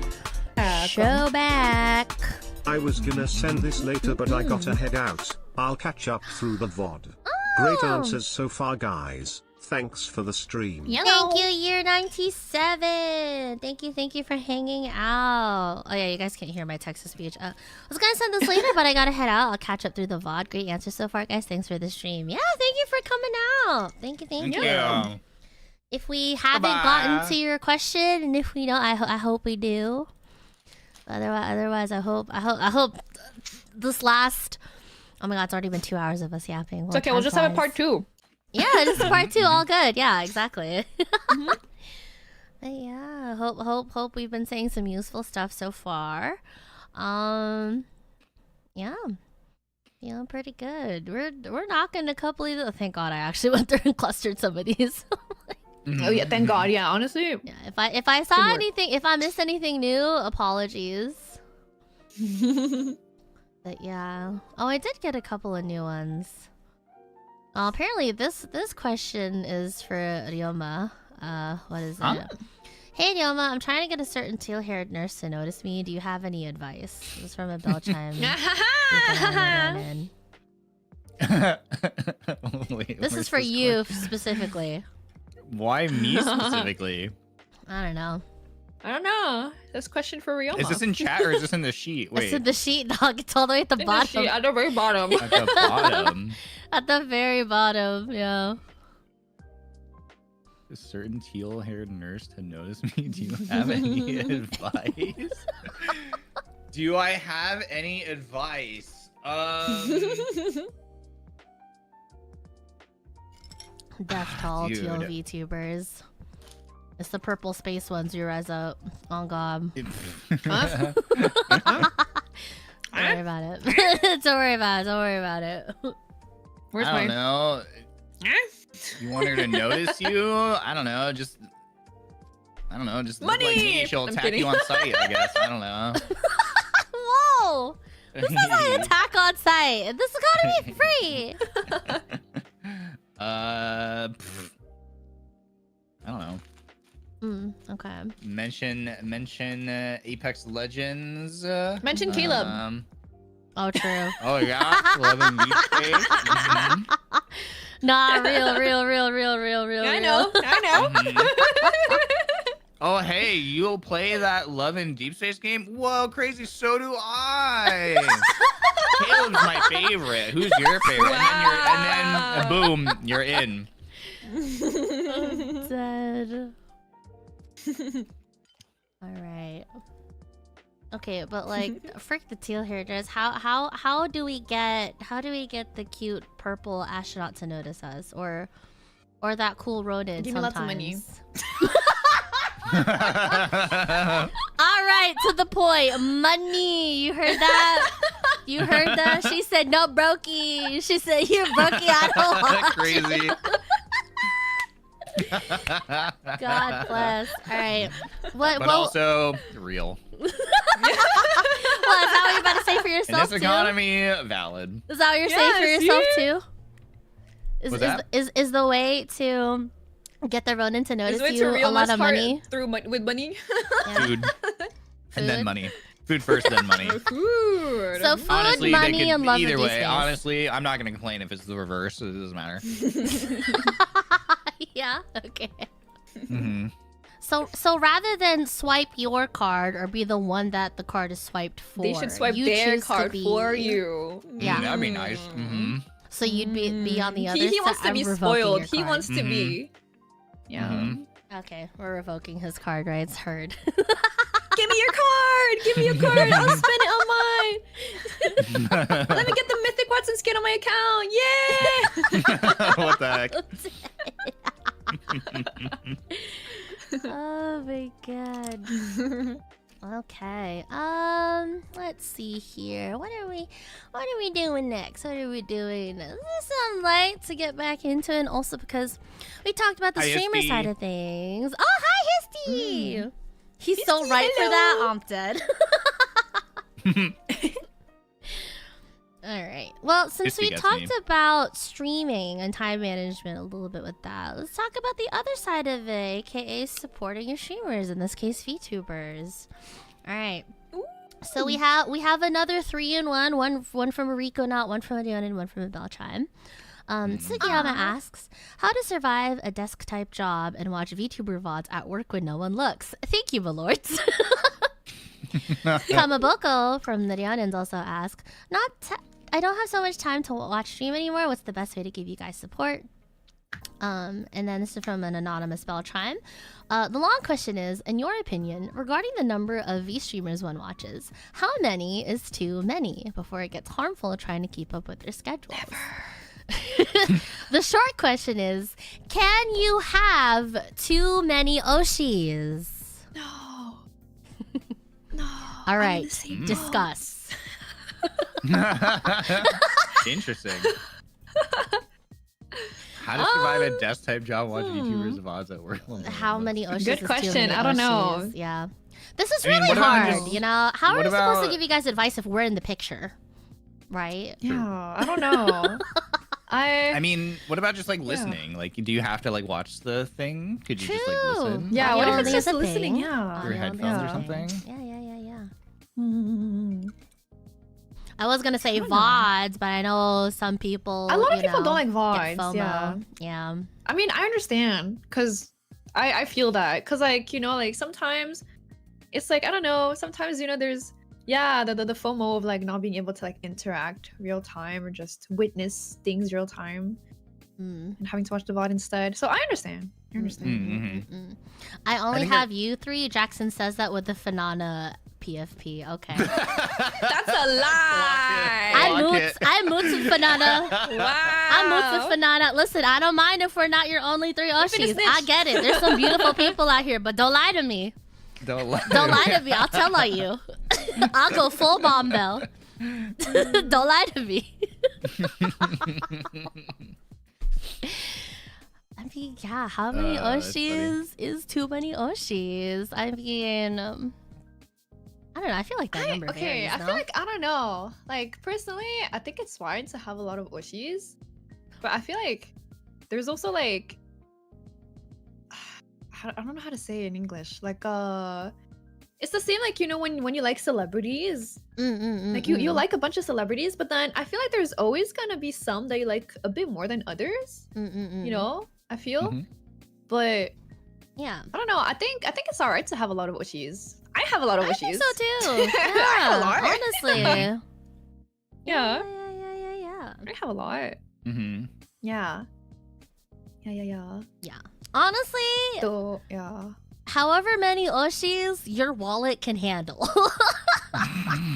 show back. I was gonna send this later, but I gotta head out. I'll catch up through the VOD. Great answers so far, guys. Thanks for the stream. Thank you, year 97. Thank you for hanging out. Oh yeah, you guys can't hear my text-to-speech. I was gonna send this later, but I gotta head out. I'll catch up through the VOD. Great answers so far, guys. Thanks for the stream. Yeah, thank you for coming out. Thank you. If we haven't gotten to your question, and if we don't, I hope we do. Otherwise, I hope this last. Oh my god, it's already been 2 hours of us yapping. It's okay. We'll just have a part 2. Yeah, just part 2. All good. Yeah, exactly. But yeah, hope we've been saying some useful stuff so far. Yeah, feeling pretty good. We're knocking a couple of. Oh, thank God, I actually went through and clustered some of these. Oh yeah, thank God. Yeah, honestly. Yeah, if I saw anything, if I missed anything new, apologies. But yeah. Oh, I did get a couple of new ones. Apparently this question is for Ryoma. What is it? Hey Ryoma, I'm trying to get a certain teal-haired nurse to notice me. Do you have any advice? This is from a bell chime. Wait, this is for you specifically. Why me specifically? I don't know. This question for Ryoma. Is this in chat or is this in the sheet? Wait. It's in the sheet, dog. It's all the way at the bottom. At the very bottom. At the bottom. At the very bottom, yeah. A certain teal-haired nurse to notice me. Do you have any advice? Do I have any advice? Death tall Dude. teal VTubers. It's the purple space ones you rise up. Oh god. Don't worry about it. Don't worry about it. Where's I don't know. You want her to notice you? I don't know. Just look like me. She'll attack you on sight, I guess. I don't know. Whoa! This is an attack on sight. This has gotta be free. I don't know. Okay. Mention Apex Legends. Mention Caleb. Oh, true. Oh yeah, 11 weeks. Nah, real. I know. Oh hey, you'll play that Love in Deep Space game? Whoa, crazy! So do I. Caleb's my favorite. Who's your favorite? Wow. And then boom, you're in. I'm dead. All right. Okay, but like, frick the teal hair dress. How do we get the cute purple astronaut to notice us, or that cool rodent? Give me sometimes. lots of money. All right, to the point. Money. You heard that? You heard that? She said no brokey. She said you're brokey. I don't want Crazy. God bless. All right. But also real. Well, is that what you're about to say for In yourself this too? economy, valid. Is that what you're saying for yourself too? What's that? Is the way to get the rodent to notice Is you a lot of money? With money? Yeah. Food. And then money. Food first, then money. Food. So food, Honestly, money, they could, and love either of these way. days. Honestly, I'm not gonna complain if it's the reverse. It doesn't matter. Yeah. Okay. Mm-hmm. So rather than swipe your card or be the one that the card is swiped for, They should swipe you their choose to card be- for you. Yeah. That'd be nice. Mm-hmm. So you'd be on the other side. He wants to be revoking spoiled. your He card. wants to be. Yeah. Mhm. Okay, we're revoking his card rights. Heard. Give me your card! Give me your card! I'll spend it on mine! Let me get the Mythic Watson skin on my account! Yeah! What the heck? Oh my god. Okay. Let's see here. What are we doing next? What are we doing? This is some light to get back into, and also because we talked about the Hi, streamer Histy. side of things. Oh, hi Histy! He's so Histy, right for hello. that. I'm dead. All right. Well, since Histy we gets talked me. about streaming and time management a little bit with that, let's talk about the other side of it, aka supporting your streamers. In this case, VTubers. All right. So we have another 3-in-1, one from a Rikonaut, one from a Dion, and one from a Belchime. Sugiyama asks, how to survive a desk-type job and watch VTuber VODs at work when no one looks. Thank you, my lords. Kamaboko from the Rionans also asks, I don't have so much time to watch stream anymore. What's the best way to give you guys support? And then this is from an anonymous Belchime. The long question is, in your opinion, regarding the number of V streamers one watches, how many is too many before it gets harmful trying to keep up with their schedules? The short question is, can you have too many Oshis? No. No. All right, I'm the same discuss. Interesting. How to survive a desk type job watching YouTubers of odds at work? How many Oshis? Good is too question. many I don't know. Oshis? Yeah. This is I mean, really what about hard, just- you know? How are what we supposed to about- give you guys advice if we're in the picture? Right? Yeah, I don't know. I mean, what about just like listening? Like, do you have to like watch the thing? Could you just like True. listen? Yeah, Audio what if only it's is just a thing. listening? Yeah. Through Audio headphones only or is a something? thing. Yeah. Mm. I was gonna say I don't know. VODs, but I know some people. A lot of you people know, don't like get VODs. FOMO. Yeah. Yeah. I mean, I understand because I feel that because like like sometimes it's like I don't know. Sometimes there's the FOMO of like not being able to like interact real time or just witness things real time Mm. and having to watch the VOD instead. So I understand. I understand. Mm. I only think have you three. Jackson says that with the Fanana PFP. Okay. That's a lie. I'm moots with Fanana. Wow. I'm moots with Fanana. Listen, I don't mind if we're not your only three Oshis. snitch. I get it. There's some beautiful people out here, but don't lie to me. Don't lie. Don't lie to me. I'll tell on you. I'll go full bomb bell. Don't lie to me. I mean, yeah, how many That's Oshis is too many Oshis? I mean, I don't know. I feel like that number varies, I no? feel like I don't know. Like personally, I think it's fine to have a lot of Oshis, but I feel like there's also like I don't know how to say it in English. Like it's the same like when you like celebrities, like you like a bunch of celebrities, but then I feel like there's always gonna be some that you like a bit more than others. You know, I feel, Mhm. but Yeah. I don't know. I think it's alright to have a lot of Oshis. I have a lot of I Oshis. think so too. I have a lot. Yeah, honestly. Yeah. Yeah. I have a lot. Mm-hmm. Yeah. Yeah. Honestly, So, yeah. however many Oshis your wallet can handle.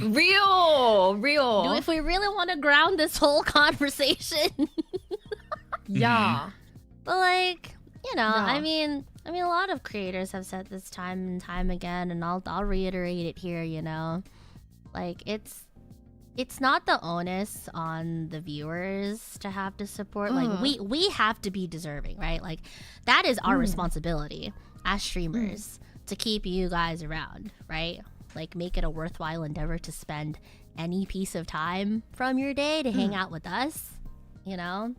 Real. If we really want to ground this whole conversation. Yeah. But like, you know, Yeah. I mean, a lot of creators have said this time and time again, and I'll reiterate it here. You know, like it's not the onus on the viewers to have to support. Like we have to be deserving, right? Like that is our responsibility as streamers to keep you guys around, right? Like make it a worthwhile endeavor to spend any piece of time from your day to hang out with us, you know?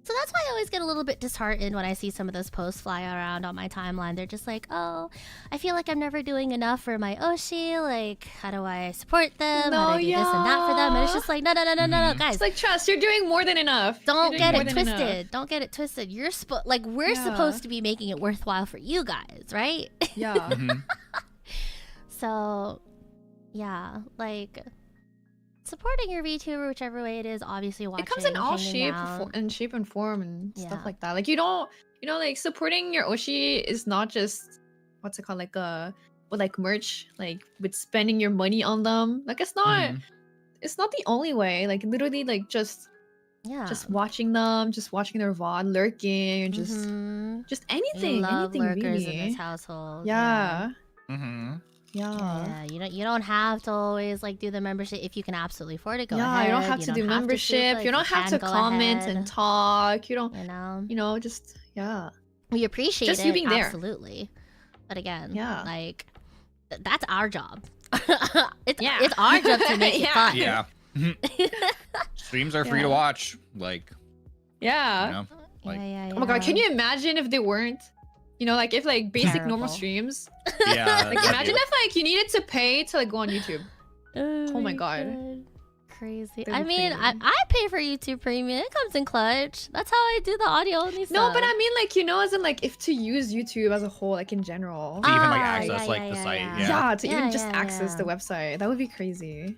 So that's why I always get a little bit disheartened when I see some of those posts fly around on my timeline. They're just like, oh, I feel like I'm never doing enough for my Oshi. Like, how do I support them? How do I do this and that for them? And it's just like, no, guys. It's like, trust, you're doing more than enough. Don't get it twisted. Don't get it twisted. You're we're supposed to be making it worthwhile for you guys, right? Yeah. So, yeah, like supporting your VTuber, whichever way it is, obviously watching. It comes in all shape and form and stuff like that. Like you don't, like supporting your Oshi is not just what's it called, like merch, like with spending your money on them. Like it's not the only way. Like literally, like just watching them, just watching their VOD, lurking, and just anything, anything lurkers really. in this household. Yeah. Yeah, you don't have to always like do the membership if you can absolutely afford it. Go ahead. You don't have to do membership. You don't have to comment and talk. You don't. Just we appreciate just it, you being there. Absolutely. But again, like that's our job. It's our job to make it fun. Yeah. Streams are free to watch. Like. Yeah. Yeah. Oh my god, can you imagine if they weren't? Like if like basic normal streams. Yeah. Like imagine if like you needed to pay to like go on YouTube. Oh my god. Crazy. I mean, I pay for YouTube Premium. It comes in clutch. That's how I do the audio only stuff. No, but I mean like as in like if to use YouTube as a whole, like in general. To even like access the site. Yeah, to even just access the website. That would be crazy.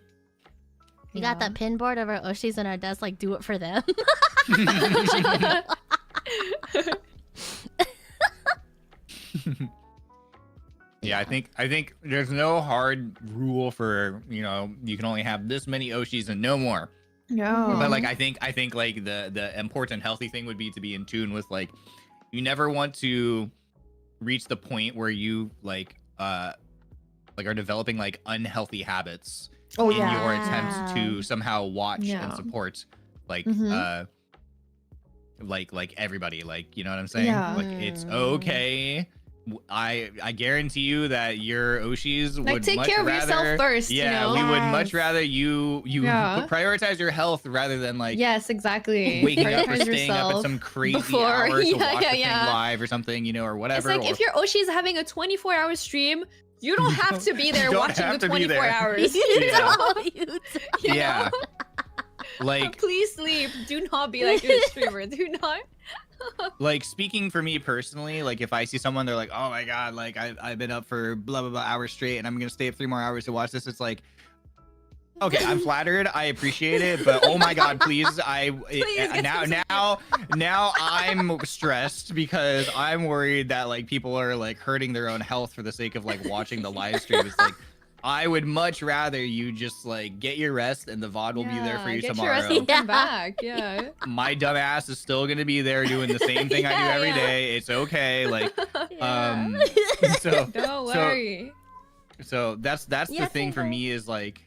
We got that pin board of our Oshis on our desk, like do it for them. Yeah, I think there's no hard rule for, you can only have this many Oshis and no more. No. But like I think like the important healthy thing would be to be in tune with like you never want to reach the point where you are developing like unhealthy habits in your attempt to somehow watch and support like everybody, like, you know what I'm saying? Yeah. Like it's okay. I guarantee you that your Oshis would take much care rather, of yourself first. Yeah, we would much rather you prioritize your health rather than like exactly waking up or staying up at some crazy hours to watch the thing live or something, or whatever. It's like if your Oshi is having a 24-hour stream, you don't have to be there watching the 24 hours. Yeah. Like please sleep. Do not be like your streamer. Do not. Like speaking for me personally, like if I see someone, they're like, oh my god, like I've been up for blah blah blah hours straight and I'm gonna stay up 3 more hours to watch this, it's like, okay, I'm flattered, I appreciate it, but oh my god, please, now I'm stressed because I'm worried that like people are like hurting their own health for the sake of like watching the live stream. It's like, I would much rather you just like get your rest and the VOD will be there for you tomorrow. Get your rest and come back. Yeah. My dumb ass is still gonna be there doing the same thing I do every day. It's okay. Like, so don't worry. So that's the thing for me is like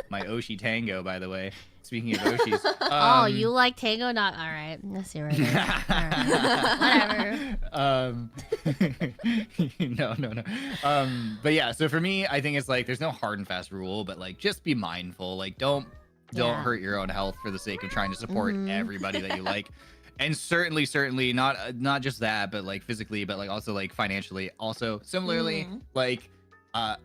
my Oshi Tango, by the way. Speaking of Oshis. Oh, you like Tango? Not all right. I see right there. Whatever. No. But yeah, so for me, I think it's like there's no hard and fast rule, but like just be mindful. Like don't hurt your own health for the sake of trying to support everybody that you like. And certainly not just that, but like physically, but like also like financially. Also similarly, like none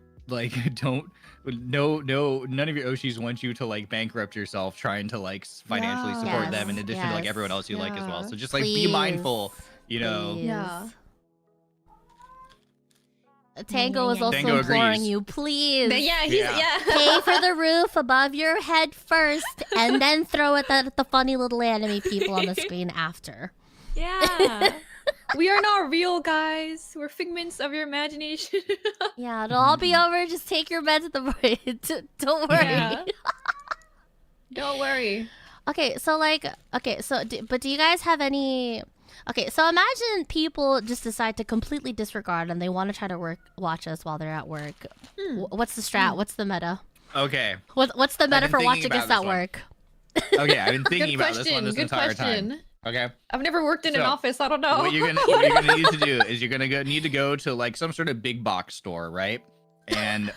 of your Oshis want you to like bankrupt yourself trying to like financially support them in addition to like everyone else you like as well. So just like be mindful, Yeah. Tango was also imploring you, please. He's pay for the roof above your head first, and then throw it at the funny little anime people on the screen after. Yeah. We are not real, guys. We're figments of your imagination. Yeah, it'll all be over. Just take your meds at the break. Don't worry. Yeah. Don't worry. Okay, so but do you guys have any? Okay, so imagine people just decide to completely disregard and they want to try to watch us while they're at work. What's the strat? What's the meta? Okay. What's the meta for watching us at work? Okay, I've been thinking about this one this entire time. Okay. I've never worked in an office. I don't know. What you're gonna need to do is you're gonna need to go to like some sort of big box store, right? And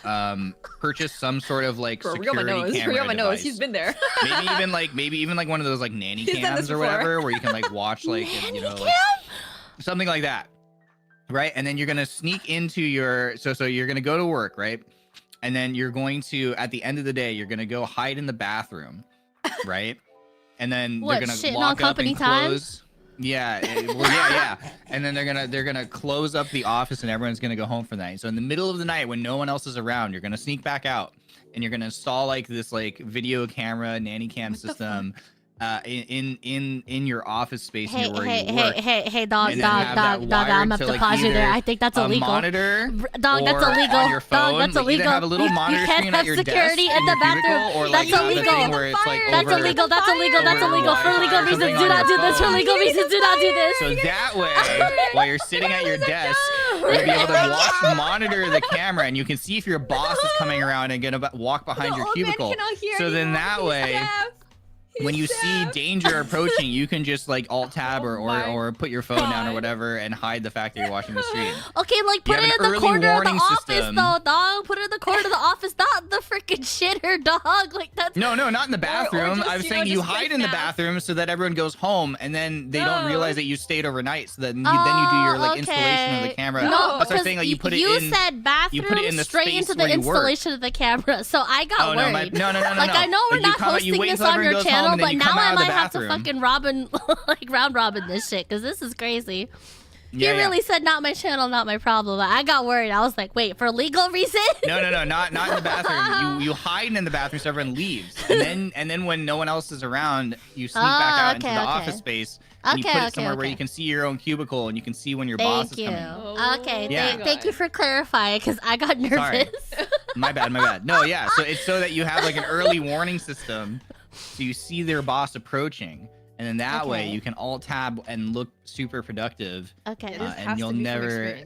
purchase some sort of like security camera device. He's been there. maybe even like one of those like nanny cams or whatever, where you can like watch like like, something like that, right? And then you're gonna sneak into your so you're gonna go to work, right? And then you're going to at the end of the day you're gonna go hide in the bathroom, right? And then they're gonna lock up and close. Yeah, yeah. And then they're gonna close up the office and everyone's gonna go home for the night. So in the middle of the night when no one else is around, you're gonna sneak back out and you're gonna install like this like video camera nanny cam system in your office space where you work. Hey, dog, I'm gonna have to pause you there. I think that's illegal. Monitor, dog, that's illegal. On your phone, dog, that's illegal. Have a little monitor screen at your security desk in the bathroom. or that's like illegal. Where it's like that's illegal. That's illegal. That's illegal. For legal reasons, do not do this. For legal reasons, do not do this. So that way, while you're sitting at your desk, you'll be able to monitor the camera, and you can see if your boss is coming around and gonna walk behind your cubicle. So then that way. When you see danger approaching, you can just like alt tab or put your phone down or whatever and hide the fact that you're watching the stream. Okay, like put it in the corner of the office though, dog. Put it in the corner of the office, not the freaking shitter, dog. Like that's No, not in the bathroom. I was saying you hide in the bathroom so that everyone goes home and then they don't realize that you stayed overnight. So that then you do your like installation of the camera. No, that's what I'm saying. Like you put it in. You said bathroom straight into the installation of the camera, so I got worried. No. Like I know we're not hosting this on your channel. But now I might have to fucking round robin this shit because this is crazy. Yeah, he really said not my channel, not my problem. I got worried. I was like, wait, for legal reason? No, not in the bathroom. You hide in the bathroom so everyone leaves, and then when no one else is around, you sneak back out into the office space. And you put it somewhere where you can see your own cubicle and you can see when your boss is coming. Okay, thank you for clarifying because I got nervous. Sorry. My bad. No, yeah. So it's so that you have like an early warning system. So you see their boss approaching, and then that way you can alt tab and look super productive. Okay. And you'll never.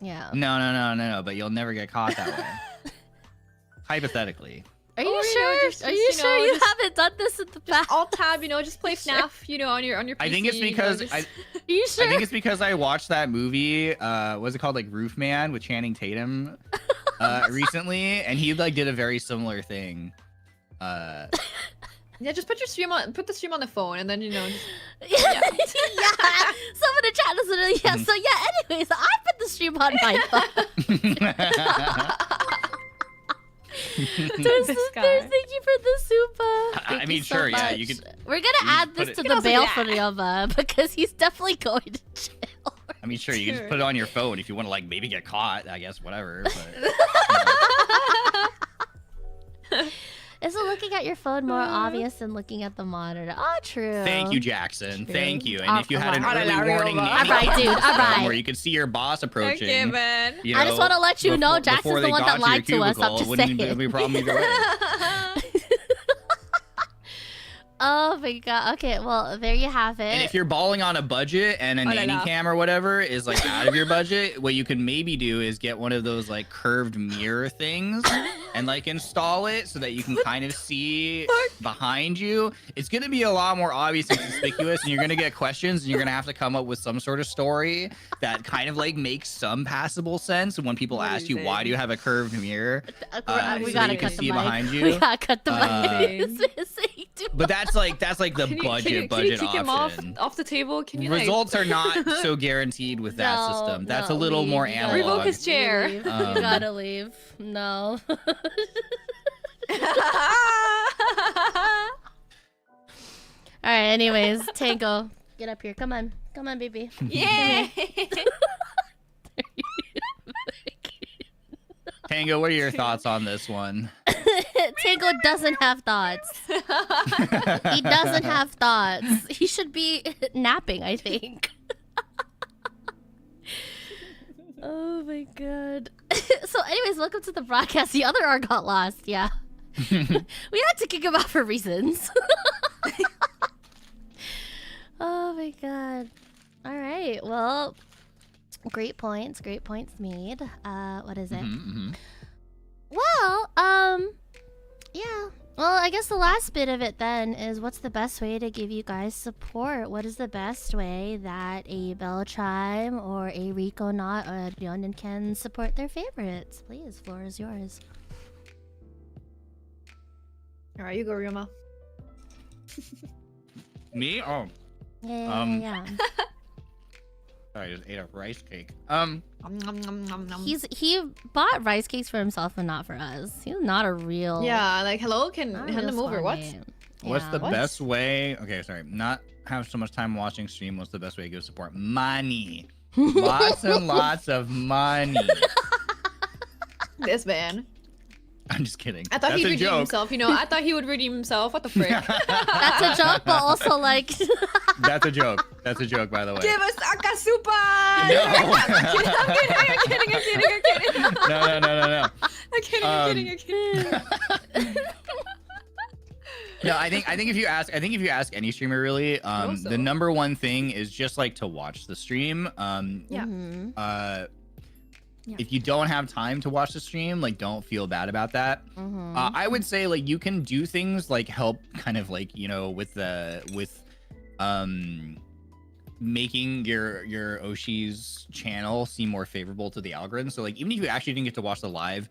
Yeah. No. But you'll never get caught that way. Hypothetically. Are you sure? Are you sure you haven't done this in the past? Alt tab, just play FNAF, on your PC. I think it's because Are you sure? I think it's because I watched that movie. Was it called like Roof Man with Channing Tatum recently, and he like did a very similar thing. Yeah, just put the stream on the phone, and then just... yeah. Some of the chat doesn't really. Yeah. So yeah. Anyways, I put the stream on my phone. There's thank you for the super. I mean, sure, yeah, you could. We're gonna add this to the bail for Ryoma because he's definitely going to jail. I mean, sure, you can just put it on your phone if you want to like maybe get caught. I guess whatever. But, Isn't looking at your phone more obvious than looking at the monitor? Oh, true. Thank you, Jackson. True. Thank you. And if you had an early warning, all right, dude. All right. Where you could see your boss approaching. Okay, man. I just want to let you know, Jackson's the one that lied to us. I'm just saying. Wouldn't be a problem either way. Oh my god. Okay, well, there you have it. And if you're balling on a budget and a nanny cam or whatever is like out of your budget, what you could maybe do is get one of those like curved mirror things and like install it so that you can kind of see behind you. It's going to be a lot more obvious and conspicuous, and you're going to get questions, and you're going to have to come up with some sort of story that kind of like makes some passable sense. And when people ask you, why do you have a curved mirror? We gotta cut the mic. Behind you. We gotta cut the mic. But that's like the budget can you kick option. him off the table? Can you Results are not so guaranteed with that system. That's a little more analog. Revoke his chair. You gotta leave. No. All right. Anyways, Tango, get up here. Come on, baby. Yeah. Tango, what are your thoughts on this one? Tango doesn't have thoughts. He doesn't have thoughts. He should be napping, I think. my god. So anyways, welcome to the broadcast. The other R got lost, yeah. We had to kick him out for reasons. Oh my god. Alright, well, great points made. What is it? Well, yeah. Well, I guess the last bit of it then is what's the best way to give you guys support? What is the best way that a bell chime or a Reconaut or a Ryonin can support their favorites? Please, floor is yours. Alright, you go, Ryoma. Me? Oh. Yeah. Sorry, I just ate a rice cake. He bought rice cakes for himself and not for us. He's not a real. Yeah, like hello, can hand him over. What? What's the best way? Okay, sorry, not have so much time watching stream. What's the best way to give support? Money. Lots and lots of money. This man. I'm just kidding. I thought he'd redeem himself, you know. I thought he would redeem himself. What the frick? That's a joke, but also like... That's a joke. That's a joke, by the way. Give us Akasupa! No. I'm kidding. No. I'm kidding. No, I think if you ask any streamer really, the number one thing is just like to watch the stream. If you don't have time to watch the stream, like don't feel bad about that. I would say like you can do things like help kind of like, you know, with making your Oshi's channel seem more favorable to the algorithm. So like even if you actually didn't get to watch the live,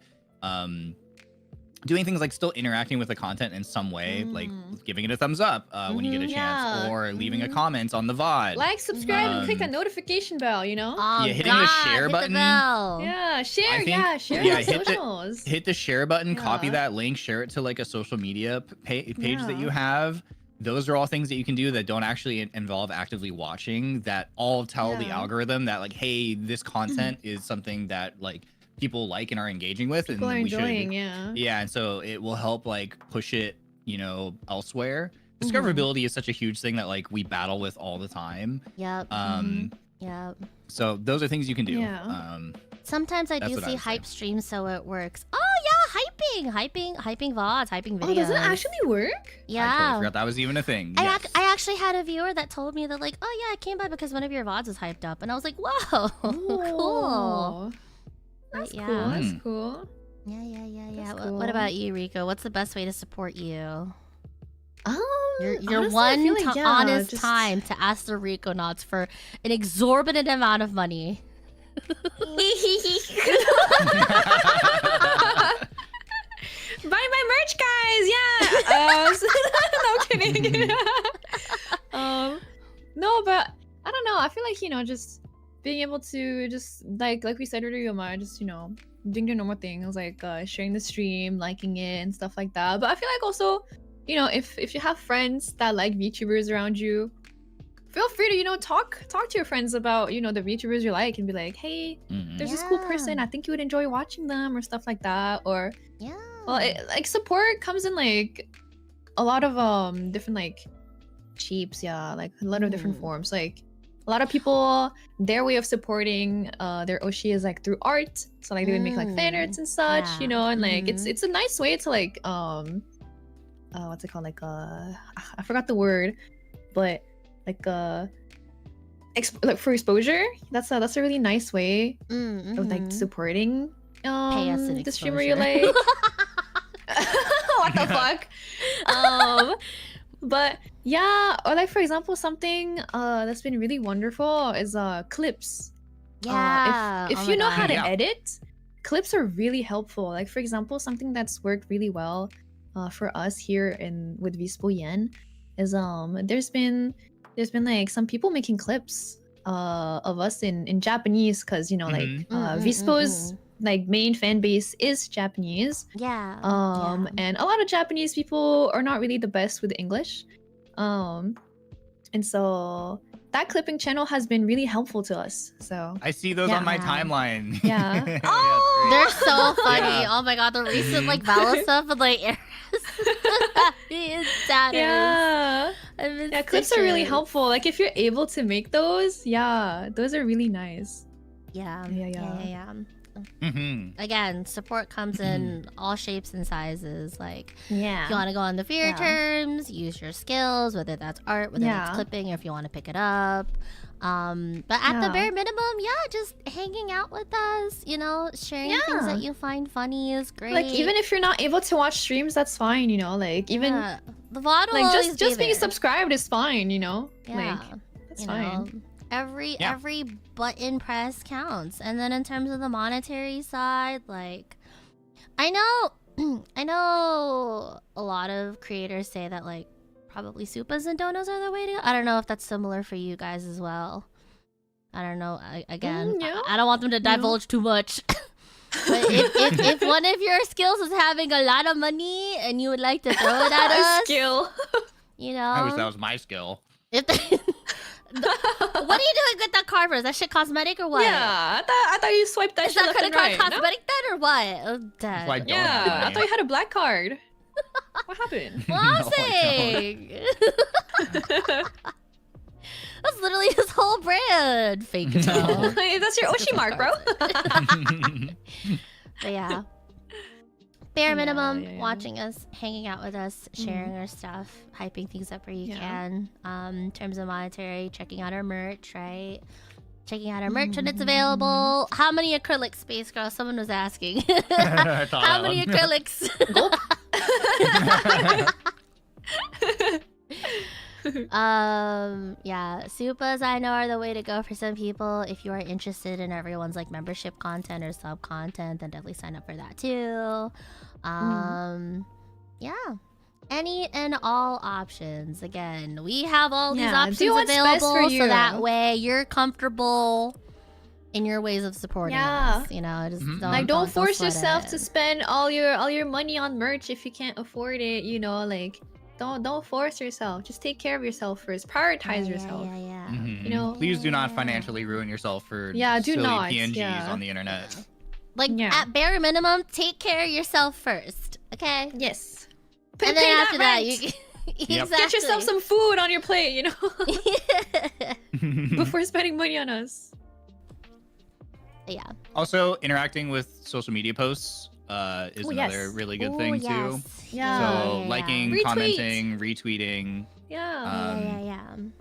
doing things like still interacting with the content in some way, like giving it a thumbs up when you get a chance, or leaving a comment on the VOD. Like, subscribe, and click that notification bell, you know? Oh, yeah, hitting the share button. Yeah, share, share on socials. Hit the share button, copy that link, share it to like a social media page that you have. Those are all things that you can do that don't actually involve actively watching, that all tell the algorithm that like, hey, this content is something that like people like and are engaging with, people and are enjoying, and so it will help like push it, you know, elsewhere. Discoverability is such a huge thing that like we battle with all the time. Yep. So those are things you can do. Sometimes I do see hype streams, so it works. Oh yeah, hyping VODs, hyping videos. Oh, does it actually work? Yeah. I totally forgot that was even a thing. I actually had a viewer that told me that like, oh yeah, I came by because one of your VODs was hyped up, and I was like, whoa, cool. That's cool. That's cool. Yeah. Cool. What about you, Rico? What's the best way to support you? Your honestly, one like, honest time to ask the Riconauts for an exorbitant amount of money. Buy my merch, guys! Yeah. No kidding. No, but I don't know. I feel like, you know, just being able to just like we said earlier, just, you know, doing the normal things like sharing the stream, liking it, and stuff like that. But I feel like also, you know, if you have friends that like VTubers around you, feel free to, you know, talk to your friends about, you know, the VTubers you like, and be like, hey, there's this cool person, I think you would enjoy watching them, or stuff like that. Or well, like support comes in like a lot of different like cheaps, like a lot of different forms. Like a lot of people, their way of supporting their Oshi is like through art. So like they would make like fan arts and such, you know, and like it's a nice way to like what's it called, like I forgot the word, but like like for exposure. That's a really nice way of like supporting Pay us an the streamer you like. What the fuck? But yeah, or like for example, something that's been really wonderful is clips. If you know how to edit, clips are really helpful. Like for example, something that's worked really well for us here with VSPO is there's been like some people making clips of us in Japanese, because you know like VSPO's like main fan base is Japanese. And a lot of Japanese people are not really the best with English. And so that clipping channel has been really helpful to us. So I see those on my timeline. Oh, they're so funny. Oh my god, the recent like Vala stuff with like clips are really helpful. Like if you're able to make those, those are really nice. Yeah. Mm-hmm. Again, support comes in all shapes and sizes. Like, Yeah. if you want to go on the fear terms, use your skills, whether that's art, whether that's clipping, or if you want to pick it up. But at the bare minimum, just hanging out with us, you know, sharing things that you find funny is great. Like, even if you're not able to watch streams, that's fine, you know. Like, even the VOD will like just being there. subscribed is fine, you know. Yeah, like that's fine. Know, every button press counts. And then in terms of the monetary side, like, I know a lot of creators say that like probably supas and donos are the way to go. I don't know if that's similar for you guys as well. I don't know. I don't want them to divulge too much. But if one of your skills is having a lot of money and you would like to throw it at us, skill, you know, I wish that was my skill. What are you doing with that card first? That shit cosmetic or what? Yeah, I thought you swiped that. Is that credit card cosmetic then or what? Oh, Dad. I thought you had a black card. What happened? Well, I'm saying. That's literally his whole brand. Fake account. That's your Oshi mark, bro. But yeah. Bare minimum, watching us, hanging out with us, sharing our stuff, hyping things up where you can. In terms of monetary, checking out our merch, right? Checking out our merch when it's available. How many acrylics, Space Girl? Someone was asking. How many acrylics? Supas I know are the way to go for some people. If you are interested in everyone's like membership content or sub content, then definitely sign up for that too. Any and all options. Again, we have all these options available, so that way you're comfortable in your ways of supporting us. You know, just don't force yourself to spend all your money on merch if you can't afford it. You know, like. Don't force yourself. Just take care of yourself first. Prioritize yourself. Mm-hmm. You know. Please do not financially ruin yourself for do silly not. PNGs on the internet. Like at bare minimum, take care of yourself first. Okay. Yes. And then after that, you exactly. Get yourself some food on your plate. You know. Before spending money on us. Yeah. Also, interacting with social media posts is another really good thing too. So liking, commenting, retweeting.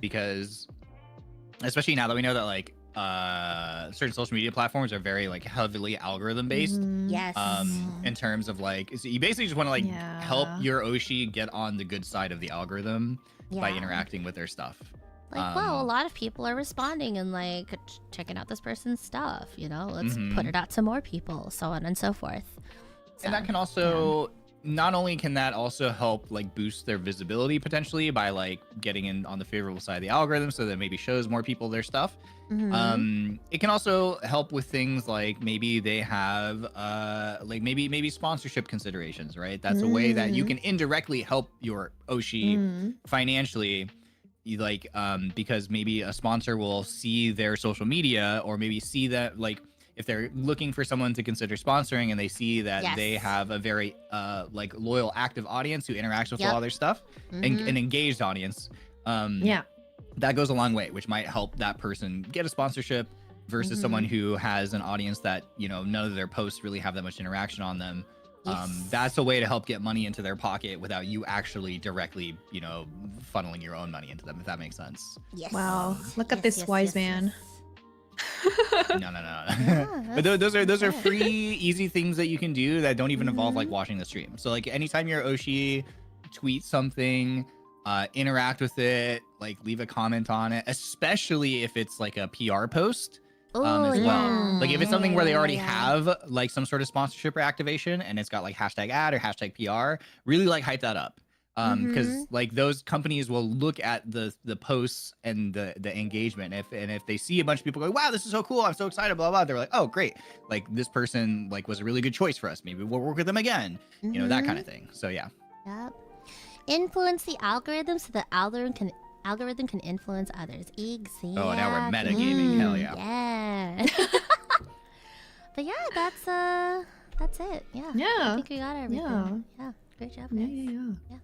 Because especially now that we know that like certain social media platforms are very like heavily algorithm based. In terms of like, so you basically just want to like help your Oshi get on the good side of the algorithm by interacting with their stuff. Like, wow, a lot of people are responding and like checking out this person's stuff, you know, let's put it out to more people, so on and so forth. So, and that can also not only can that also help like boost their visibility potentially by like getting in on the favorable side of the algorithm, so that maybe shows more people their stuff. It can also help with things like maybe they have like maybe sponsorship considerations, right? That's a way that you can indirectly help your Oshi financially. Like because maybe a sponsor will see their social media, or maybe see that like if they're looking for someone to consider sponsoring and they see that they have a very like loyal active audience who interacts with all their stuff, and an engaged audience, that goes a long way, which might help that person get a sponsorship versus someone who has an audience that, you know, none of their posts really have that much interaction on them. That's a way to help get money into ther pocket without you actually directly, you know, funneling your own money into them, if that makes sense. Wow, look at this wise man. No. But those are free, easy things that you can do that don't even involve like watching the stream. So like anytime your Oshi tweet something, interact with it, like leave a comment on it, especially if it's like a PR post. As well. Like if it's something where they already have like some sort of sponsorship or activation and it's got like #ad or #PR, really like hype that up. Because like those companies will look at the posts and the engagement. If they see a bunch of people go, wow, this is so cool, I'm so excited, blah blah, they're like, oh great, like this person like was a really good choice for us. Maybe we'll work with them again. You know, that kind of thing. So yeah. Influence the algorithm so the algorithm can influence others. Exactly. Oh, now we're metagaming. Hell yeah. Yeah. But yeah, that's it. Yeah. I think we got everything. Yeah. Great job, guys. Yeah.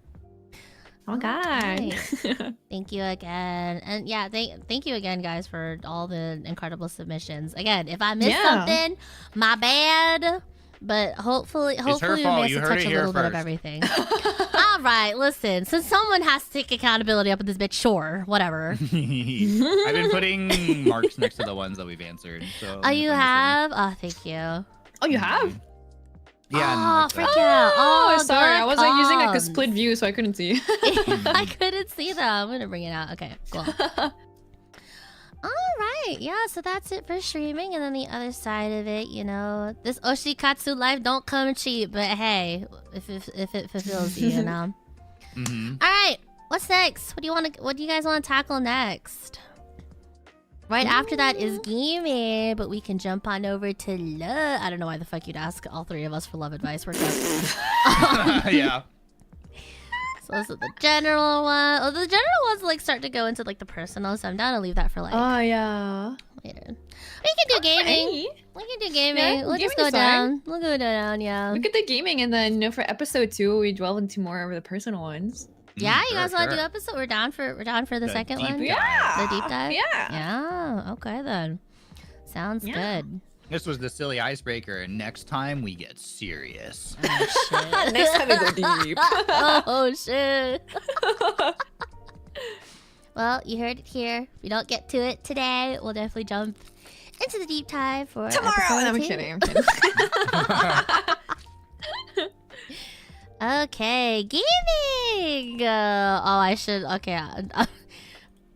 Oh god. Nice. Thank you again. And yeah, thank you again, guys, for all the incredible submissions. Again, if I missed something, my bad. But hopefully we managed to touch a little bit of everything. All right, listen. Since someone has to take accountability up in this bitch, sure, whatever. I've been putting marks next to the ones that we've answered. So oh, you have? Oh, thank you. Oh, you have? Yeah. Oh, freak out. Oh, sorry. I wasn't using like a cons. split view, so I couldn't see. I couldn't see them. I'm gonna bring it out. Okay, cool. All right, yeah, so that's it for streaming, and then the other side of it, you know, this Oshikatsu life don't come cheap, but hey, if it fulfills you, you know. All right, what's next? What do you guys want to tackle next? Right after that is gaming, but we can jump on over to love. I don't know why the fuck you'd ask all three of us for love advice. We're good. Yeah. So this is the general one. Oh, the general ones like start to go into like the personal, so I'm down to leave that for like. Oh yeah. Later. We can do gaming. We can do gaming. Yeah, we'll just gaming go is down. We'll go down. Yeah. We could do gaming, and then for episode 2, we delve into more of the personal ones. Yeah, you guys want to do episode? We're down for the second one. Dive. Yeah. The deep dive. Yeah. Yeah. Okay then. Sounds good. This was the silly icebreaker, and next time we get serious. Oh shit. Next time we go deep. Oh shit. Well, you heard it here. If we don't get to it today, we'll definitely jump into the deep dive for Tomorrow. episode I'm 2. kidding. Okay, gaming. I should. Okay,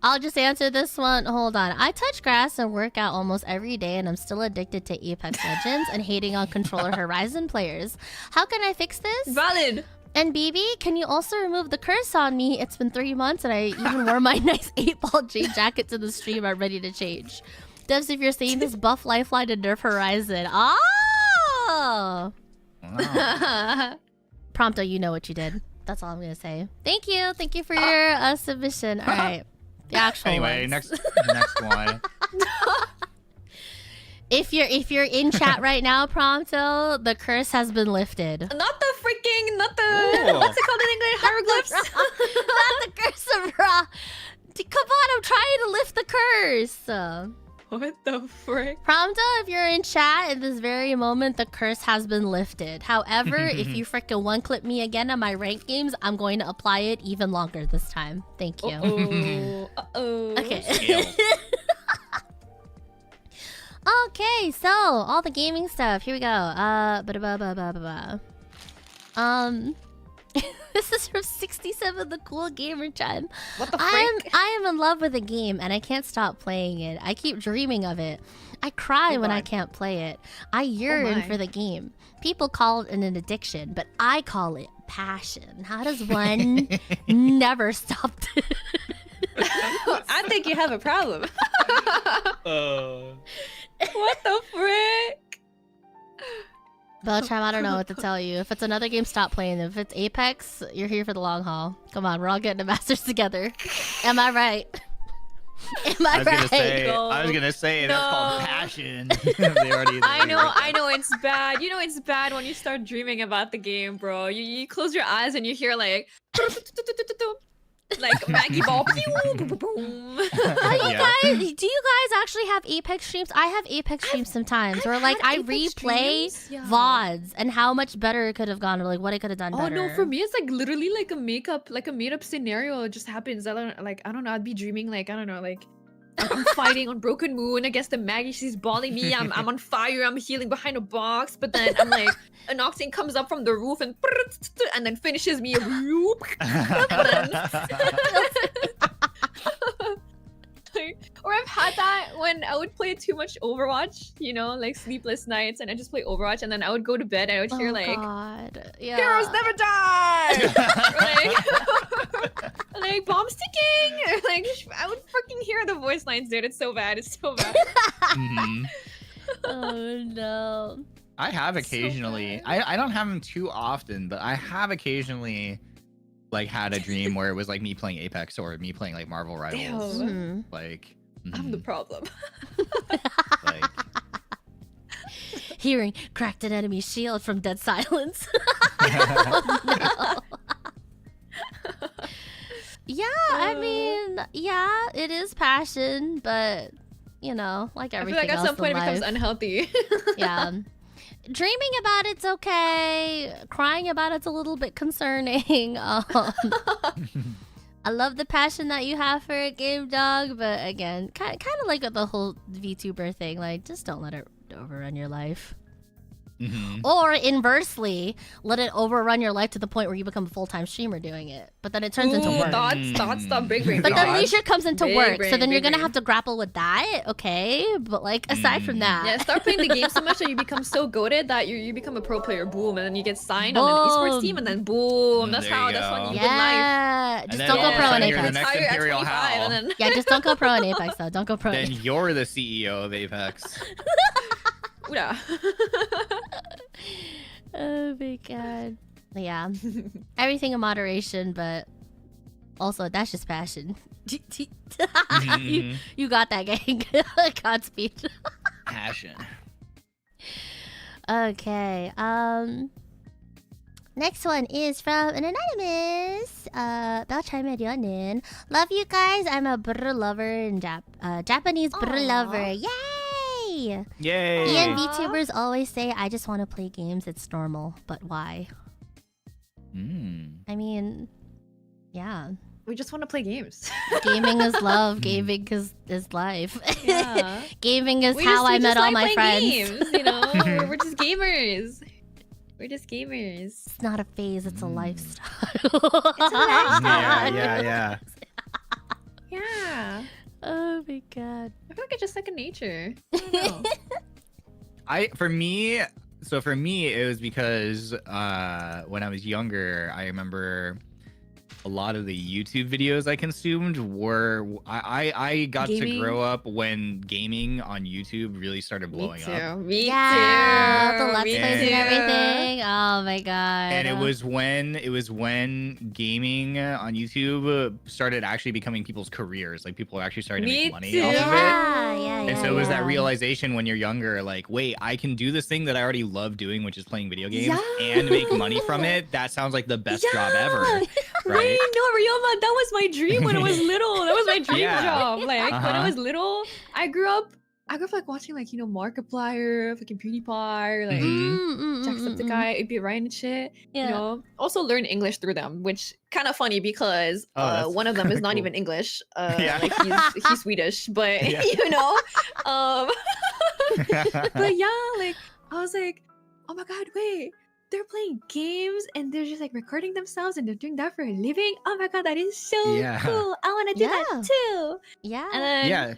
I'll just answer this one. Hold on. I touch grass and work out almost every day, and I'm still addicted to Apex Legends and hating on Controller Horizon players. How can I fix this? Valid. And BB, can you also remove the curse on me? It's been 3 months, and I even wore my nice 8-ball J jacket to the stream. I'm ready to change. Devs, if you're seeing this, buff Lifeline and nerf Horizon. Oh! Wow. Prompto, you know what you did. That's all I'm gonna say. Thank you. Thank you for your submission. All right. The actual Anyway, ones. next one. If you're in chat right now, Prompto, the curse has been lifted. Not the Ooh. what's it called in English? Hieroglyphs. Not the curse of Ra. Come on, I'm trying to lift the curse. What the frick? Prompto, if you're in chat at this very moment, the curse has been lifted. However, if you frickin' one-clip me again on my ranked games, I'm going to apply it even longer this time. Thank you. Uh-oh. Okay. Okay, so all the gaming stuff. Here we go. This is from 67, the cool gamer chime. What the frick? I am in love with a game and I can't stop playing it. I keep dreaming of it. I cry when I can't play it. I yearn for the game. People call it an addiction, but I call it passion. How does one never stop? I think you have a problem. What the frick? Beltram, I don't know what to tell you. If it's another game, stop playing. If it's Apex, you're here for the long haul. Come on, we're all getting a master's together. Am I right? Am I right? I was gonna say that's called passion. I know it's bad. You know it's bad when you start dreaming about the game, bro. You close your eyes and you hear like like Maggie Ball. Pew, boom, boom. Do you guys actually have Apex streams? I have Apex streams sometimes where like I replay VODs and how much better it could have gone or like what it could have done better. Oh no, for me it's like literally like a made up scenario just happens. I don't know, I'd be dreaming like I don't know, like I'm fighting on Broken Moon against the Maggie. She's balling me. I'm on fire. I'm healing behind a box. But then I'm like, an Octane comes up from the roof and then finishes me. Or I've had that when I would play too much Overwatch, you know, like sleepless nights, and I just play Overwatch, and then I would go to bed and I would hear like, heroes never die! like bombs ticking! Or, like I would freaking hear the voice lines, dude. It's so bad. It's so bad. Oh no. I have occasionally. I don't have them too often, but I have occasionally like had a dream where it was like me playing Apex or me playing like Marvel Rivals. Like I'm the problem. like hearing cracked an enemy shield from dead silence. Oh, no. I mean, yeah, it is passion, but you know, like everything else, I feel like at some point in it becomes life, unhealthy. yeah. Dreaming about it's okay. Crying about it's a little bit concerning. I love the passion that you have for a game, dog. But again, kind of like with the whole VTuber thing. Like, just don't let it overrun your life. Or inversely, let it overrun your life to the point where you become a full-time streamer doing it. But then it turns into work. Thoughts, big brain. But then leisure comes into work, brain, so then you're big gonna brain. have to grapple with that, okay? But like, aside from that, Yeah, start playing the game so much that you become so goated that you become a pro player. Boom, and then you get signed on an esports team, and then boom. That's There how. you That's go. when you get life. yeah, just then don't all go of a pro in sudden you're the Apex. next Imperial Howl. And then... Yeah, just don't go pro in Apex though. Don't go pro. Then you're the CEO of Apex. Yeah. Oh my god. Yeah. Everything in moderation, but also that's just passion. You got that, gang. Godspeed. Passion. Okay. Next one is from an anonymous Belchimedianin. Love you guys. I'm a BRR lover in Japanese BRR lover. Yay! Yay! Ian VTubers always say, I just want to play games. It's normal. But why? I mean, yeah. We just want to play games. Gaming is love. Gaming is life. Yeah. Gaming is how I met all my friends. Games, you know? we're just gamers. We're just gamers. It's not a phase, it's a lifestyle. It's a lifestyle. Yeah. Yeah. Oh my god. I feel like it's just second nature. I don't know. For me, it was because when I was younger, I remember a lot of the YouTube videos I consumed were I got to grow up when gaming on YouTube really started blowing up. Me Yeah, too. the Let's Me Plays and too. everything. Oh my god. And it was when gaming on YouTube started actually becoming people's careers. Like people actually started to Me make money too. off of it. Yeah. And so it was that realization when you're younger, like, wait, I can do this thing that I already love doing, which is playing video games, and make money from it. That sounds like the best job ever. Right? Wait, no, Ryoma, that was my dream when I was little. That was my dream job. Like when I was little, I grew up like watching like, you know, Markiplier, fucking PewDiePie, like Jacksepticeye, BRRing and shit. Yeah. You know, also learn English through them, which kind of funny because one of them is not even English. Like he's Swedish, but you know, but yeah, like I was like, oh my god, wait. They're playing games and they're just like recording themselves and they're doing that for a living. Oh my god, that is so cool. I want to do that too. Yeah. And then,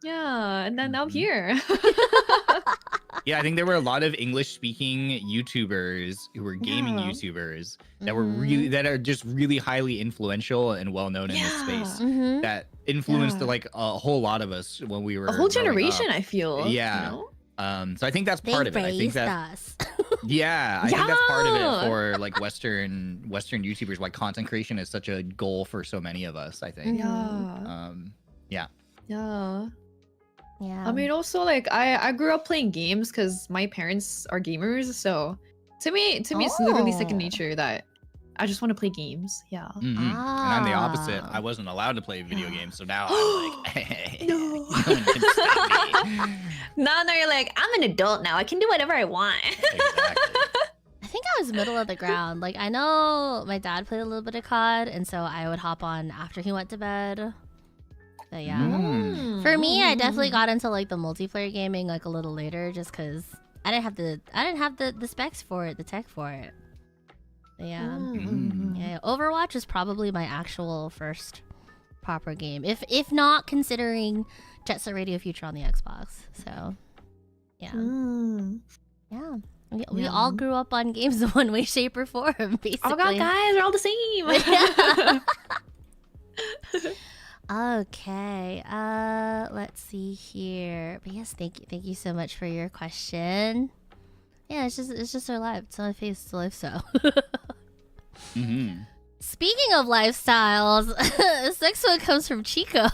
and then I'm here. Yeah, I think there were a lot of English-speaking YouTubers who were gaming YouTubers that were that are just really highly influential and well-known in this space. That influenced like a whole lot of us when we were a whole generation, up. I feel. Yeah. You know? So I think that's part of it. I think that us. I think that's part of it for like Western YouTubers, why content creation is such a goal for so many of us, I think. Yeah. Yeah. I mean, also like I grew up playing games because my parents are gamers, so to me it's literally second nature that I just want to play games. Yeah. And I'm the opposite. I wasn't allowed to play video games, so now I'm like, hey, no one can stop me. Now you're like, I'm an adult now. I can do whatever I want. Exactly. I think I was middle of the ground. Like, I know my dad played a little bit of COD, and so I would hop on after he went to bed. But yeah. For me, I definitely got into like the multiplayer gaming like a little later, just because I didn't have the specs for it, the tech for it. But yeah. Yeah. Overwatch is probably my actual first proper game, if not considering Jet Set Radio Future on the Xbox. So yeah. Yeah. We all grew up on games in one way, shape, or form, basically. Oh god, guys, we're all the same. Okay. Let's see here. But yes, thank you so much for your question. Yeah, it's just our life. It's not a face, it's a lifestyle. Speaking of lifestyles, this next one comes from Chico.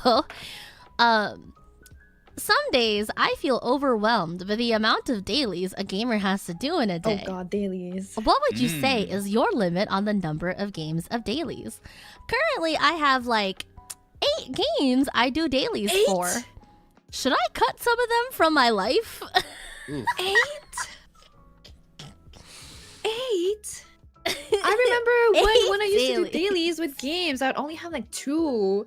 Some days I feel overwhelmed by the amount of dailies a gamer has to do in a day. Oh god, dailies. What would you say is your limit on the number of games of dailies? Currently, I have like 8 games I do dailies 8? for. Should I cut some of them from my life? 8? 8? I remember when I used to do dailies with games, I'd only have like 2.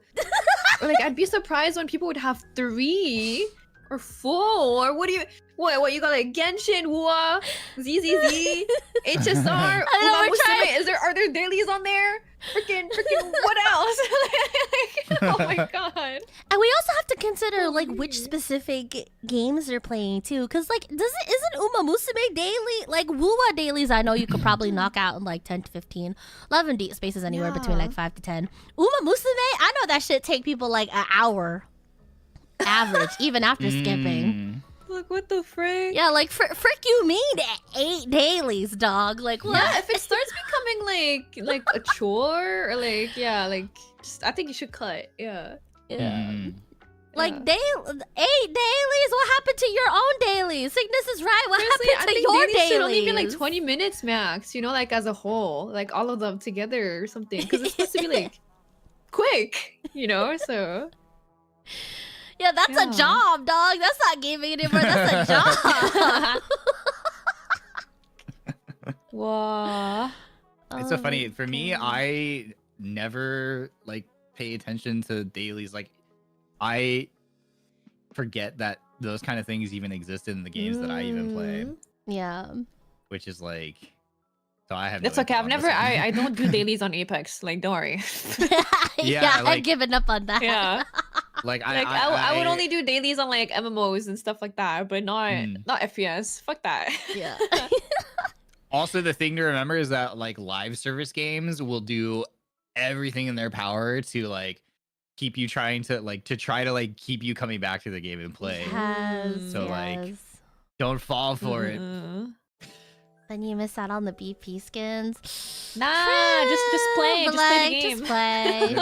Or like I'd be surprised when people would have 3 or 4. What you got like Genshin, Wua, ZZZ, HSR, Uma Musume? Are there dailies on there? Freaking what else? Like, oh my god. And we also have to consider like which specific games they're playing too, because like isn't Uma Musume daily? Like Wua dailies I know you could probably knock out in like 10 to 15. 11 deep spaces anywhere between like 5 to 10. Uma Musume, I know that shit take people like an hour average even after skipping. Like what the frick? Yeah, like frick you mean 8 dailies, dog? Like what? Yeah, if it starts becoming like a chore or like just, I think you should cut. Yeah. Like 8 dailies? What happened to your own dailies? Cygnus is right. What happened to your dailies? Should only be like 20 minutes max, you know, like as a whole, like all of them together or something, because it's supposed to be like quick, you know. So yeah, that's a job, dog. That's not gaming anymore. That's a job. Wow. It's so funny. For me, I never like pay attention to dailies. Like, I forget that those kind of things even existed in the games that I even play. Yeah. Which is like, so I have. That's no okay. I don't do dailies on Apex. Like, don't worry. Yeah, like, I've given up on that. Yeah. Like I would only do dailies on like MMOs and stuff like that, but not FPS. Fuck that. Yeah. Also, the thing to remember is that like live service games will do everything in their power to like keep you try to keep you coming back to the game and play. So like, don't fall for it. Then you miss out on the BP skins. Nah, just play. Just play the game. Just play.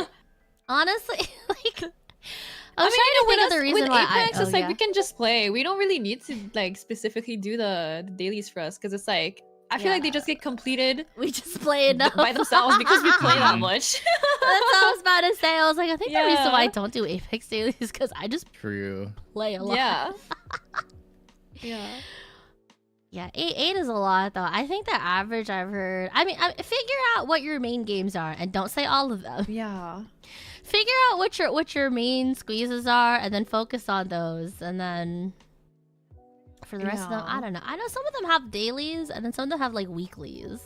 Honestly, like, I was trying to think of the reason why Apex, it's like we can just play. We don't really need to like specifically do the dailies for us, because it's like I feel like they just get completed. We just play enough by themselves because we play that much. That's what I was about to say. I was like, I think the reason why I don't do Apex dailies is because I just play a lot. Yeah. Yeah, 8 is a lot though. I think the average I've heard. I mean, figure out what your main games are, and don't say all of them. Yeah. Figure out what your main squeezes are, and then focus on those, and then for the rest of them, I don't know. I know some of them have dailies, and then some of them have like weeklies.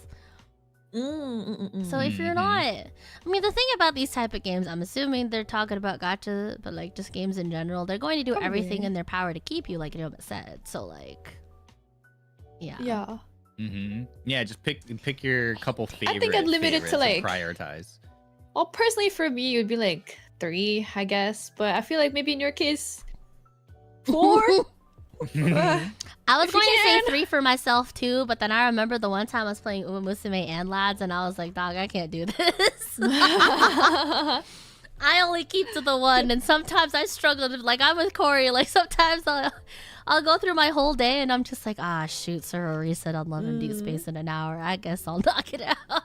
So if you're not, I mean, the thing about these type of games, I'm assuming they're talking about gacha, but like just games in general, they're going to do everything in their power to keep you, like Ryoma said. So like, yeah. Yeah, just pick your couple favorites. I think I'd limit it to like prioritize. Well, personally for me, it would be like 3, I guess. But I feel like maybe in your case, 4. I was going to say 3 for myself too, but then I remember the one time I was playing Uma Musume and Lads, and I was like, dog, I can't do this. I only keep to the 1, and sometimes I struggle to, like, I'm with Corey, like sometimes I'll go through my whole day and I'm just like, shoot, sir, a reset on 11 deep space in an hour. I guess I'll knock it out.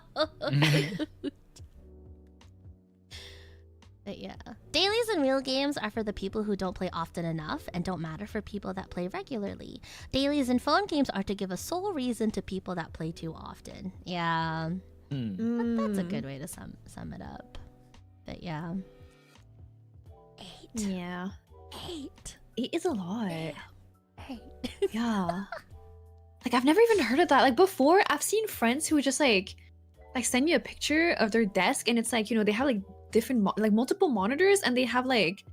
But yeah, dailies in real games are for the people who don't play often enough and don't matter for people that play regularly. Dailies in phone games are to give a sole reason to people that play too often. Yeah, that's a good way to sum it up. But yeah, 8. Yeah, 8 is a lot. 8. Yeah. Like I've never even heard of that. Like before, I've seen friends who would just like send me a picture of their desk, and it's like, you know, they have like different multiple monitors, and they have like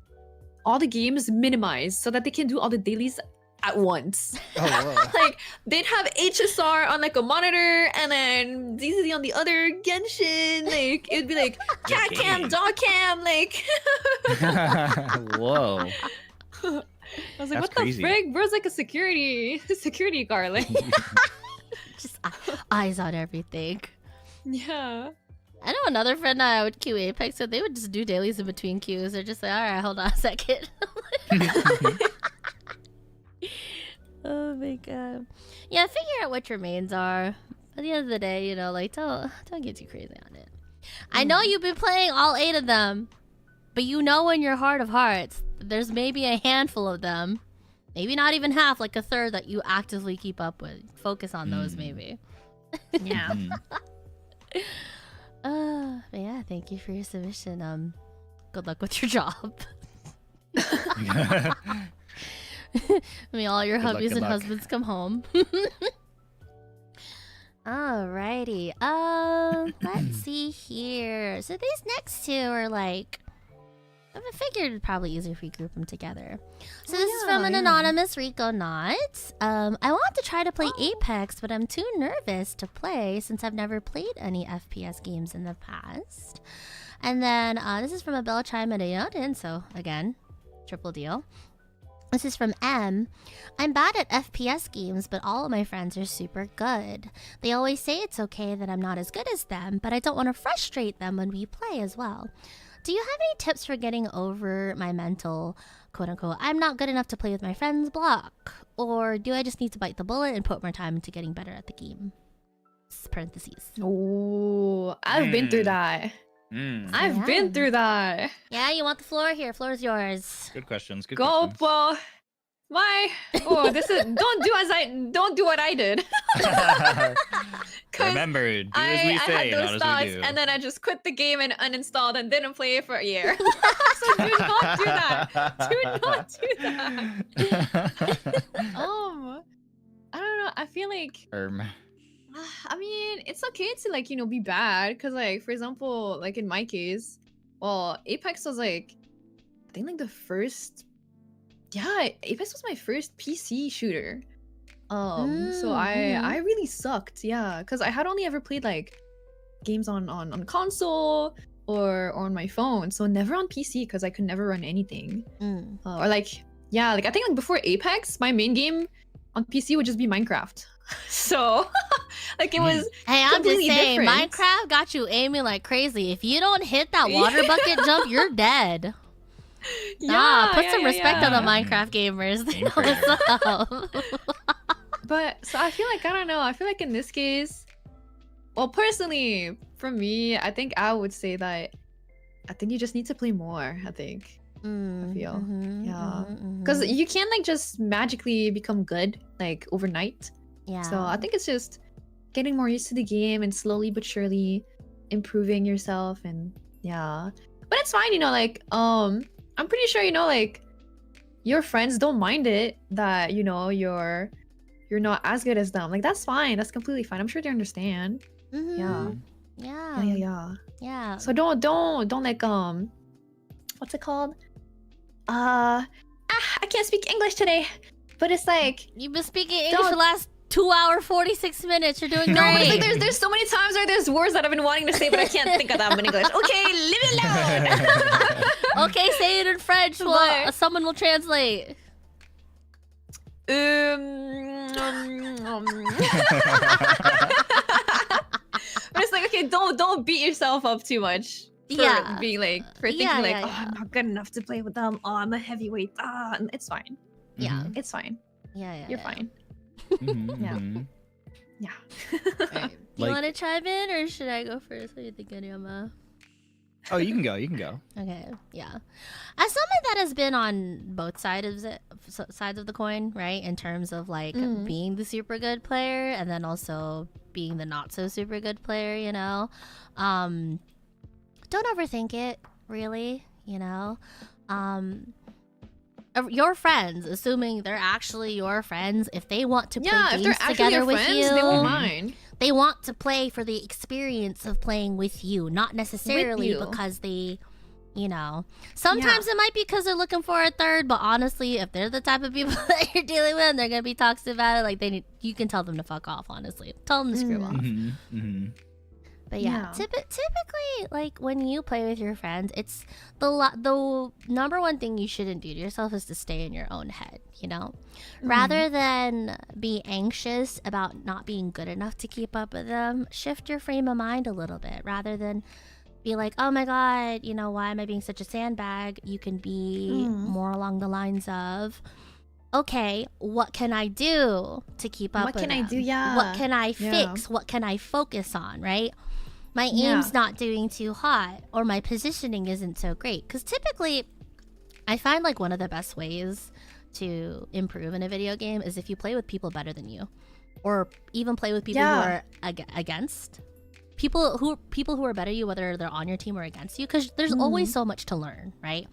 all the games minimized so that they can do all the dailies at once. Like they'd have HSR on like a monitor, and then ZZZ on the other, Genshin, like it'd be like cat cam, dog cam, like whoa. I was like, what the frick? Bro's like a security guard, like just eyes on everything. Yeah. I know another friend I would queue Apex, so they would just do dailies in between queues. They're just like, all right, hold on a second. Yeah, figure out what your mains are. At the end of the day, you know, like don't get too crazy on it. I know you've been playing all 8 of them, but you know in your heart of hearts, there's maybe a handful of them, maybe not even half, like a third that you actively keep up with. Focus on those, maybe. Yeah. But yeah, thank you for your submission. Good luck with your job. May all your hubbies and husbands come home. Alrighty. Let's see here. So these next two are like, I figured it'd probably easier if we group them together. So this is from an anonymous Riconaut. I want to try to play Apex, but I'm too nervous to play since I've never played any FPS games in the past. And then this is from a Bell Chime and a Yoden, so again, triple deal. This is from M. I'm bad at FPS games, but all of my friends are super good. They always say it's okay that I'm not as good as them, but I don't want to frustrate them when we play as well. Do you have any tips for getting over my mental, quote-unquote, I'm not good enough to play with my friends block? Or do I just need to bite the bullet and put more time into getting better at the game? Parentheses. Oh, I've been through that. I've been through that. Yeah, you want the floor? Here, floor is yours. Good questions. Good Go, questions. well, this is don't do what I did. Remember, do as we say, I had those not thoughts, as we do. and then I just quit the game and uninstalled and didn't play it for a year. So do not do that. Do not do that. I don't know. I feel like I mean, it's okay to like, you know, be bad because like, for example, like in my case, well, Apex was like, I think like the first, yeah, Apex was my first PC shooter. So I really sucked, yeah, because I had only ever played like games on console or on my phone, so never on PC because I could never run anything. Or like, yeah, like I think like before Apex, my main game on PC would just be Minecraft. So like it was hey, I'm just saying, different. Minecraft got you aiming like crazy. If you don't hit that water bucket jump, you're dead. Put some respect on the Minecraft gamers. They know what's up. But so I feel like, I don't know, I feel like in this case, well, personally for me, I think I would say that I think you just need to play more. I think I feel because you can't like just magically become good like overnight. So I think it's just getting more used to the game and slowly but surely improving yourself. And but it's fine, you know, like I'm pretty sure, you know, like your friends don't mind it that, you know, you're not as good as them. Like that's fine, that's completely fine. I'm sure they understand. Yeah. So don't like what's it called, I can't speak English today, but it's like you've been speaking English for the last 2 hour 46 minutes. You're doing great. No, but it's like there's so many times where there's words that I've been wanting to say but I can't think of them in English. Okay, leave it alone. Okay, say it in French. Well, someone will translate. But it's like, okay, don't beat yourself up too much for being like, for thinking oh, I'm not good enough to play with them. Oh, I'm a heavyweight. It's fine. It's fine. You're fine. Yeah. Right. Do you want to chime in or should I go first? What do you think, Ryoma? Oh, you can go. You can go. Okay, yeah. As someone that has been on both sides of the coin, right, in terms of like being the super good player and then also being the not so super good player, you know, don't overthink it, really, you know. Your friends, assuming they're actually your friends, if they want to play games together with you, they won't mind. They want to play for the experience of playing with you, not necessarily because they, you know. Sometimes it might be because they're looking for a third, but honestly, if they're the type of people that you're dealing with, and they're gonna be toxic about it. Like you can tell them to fuck off. Honestly, tell them to screw off. But typically, like when you play with your friends, it's the number one thing you shouldn't do to yourself is to stay in your own head, you know? Rather than be anxious about not being good enough to keep up with them, shift your frame of mind a little bit. Rather than be like, oh my god, you know, why am I being such a sandbag? You can be more along the lines of, okay, what can I do to keep up with them? What can I do? Yeah. What can I fix? What can I focus on, right? My aim's not doing too hot, or my positioning isn't so great. Because typically, I find like one of the best ways to improve in a video game is if you play with people better than you, or even play with people who are against people who are better than you, whether they're on your team or against you. Because there's always so much to learn, right?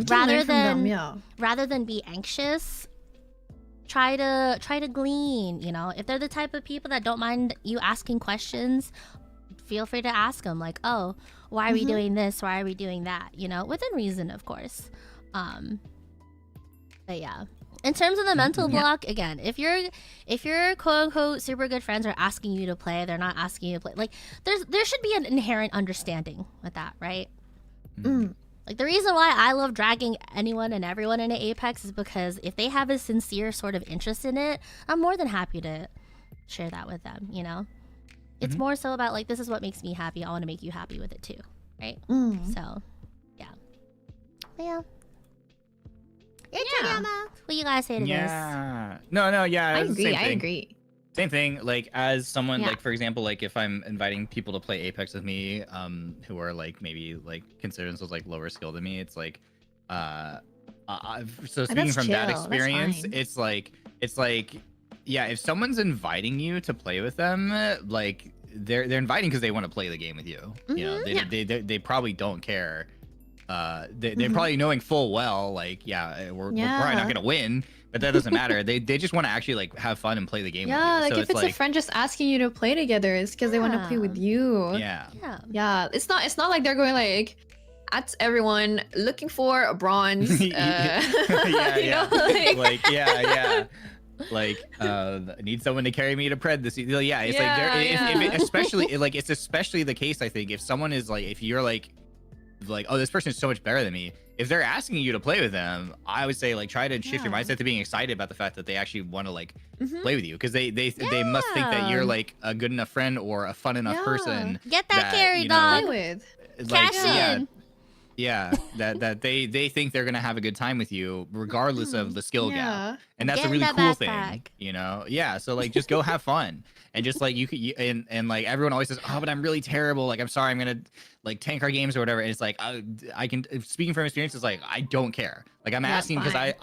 Rather than be anxious, try to glean. You know, if they're the type of people that don't mind you asking questions, feel free to ask them, like, oh, why are we doing this? Why are we doing that? You know, within reason, of course. But yeah, in terms of the mental block, again, if your quote unquote super good friends are asking you to play, they're not asking you to play. Like, there should be an inherent understanding with that, right? Like, the reason why I love dragging anyone and everyone into Apex is because if they have a sincere sort of interest in it, I'm more than happy to share that with them, you know? It's more so about, like, this is what makes me happy. I want to make you happy with it too, right? So, yeah. But yeah. What you guys say to this? No, I agree. Same thing. Like, as someone, like, for example, like, if I'm inviting people to play Apex with me, who are like maybe like considered themselves like lower skill than me, it's like, so speaking from that experience, it's like, yeah, if someone's inviting you to play with them, like, they're inviting because they want to play the game with you. You know, they probably don't care. They're probably knowing full well, like, we're probably not gonna win, but that doesn't matter. They just want to actually like have fun and play the game with you. Like, so if it's a friend just asking you to play together, it's because they want to play with you. Yeah. It's not like they're going like at everyone looking for a bronze. Like, need someone to carry me to Pred this season. Yeah, it's like, especially like, it's especially the case, I think, if someone is like, if you're like, oh, this person is so much better than me. If they're asking you to play with them, I would say, like, try to shift your mindset to being excited about the fact that they actually want to like play with you, because they must think that you're like a good enough friend or a fun enough person. Get that carry, dog. With. Like, Cash in. That they think they're gonna have a good time with you regardless of the skill gap, and that's a really cool thing, you know. So like, just go have fun, and just like and like, everyone always says, oh, but I'm really terrible, like, I'm sorry, I'm gonna like tank our games or whatever, and it's like, I can, speaking from experience, it's like, I don't care, like, I'm asking because I'm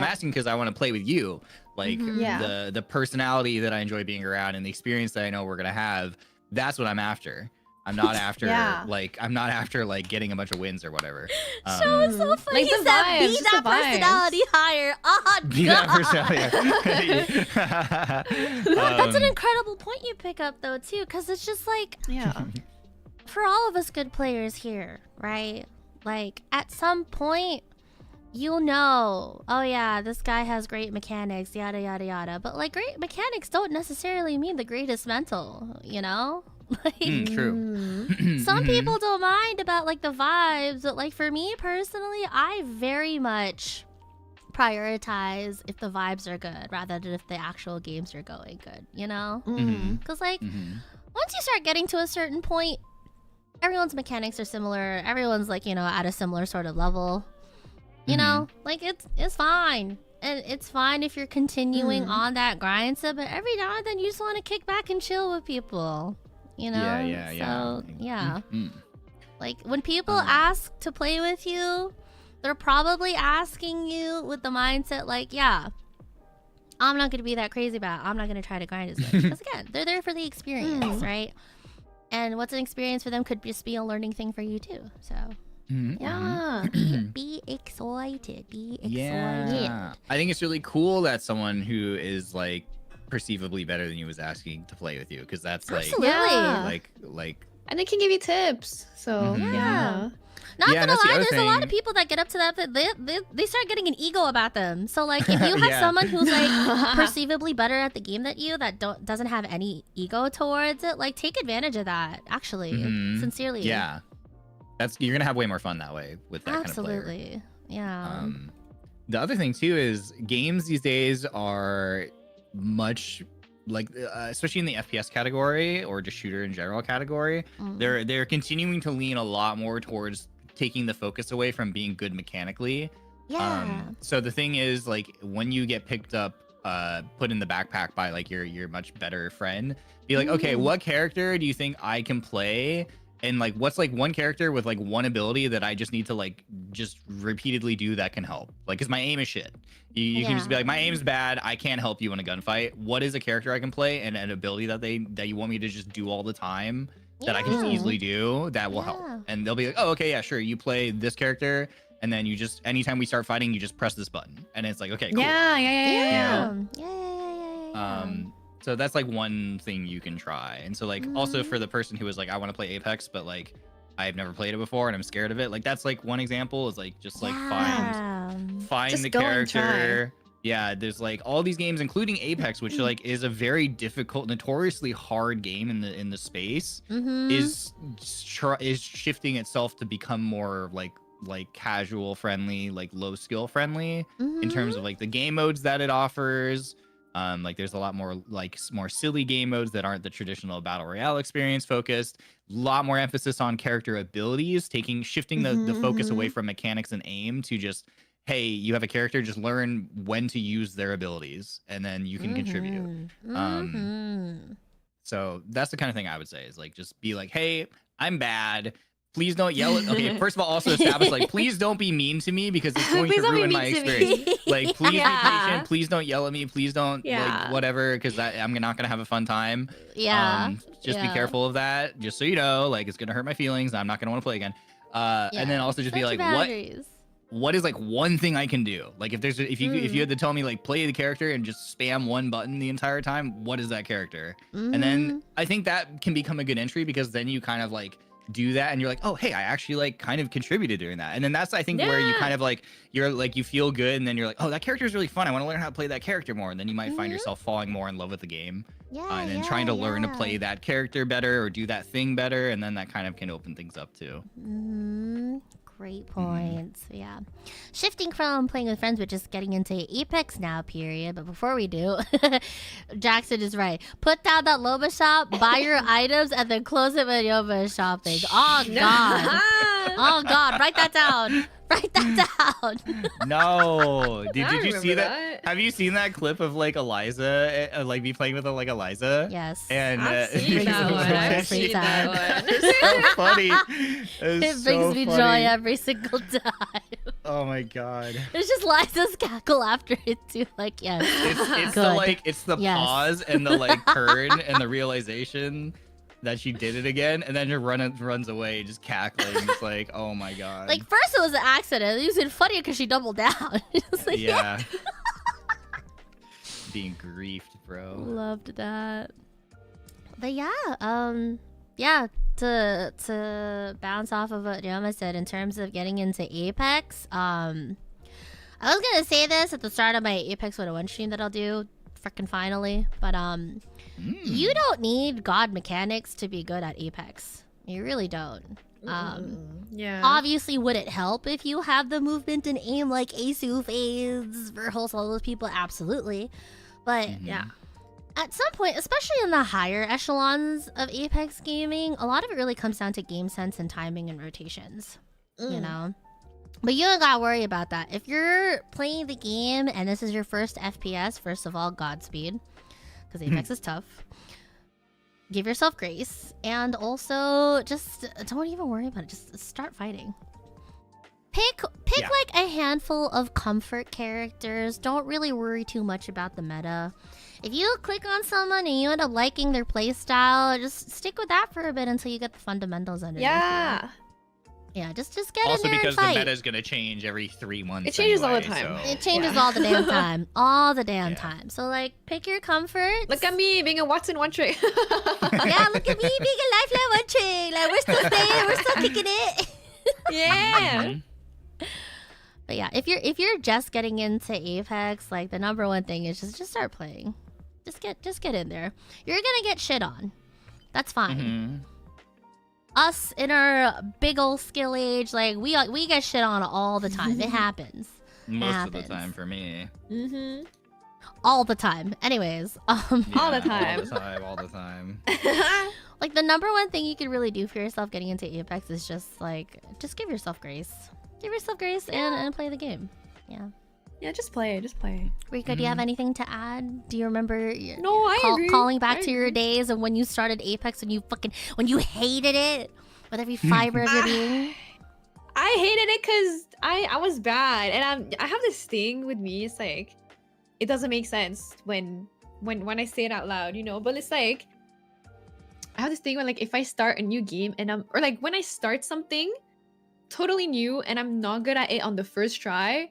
asking because I want to play with you, like, the personality that I enjoy being around and the experience that I know we're gonna have, that's what I'm after. I'm not after like, getting a bunch of wins or whatever. Show is so funny. Like, he said, be that personality higher. Oh, be God. That personality. That's an incredible point you pick up, though, too, because it's just like, for all of us good players here, right? Like, at some point, you'll know, oh yeah, this guy has great mechanics, yada yada yada. But like, great mechanics don't necessarily mean the greatest mental, you know? Like, true. Some people don't mind about like the vibes, but like, for me personally, I very much prioritize if the vibes are good rather than if the actual games are going good, you know? Because like, once you start getting to a certain point, everyone's mechanics are similar, everyone's like, you know, at a similar sort of level, you know? Like, it's fine. And it's fine if you're continuing on that grind stuff, but every now and then you just want to kick back and chill with people, you know? Like, when people ask to play with you, they're probably asking you with the mindset like, yeah, I'm not going to be that crazy about it. I'm not going to try to grind as much. Because again, they're there for the experience, right? And what's an experience for them could just be a learning thing for you too. So be excited. Be excited. Yeah. I think it's really cool that someone who is like perceivably better than you is asking to play with you, because that's like, like, and they can give you tips. So Not gonna lie, there's a lot of people that get up to that, they start getting an ego about them. So like, if you have someone who's like perceivably better at the game than you, that doesn't have any ego towards it, like, take advantage of that, actually. Sincerely. Yeah. You're gonna have way more fun that way with that kind of player. Absolutely. Yeah. The other thing too is games these days are much like, especially in the FPS category or just shooter in general category, they're continuing to lean a lot more towards taking the focus away from being good mechanically Yeah. So the thing is, like, when you get picked up, put in the backpack by like your much better friend, be like, okay, what character do you think I can play? And like, what's like one character with like one ability that I just need to like just repeatedly do that can help? Like, cause my aim is shit. You can just be like, my aim's bad. I can't help you in a gunfight. What is a character I can play and an ability that you want me to just do all the time that I can just easily do that will help? And they'll be like, oh, okay, yeah, sure. You play this character, and then you just anytime we start fighting, you just press this button, and it's like, okay, cool. Yeah. So that's like one thing you can try. And so like also for the person who was like, I want to play Apex, but like I've never played it before and I'm scared of it. Like that's like one example is like just like find just the go and character. Yeah, there's like all these games, including Apex, which like is a very difficult, notoriously hard game in the space, is shifting itself to become more like casual friendly, like low skill friendly in terms of like the game modes that it offers. Like there's a lot more like more silly game modes that aren't the traditional battle royale experience focused. A lot more emphasis on character abilities, shifting the focus away from mechanics and aim to just, hey, you have a character, just learn when to use their abilities and then you can contribute. So that's the kind of thing I would say is like, just be like, hey, I'm bad. Please don't yell at. Okay, first of all, also establish like, please don't be mean to me because it's going to ruin my experience. Like, please be patient. Please don't yell at me. Please don't like whatever, because I'm not gonna have a fun time. Just be careful of that. Just so you know, like it's gonna hurt my feelings. I'm not gonna want to play again. And then also just be like, what is like one thing I can do? Like if you had to tell me like play the character and just spam one button the entire time, what is that character? And then I think that can become a good entry because then you kind of like do that and you're like, oh hey, I actually like kind of contributed during that. And then that's I think where you kind of like you're like you feel good and then you're like, oh, that character is really fun, I want to learn how to play that character more. And then you might find yourself falling more in love with the game and then trying to learn to play that character better or do that thing better, and then that kind of can open things up too. Great points. Yeah. Shifting from playing with friends, we're just getting into Apex now, period. But before we do, Jackson is right. Put down that Loba shop, buy your items, and then close it when Loba shopping. Oh, God. Oh, God. Write that down. Write that down. No. Did you see that? Have you seen that clip of like Eliza, like me playing with like Eliza? Yes. And I've seen that one. I've seen that one. It's so funny. It brings me joy every single time. Oh my God. It's just Liza's cackle after it too. Like, yes. It's the like pause and the like turn and the realization that she did it again, and then just runs away, just cackling. It's like, oh my God. Like first it was an accident. It was funny because she doubled down. Like, yeah. Being griefed, bro. Loved that. But yeah, to bounce off of what Ryoma said in terms of getting into Apex, I was gonna say this at the start of my Apex 101 stream that I'll do frickin' finally, but you don't need god mechanics to be good at Apex. You really don't. Obviously, would it help if you have the movement and aim like Asu, FaZe, Verhulst, all those people? Absolutely. But at some point, especially in the higher echelons of Apex gaming, a lot of it really comes down to game sense and timing and rotations. You know? But you don't gotta worry about that. If you're playing the game and this is your first FPS, first of all, Godspeed. Because Apex is tough. Give yourself grace. And also, just don't even worry about it. Just start fighting. Pick like a handful of comfort characters. Don't really worry too much about the meta. If you click on someone and you end up liking their playstyle, just stick with that for a bit until you get the fundamentals underneath you. Yeah, just get also in there because and fight. the meta is gonna change every 3 months. It changes anyway, all the time. So. It changes all the damn time. All the damn time. So like, pick your comfort. Look at me being a Watson one trick. Yeah, look at me being a lifeline one trick. Like we're still staying, we're still kicking it. Yeah. But yeah, if you're just getting into Apex, like the number one thing is just start playing. Just get in there. You're gonna get shit on. That's fine. Us in our big old skill age, like we get shit on all the time. It happens. Most of the time for me. All the time. Anyways, all the time. All the time. Like the number one thing you can really do for yourself getting into Apex is just give yourself grace. Give yourself grace and play the game. Yeah. Yeah, just play. Just play. Rico, do you have anything to add? Do you remember No, I agree. calling back to your days and when you started Apex when you hated it with every fiber of your being? I hated it because I was bad, and I have this thing with me. It's like it doesn't make sense when I say it out loud, you know. But it's like I have this thing when like if I start a new game and when I start something totally new and I'm not good at it on the first try,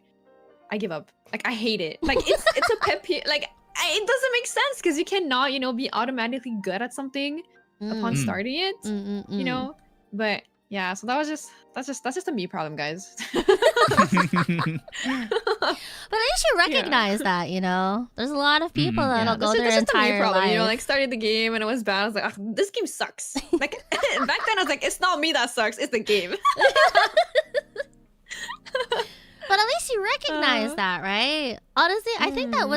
I give up. Like I hate it. Like it's a pet peeve. Like it doesn't make sense because you cannot, you know, be automatically good at something upon starting it. You know, but yeah. So that's just a me problem, guys. But at least you recognize that, you know. There's a lot of people that'll go their entire life. You know, like started the game and it was bad. I was like, this game sucks. Like back then, I was like, it's not me that sucks. It's the game. But at least you recognize that, right? Honestly, I think that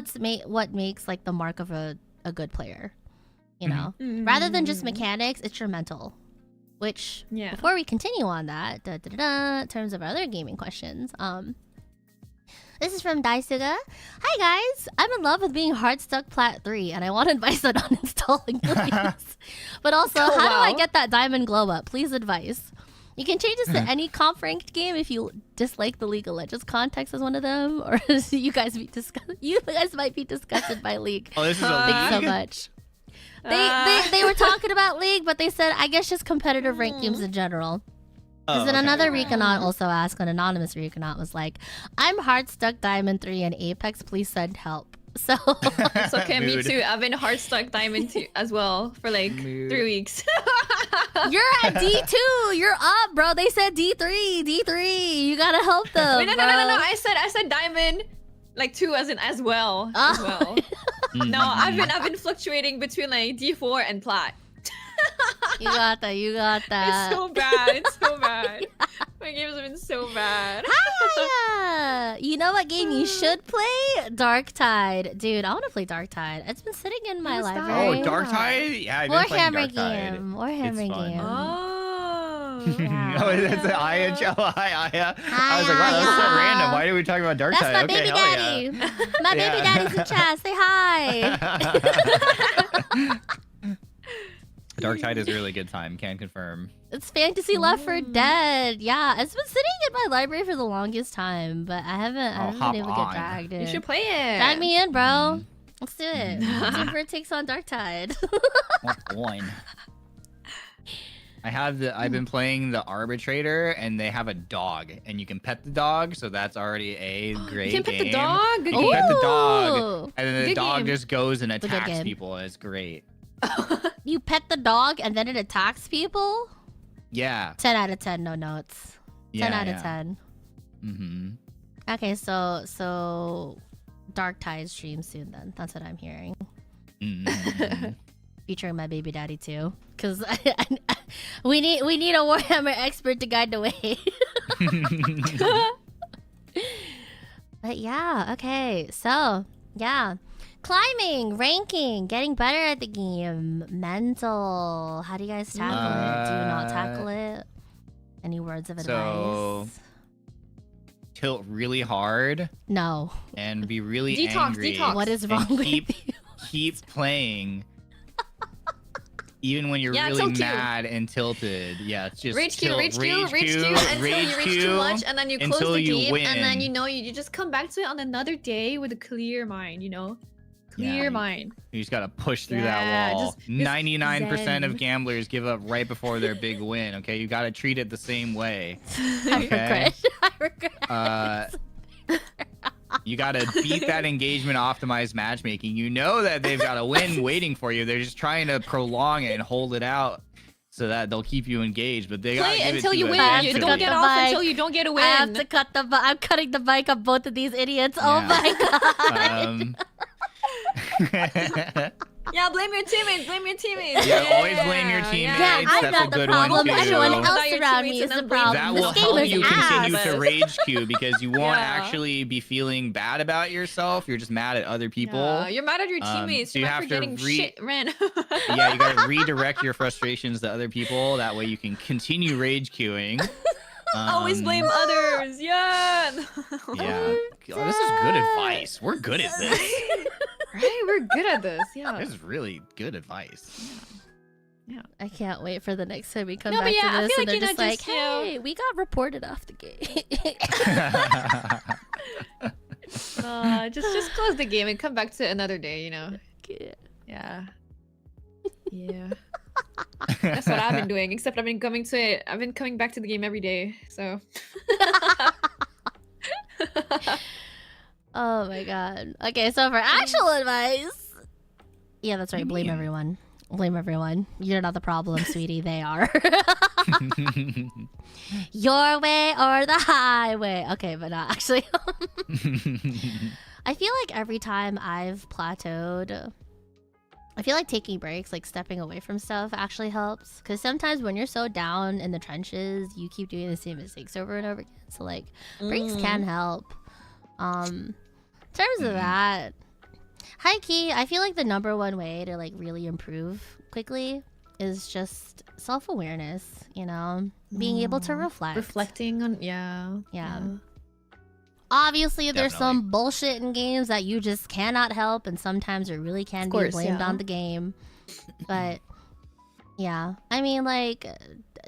what makes like the mark of a good player, you know, rather than just mechanics, it's your mental. Which before we continue on that, in terms of other gaming questions, this is from Daisuga. Hi guys, I'm in love with being hard stuck Plat 3, and I want advice on uninstalling, please. But also, how do I get that diamond glow up? Please advice. You can change this to any comp ranked game if you dislike the League of Legends context as one of them, or you guys might be disgusted by League. Oh, this is a League? Thanks so much. They were talking about League, but they said I guess just competitive ranked games in general. Because then another Reconaut also asked, an anonymous Reconaut was like, I'm hard stuck Diamond 3 in Apex, please send help. So it's okay, me too. I've been hard stuck Diamond 2 as well for like 3 weeks. You're at D2. You're up, bro. They said D3. You gotta help them. Wait, no. I said Diamond like 2 as well. No, I've been fluctuating between like D4 and Plat. You got that. It's so bad. My games have been so bad. Hiya! You know what game you should play? Darktide. Dude, I want to play Darktide. It's been sitting in my library. Oh, Darktide? Yeah, I've been playing Darktide. Warhammer game. Oh. Yeah. Oh, that's an Aya. Aya. I was like, wow, that's so random. Why did we talk about Darktide? That's my baby daddy. My baby daddy's in chat. Say hi. Darktide is a really good time. Can confirm. It's Fantasy Left 4 Dead. Yeah, it's been sitting in my library for the longest time, but I haven't been able to get dragged in. You should play it. Drag me in, bro. Let's do it. Super takes on Darktide. One. I've been playing the Arbitrator, and they have a dog, and you can pet the dog, so that's already a great game. You can pet the dog? You can pet the dog, and then the Good dog game. just goes and attacks people, and it's great. You pet the dog and then it attacks people? Yeah. 10 out of 10, no notes. 10 out of 10. Mm-hmm. Okay, so Darktide stream soon then. That's what I'm hearing. Mm-hmm. Featuring my baby daddy too. Because we need a Warhammer expert to guide the way. But yeah, okay. So, yeah. Climbing, ranking, getting better at the game, mental. How do you guys tackle it? Do you not tackle it? Any words of advice? Tilt really hard. No. And be really angry. Detox. What is wrong with you? Keep playing. Even when you're really mad and tilted. Yeah, it's just rage queue until you reach too much, and then you close the game, and then you just come back to it on another day with a clear mind, you know? Clear mind. You just gotta push through that wall. 99% of gamblers give up right before their big win. Okay, you gotta treat it the same way. Okay? I regret. You gotta beat that engagement optimized matchmaking. You know that they've got a win waiting for you. They're just trying to prolong it and hold it out so that they'll keep you engaged. But they gotta give until it to you win. eventually. You don't get off until you don't get a win. I have to cut the I'm cutting the bike up both of these idiots. Oh my god. Yeah, blame your teammates. Yeah, always blame your teammates. Yeah, I'm That's not a the good problem. one too. Everyone else around me is the problem. That This will game help is you ass. continue to rage queue because you won't actually be feeling bad about yourself. You're just mad at other people. You're mad at your teammates. So you have to shit ran. Yeah, you gotta redirect your frustrations to other people. That way you can continue rage queuing. Always blame others. Yeah. Yeah. God, this is good advice. We're good at this. Right, we're good at this. Yeah. This is really good advice. Yeah. I can't wait for the next time we come No, back but yeah, to I this feel and like, they're you just know, like, just, you know- hey, we got reported off the game. Just close the game and come back to another day, you know. Yeah. Yeah. That's what I've been doing, except I've been coming back to the game every day, so. Oh my god. Okay, so for actual advice. Yeah, that's right. Blame everyone. Blame everyone. You're not the problem, sweetie. They are. Your way or the highway. Okay, but not actually. I feel like every time I've plateaued, I feel like taking breaks, like stepping away from stuff actually helps. Because sometimes when you're so down in the trenches, you keep doing the same mistakes over and over again. So like, breaks can help. In terms of that, high key, I feel like the #1 way to like really improve quickly is just self-awareness, you know? Being able to reflect. Reflecting on, yeah. Obviously, there's some bullshit in games that you just cannot help, and sometimes it really can be blamed on the game. But yeah, I mean, like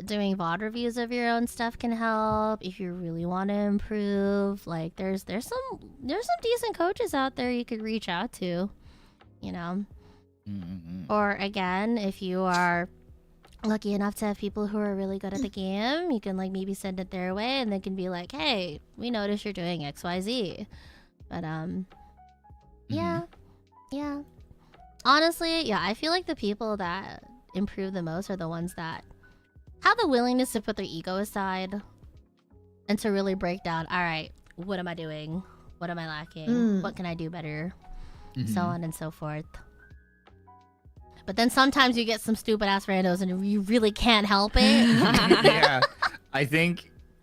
doing VOD reviews of your own stuff can help if you really want to improve. Like, there's some decent coaches out there you could reach out to, you know. Or again, if you are lucky enough to have people who are really good at the game, you can like maybe send it their way and they can be like, hey, we noticed you're doing XYZ. But yeah. Honestly, yeah, I feel like the people that improve the most are the ones that have the willingness to put their ego aside and to really break down, all right, what am I doing? What am I lacking? What can I do better? So on and so forth. But then sometimes you get some stupid ass randos and you really can't help it.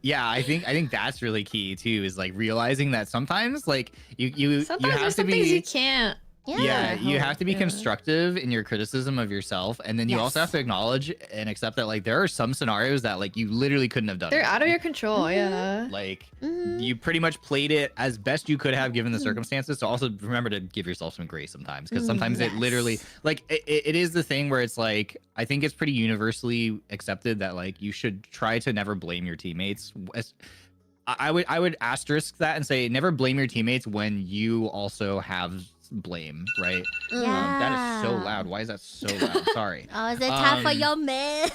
Yeah, I think that's really key too. Is like realizing that sometimes like you have to be. You can't. Yeah, you have to be constructive in your criticism of yourself, and then you also have to acknowledge and accept that like there are some scenarios that like you literally couldn't have done. They're out of your control. Yeah. Like you pretty much played it as best you could have given the circumstances. So also remember to give yourself some grace sometimes, because sometimes it literally like it is the thing where it's like I think it's pretty universally accepted that like you should try to never blame your teammates. I would asterisk that and say never blame your teammates when you also have blame, right? That is so loud. Why is that so loud? Sorry. Oh, is it time for your man?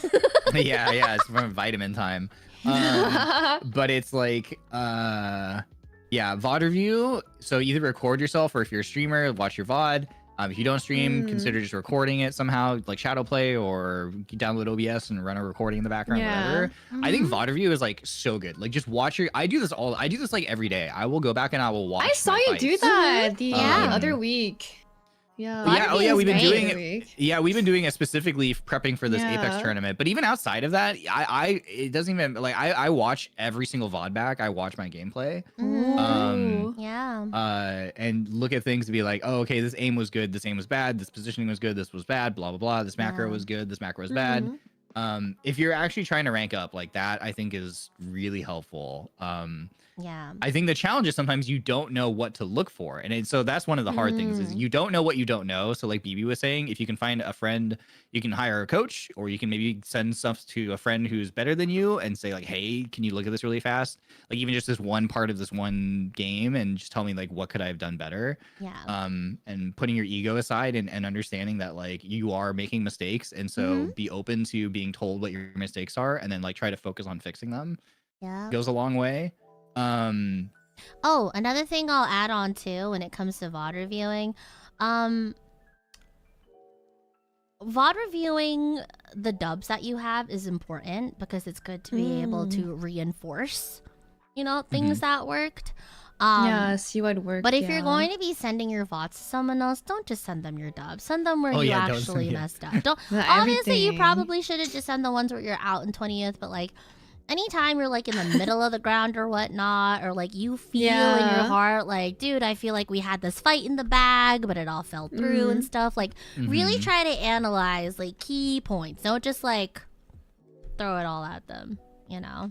yeah, it's from vitamin time. But it's like VOD review. So either record yourself, or if you're a streamer, watch your VOD. If you don't stream, consider just recording it somehow, like shadow play, or download OBS and run a recording in the background, whatever. I think VOD review is like so good. Like just watch your. I do this like every day. I will go back and I will watch. I saw you do that the other week. Yeah. We've been doing it. Yeah, we've been doing it specifically prepping for this Apex tournament. But even outside of that, it doesn't even like I watch every single VOD back. I watch my gameplay. And look at things to be like, oh, okay, this aim was good, this aim was bad, this positioning was good, this was bad, blah blah blah. This macro was good, this macro was bad. If you're actually trying to rank up like that, I think is really helpful. I think the challenge is sometimes you don't know what to look for, and so that's one of the hard things is you don't know what you don't know. So like BB was saying, if you can find a friend, you can hire a coach, or you can maybe send stuff to a friend who's better than you and say like, hey, can you look at this really fast, like even just this one part of this one game, and just tell me like what could I have done better. And putting your ego aside and understanding that like you are making mistakes, and so be open to being told what your mistakes are, and then like try to focus on fixing them. Goes a long way. Oh, another thing I'll add on too when it comes to VOD reviewing. VOD reviewing the dubs that you have is important because it's good to be able to reinforce, you know, things that worked. See what worked. But if you're going to be sending your VODs to someone else, don't just send them your dubs. Send them where you actually messed up. Don't obviously you probably shouldn't just send the ones where you're out in 20th, but like anytime you're like in the middle of the ground or whatnot, or like you feel in your heart like, dude, I feel like we had this fight in the bag, but it all fell through and stuff. Like really try to analyze like key points. Don't just like throw it all at them, you know?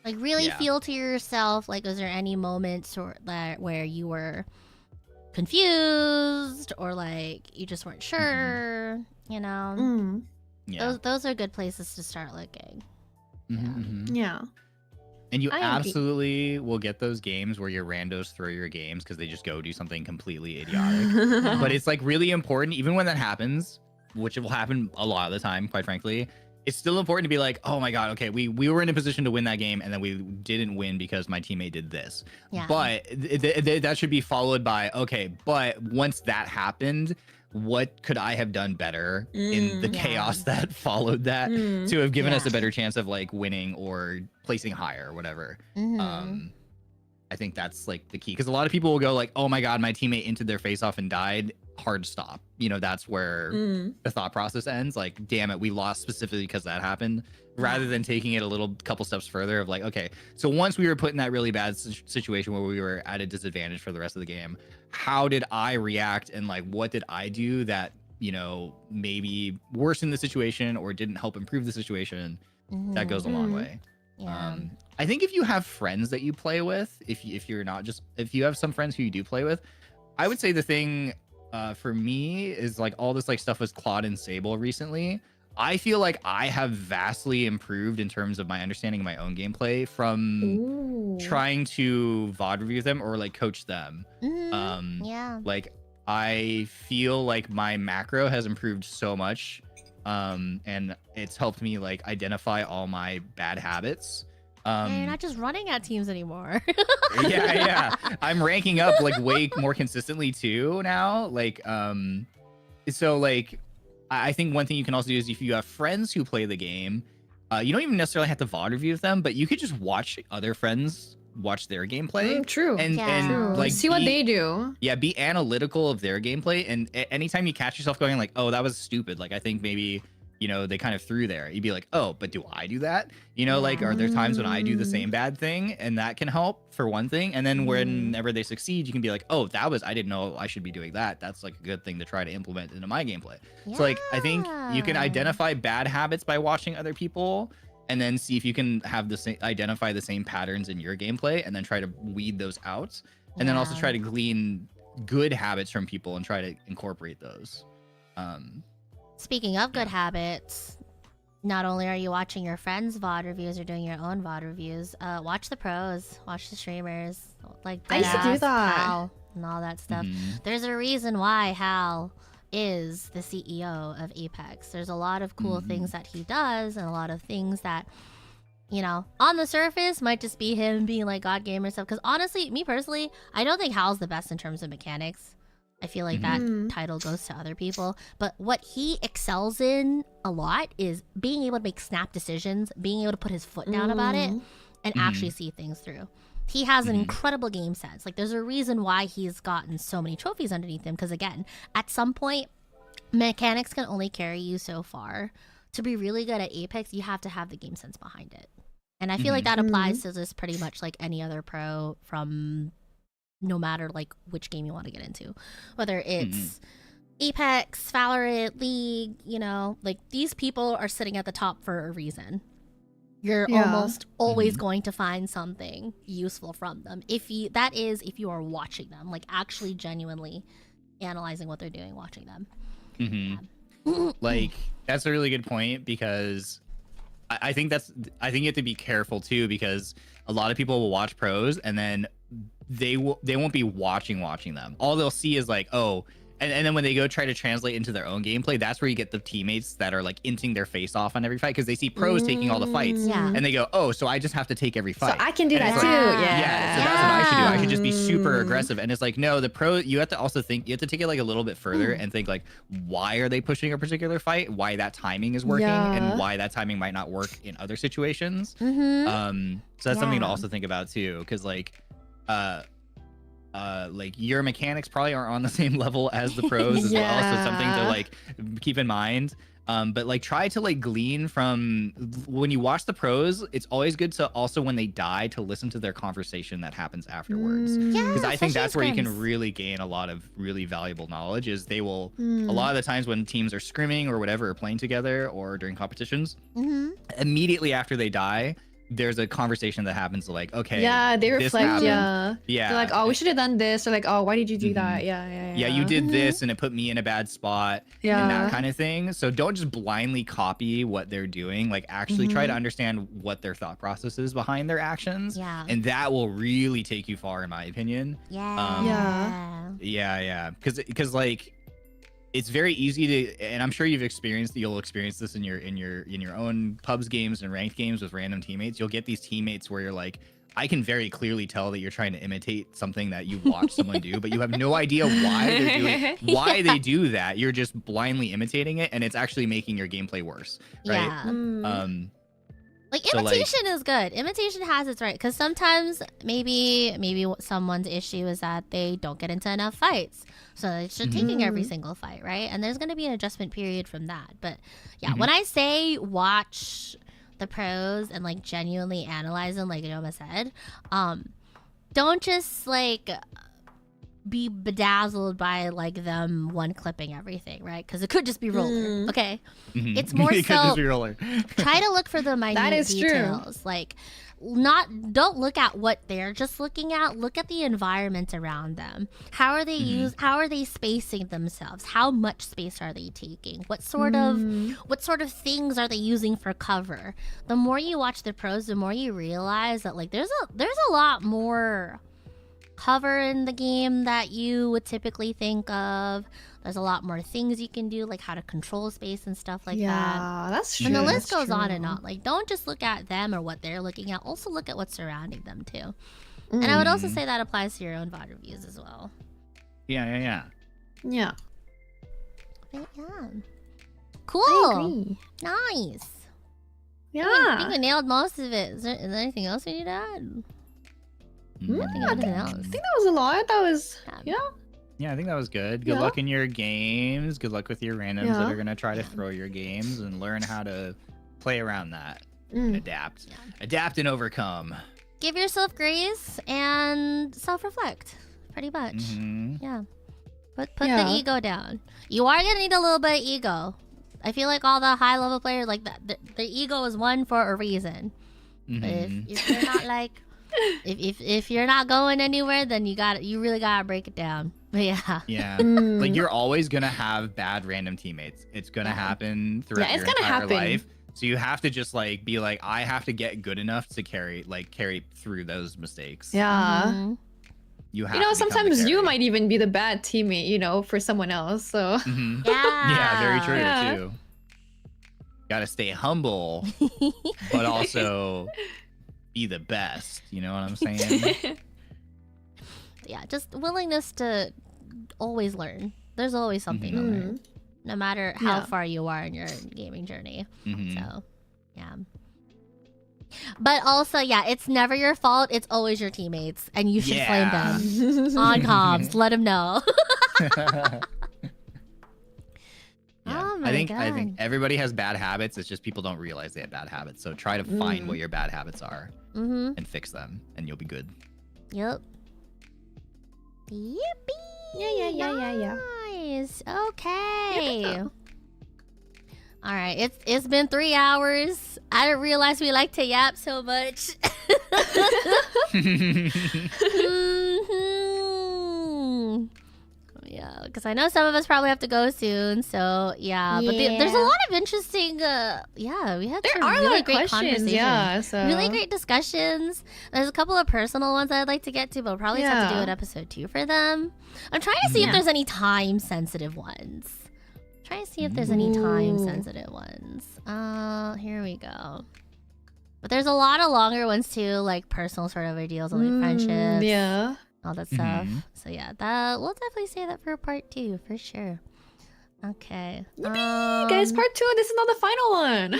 Like really feel to yourself, like, was there any moments or that where you were confused or like you just weren't sure, you know? Those are good places to start looking. Yeah. And you absolutely will get those games where your randos throw your games because they just go do something completely idiotic. But it's like really important, even when that happens, which will happen a lot of the time, quite frankly, it's still important to be like, oh my God, okay, we were in a position to win that game and then we didn't win because my teammate did this. Yeah. But that should be followed by, okay, but once that happened, what could I have done better in the chaos that followed that to have given us a better chance of like winning or placing higher or whatever. I think that's like the key, because a lot of people will go like, oh my God, my teammate entered their face off and died. Hard stop. You know, that's where the thought process ends. Like, damn it, we lost specifically because that happened, rather than taking it a couple steps further of like, okay, so once we were put in that really bad situation where we were at a disadvantage for the rest of the game, how did I react and like what did I do that, you know, maybe worsened the situation or didn't help improve the situation? That goes a long way. I think if you have friends that you play with, if you have some friends who you do play with, I would say the thing for me is like all this like stuff with Claude and Sable recently. I feel like I have vastly improved in terms of my understanding of my own gameplay from trying to VOD review them or like coach them. Like I feel like my macro has improved so much, and it's helped me like identify all my bad habits. You're not just running at teams anymore. yeah. I'm ranking up like way more consistently too now. Like, so like, I think one thing you can also do is if you have friends who play the game, you don't even necessarily have to VOD review them, but you could just watch other friends watch their gameplay. True. And like see what they do. Yeah, be analytical of their gameplay. And anytime you catch yourself going like, oh, that was stupid. Like, I think maybe, you know, they kind of threw there. You'd be like, oh, but do I do that? You know, like, are there times when I do the same bad thing? And that can help for one thing. And then whenever they succeed, you can be like, oh, I didn't know I should be doing that. That's like a good thing to try to implement into my gameplay. So like, I think you can identify bad habits by watching other people and then see if you can have identify the same patterns in your gameplay and then try to weed those out. And then also try to glean good habits from people and try to incorporate those. Speaking of good habits, not only are you watching your friends' VOD reviews or doing your own VOD reviews, watch the pros, watch the streamers. Like I used to do that. Hal and all that stuff. There's a reason why Hal is the CEO of EVE.EXE. There's a lot of cool things that he does and a lot of things that, you know, on the surface might just be him being like God gamer stuff. Because honestly, me personally, I don't think Hal's the best in terms of mechanics. I feel like that title goes to other people. But what he excels in a lot is being able to make snap decisions, being able to put his foot down about it, and actually see things through. He has an incredible game sense. Like, there's a reason why he's gotten so many trophies underneath him. Because again, at some point, mechanics can only carry you so far. To be really good at Apex, you have to have the game sense behind it. And I feel like that applies to this pretty much like any other pro from no matter like which game you want to get into, whether it's Apex, Valorant, League, you know, like these people are sitting at the top for a reason. You're almost always going to find something useful from them if you are watching them, like actually genuinely analyzing what they're doing, watching them. Like, that's a really good point, because I think you have to be careful too, because a lot of people will watch pros and then they won't be watching them. All they'll see is like, oh, and then when they go try to translate into their own gameplay, that's where you get the teammates that are like inting their face off on every fight, because they see pros taking all the fights, and they go, oh, so I just have to take every fight. So I can do that too. Yeah, so that's what I should do. I should just be super aggressive. And it's like, no, the pro, you have to also think, you have to take it like a little bit further and think like, why are they pushing a particular fight? Why that timing is working, and why that timing might not work in other situations. So that's something to also think about too, because like your mechanics probably aren't on the same level as the pros as well, so it's something to like keep in mind. But like try to like glean from when you watch the pros. It's always good to also, when they die, to listen to their conversation that happens afterwards, because I think that's where you can really gain a lot of really valuable knowledge. Is they will a lot of the times when teams are scrimming or whatever, or playing together or during competitions, immediately after they die, there's a conversation that happens like, okay, yeah, they reflect, yeah, they're like, oh, we should have done this, or like, oh, why did you do that? Yeah, you did this and it put me in a bad spot, and that kind of thing. So don't just blindly copy what they're doing, like actually try to understand what their thought process is behind their actions, and that will really take you far, in my opinion. Because like, it's very easy to, and I'm sure you'll experience this in your own pubs games and ranked games with random teammates. You'll get these teammates where you're like, I can very clearly tell that you're trying to imitate something that you watch someone do, but you have no idea why they're doing why they do that. You're just blindly imitating it, and it's actually making your gameplay worse, right? Like, imitation is good. Imitation has its right, because sometimes maybe someone's issue is that they don't get into enough fights, so they're just taking every single fight, right? And there's going to be an adjustment period from that. But yeah, when I say watch the pros and like genuinely analyze them, like Yoma said, don't just like be bedazzled by like them one clipping everything, right? Because it could just be roller. Okay, it's more it so could just be roller. Try to look for the minute details. True. Like, don't look at what they're just looking at. Look at the environment around them. How are they how are they spacing themselves? How much space are they taking? What sort of things are they using for cover? The more you watch the pros, the more you realize that like there's a lot more cover in the game that you would typically think of. There's a lot more things you can do, like how to control space and stuff like that. Yeah, that's true. And the list goes on and on. Like, don't just look at them or what they're looking at. Also look at what's surrounding them too. And I would also say that applies to your own VOD reviews as well. Yeah. But yeah. Cool. I agree. Nice. Yeah. I think we nailed most of it. Is there anything else we need to add? I think anything else. I think that was a lot. That was Yeah, I think that was good. Good luck in your games. Good luck with your randoms that are gonna try to throw your games, and learn how to play around that. And adapt. Adapt and overcome. Give yourself grace and self-reflect. Pretty much. Yeah. Put the ego down. You are gonna need a little bit of ego. I feel like all the high-level players like that. The ego is one for a reason. But if you're not like, if you're not going anywhere, then you really gotta break it down. But yeah. Like, you're always gonna have bad random teammates. It's gonna happen throughout your entire life. So you have to just like be like, I have to get good enough to carry through those mistakes. Yeah. You have to sometimes you might even be the bad teammate, for someone else. So yeah, very true too. Gotta stay humble, but also be the best. You know what I'm saying? Yeah, just willingness to always learn. There's always something to learn, no matter how far you are in your gaming journey. So, yeah. But also, it's never your fault. It's always your teammates, and you should flame them on comms. Let them know. Oh my God. I think everybody has bad habits. It's just people don't realize they have bad habits. So try to find what your bad habits are and fix them, and you'll be good. Yep. Yippee! Yeah. Nice. Okay. All right. It's been 3 hours. I didn't realize we like to yap so much. Yeah, because I know some of us probably have to go soon. So yeah. But there's a lot of interesting. We had some really great conversations. Yeah, so really great discussions. There's a couple of personal ones I'd like to get to, but we'll probably have to do an episode 2 for them. I'm trying to see if there's any time sensitive ones. Trying to see if there's any time sensitive ones. Here we go. But there's a lot of longer ones too, like personal sort of ideals and like friendships. Yeah. All that stuff. So yeah, that we'll definitely say that for part 2 for sure. Okay. Yippee! Guys, part 2. This is not the final one.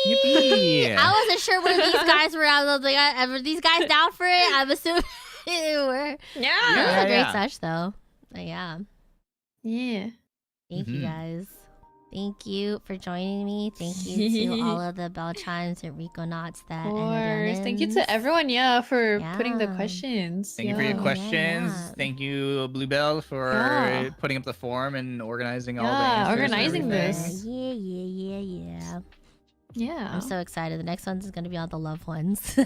Yippee! I wasn't sure whether these guys were out. I was like, are these guys down for it? I'm assuming they were. Yeah. That was a great sesh though. But yeah. Thank you guys. Thank you for joining me. Thank you to all of the bell chimes and Riconauts that ended. Thank you to everyone, for putting the questions. Thank you for your questions. Thank you, Bluebell, for putting up the form and organizing all the answers. Organizing this. Yeah. Yeah. I'm so excited. The next one's going to be all the love ones.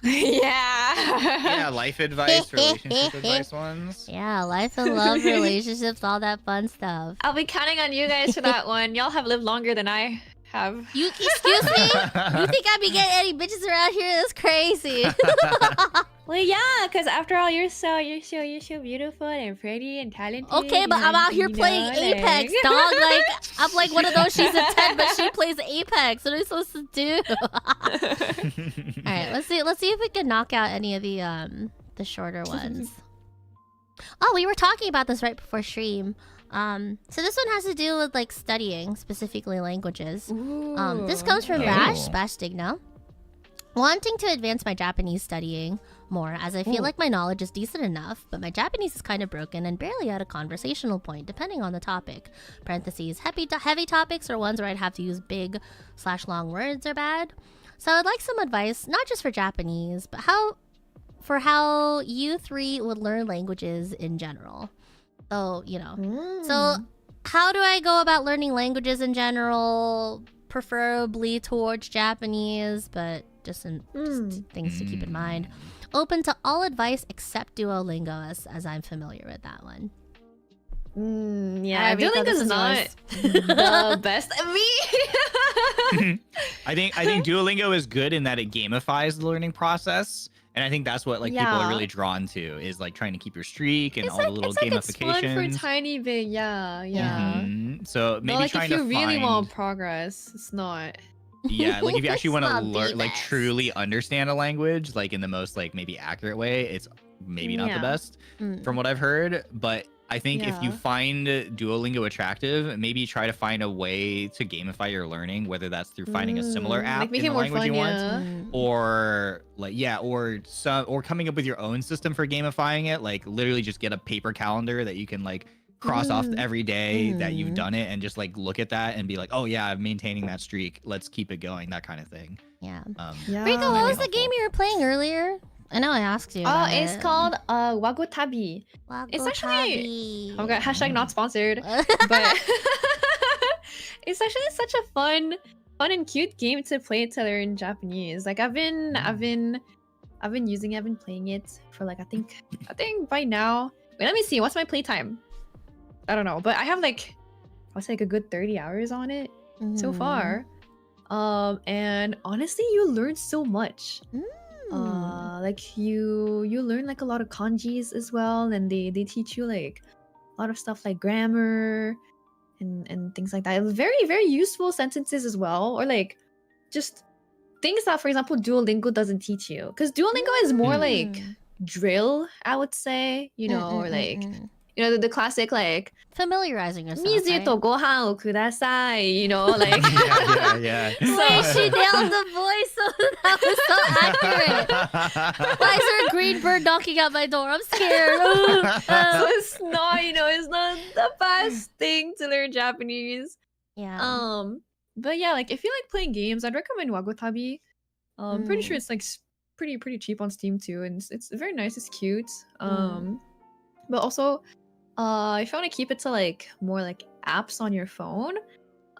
Yeah. Life advice, relationship advice ones. Yeah, life and love, relationships, all that fun stuff. I'll be counting on you guys for that one. Y'all have lived longer than I have. You excuse me? You think I'd be getting any bitches around here? That's crazy. Well, yeah, because after all, you're so beautiful and pretty and talented. Okay, but I'm out here playing Apex, dog. Like I'm like one of those. She's a 10, but she plays Apex. What are we supposed to do? All right, let's see. Let's see if we can knock out any of the shorter ones. Oh, we were talking about this right before stream. So this one has to do with like studying, specifically languages. Ooh, this comes from okay. Bash Digno. Wanting to advance my Japanese studying more, as I feel like my knowledge is decent enough, but my Japanese is kind of broken and barely at a conversational point, depending on the topic. Parentheses, heavy topics or ones where I'd have to use big/long words are bad. So I'd like some advice, not just for Japanese, but how you three would learn languages in general. So, you know. So how do I go about learning languages in general? Preferably towards Japanese, but just things to keep in mind. Open to all advice except Duolingo, as I'm familiar with that one. Yeah, Duolingo is not the best. I think Duolingo is good in that it gamifies the learning process. And I think that's what like people are really drawn to, is like trying to keep your streak and all the little gamifications. It's fun for a tiny bit, yeah. So maybe like trying if you to really find... want progress, it's not. Yeah, like if you actually want to learn, like best. truly understand a language, like in the most like maybe accurate way, it's maybe not the best from what I've heard. But I think if you find Duolingo attractive, maybe try to find a way to gamify your learning, whether that's through finding a similar app like in the language you want, or like or coming up with your own system for gamifying it. Like literally just get a paper calendar that you can like cross off every day that you've done it, and just like look at that and be like, oh yeah, I'm maintaining that streak. Let's keep it going. That kind of thing. Yeah. Yeah. Rico, what was the game you were playing earlier? I know I asked you. Oh, it's called Wagotabi. It's actually... Oh my god, hashtag not sponsored. But it's actually such a fun and cute game to play to learn Japanese. Like I've been using it, I've been playing it for like I think by now. Wait, let me see. What's my playtime? I don't know, but I have like I'll say like a good 30 hours on it so far. And honestly, you learn so much. Like you learn like a lot of kanjis as well, and they teach you like a lot of stuff like grammar and things like that. Very, very useful sentences as well, or like just things that, for example, Duolingo doesn't teach you, because Duolingo is more like drill, I would say, you know, or like you know the classic like familiarizing yourself. Mizu to gohan o kudasai, you know, like yeah. Wait, she nailed the voice. So that was so accurate. Why is there a green bird knocking at my door? I'm scared. So it's not, you know, it's not the best thing to learn Japanese. Yeah. But yeah, like if you like playing games, I'd recommend Wagotabi. I'm pretty sure it's like pretty cheap on Steam too, and it's very nice. It's cute. But also, if you want to keep it to like more like apps on your phone,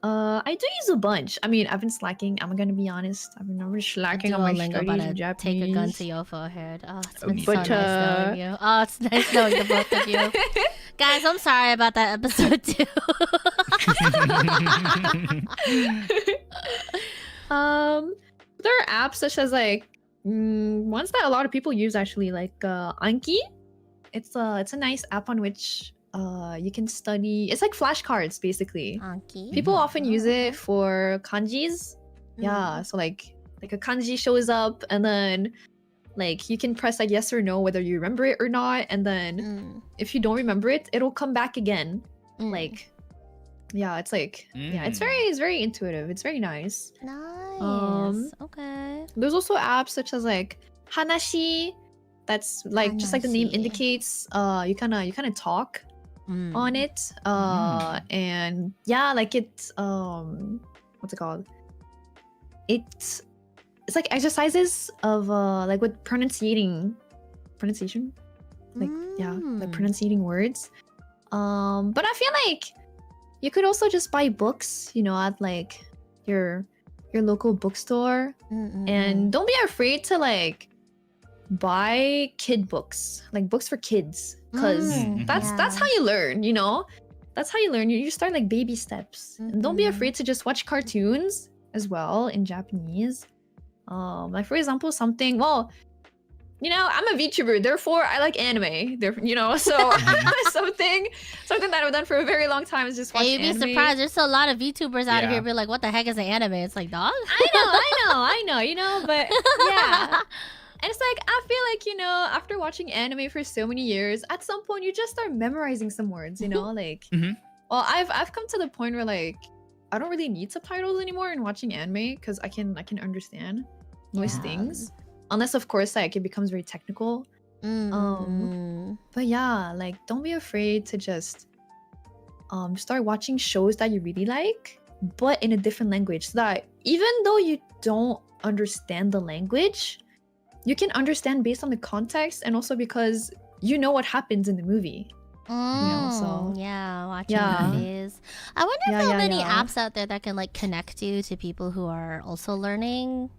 I do use a bunch. I mean, I've been slacking. I'm gonna be honest. I've been slacking on my studies in Japanese. Take a gun to your forehead. Oh, it's been But, so nice knowing you. Oh, it's nice knowing the both of you. Guys, I'm sorry about that episode too. There are apps such as like ones that a lot of people use actually, like Anki. It's a nice app on which you can study. It's like flashcards basically. Anki. People often use it for kanjis. Yeah, so like a kanji shows up, and then like you can press like yes or no whether you remember it or not, and then if you don't remember it, it'll come back again. Like yeah, it's like yeah, it's very intuitive. It's very nice. Nice. Okay. There's also apps such as like Hanashi. That's like just like the name indicates, you kind of talk on it, and yeah, like it's what's it called? It's like exercises of like with pronunciation, like yeah, like pronunciating words. But I feel like you could also just buy books, you know, at like your your local bookstore, and don't be afraid to like buy kid books, like books for kids, because that's how you learn, you know? That's how you learn. You start like baby steps. And don't be afraid to just watch cartoons as well in Japanese. Like for example, something, well, you know, I'm a VTuber, therefore I like anime. You know, so something that I've done for a very long time is just watch anime. You'd be surprised. There's a lot of VTubers out here be like, what the heck is an anime? It's like, dog? I know, you know, but yeah. And it's like, I feel like, you know, after watching anime for so many years, at some point you just start memorizing some words, you know? Like, well, I've come to the point where like, I don't really need subtitles anymore in watching anime because I can understand most things. Unless, of course, like, it becomes very technical. But yeah, like, don't be afraid to just start watching shows that you really like, but in a different language. So that even though you don't understand the language, you can understand based on the context and also because you know what happens in the movie. You know, so yeah, watching movies. I wonder if there are many apps out there that can like connect you to people who are also learning.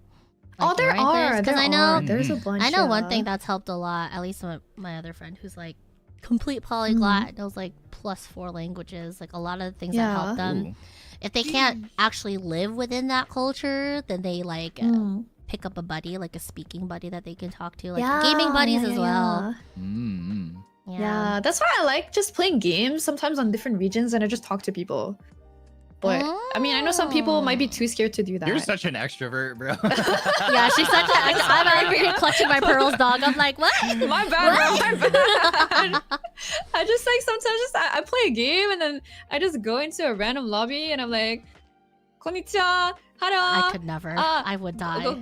Like, there are. Because I know there's a bunch. I know one thing that's helped a lot. At least my other friend who's like complete polyglot knows like +4 languages. Like a lot of the things that help them. If they can't actually live within that culture, then they like pick up a buddy, like a speaking buddy that they can talk to, like gaming buddies as well. Yeah, that's why I like just playing games sometimes on different regions and I just talk to people. But I mean, I know some people might be too scared to do that. You're such an extrovert, bro. Yeah, she's such an I'm over here clutching my pearls, dog. I'm like, what? My bad, bro. My bad. I just like sometimes I play a game and then I just go into a random lobby and I'm like, konnichiwa. I could never. I would die. ご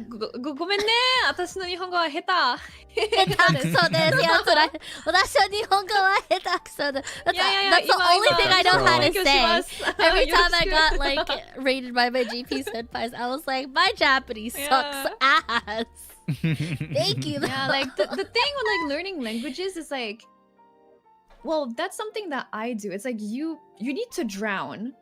めんね。私の日本語は下手。下手くそです。Yeah, that's the only thing I know how to say. Every time I got like rated by my GP senpais, I was like, my Japanese sucks ass. Thank you. Yeah, like the thing with like learning languages is like, well, that's something that I do. It's like you need to drown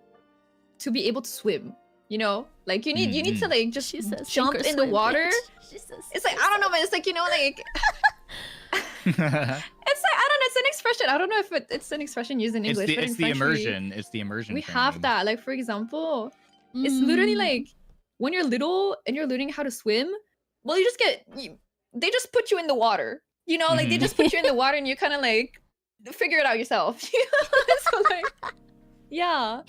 to be able to swim. You know, like you need to like just jump in the water. It's like I don't know, man. It's like, you know, like it's like I don't know. It's an expression. I don't know if it's an expression used in English. It's the immersion. It's the immersion. We have that. Like for example, it's literally like when you're little and you're learning how to swim. Well, you just they just put you in the water. You know, like they just put you in the water and you kind of like figure it out yourself. So like, yeah.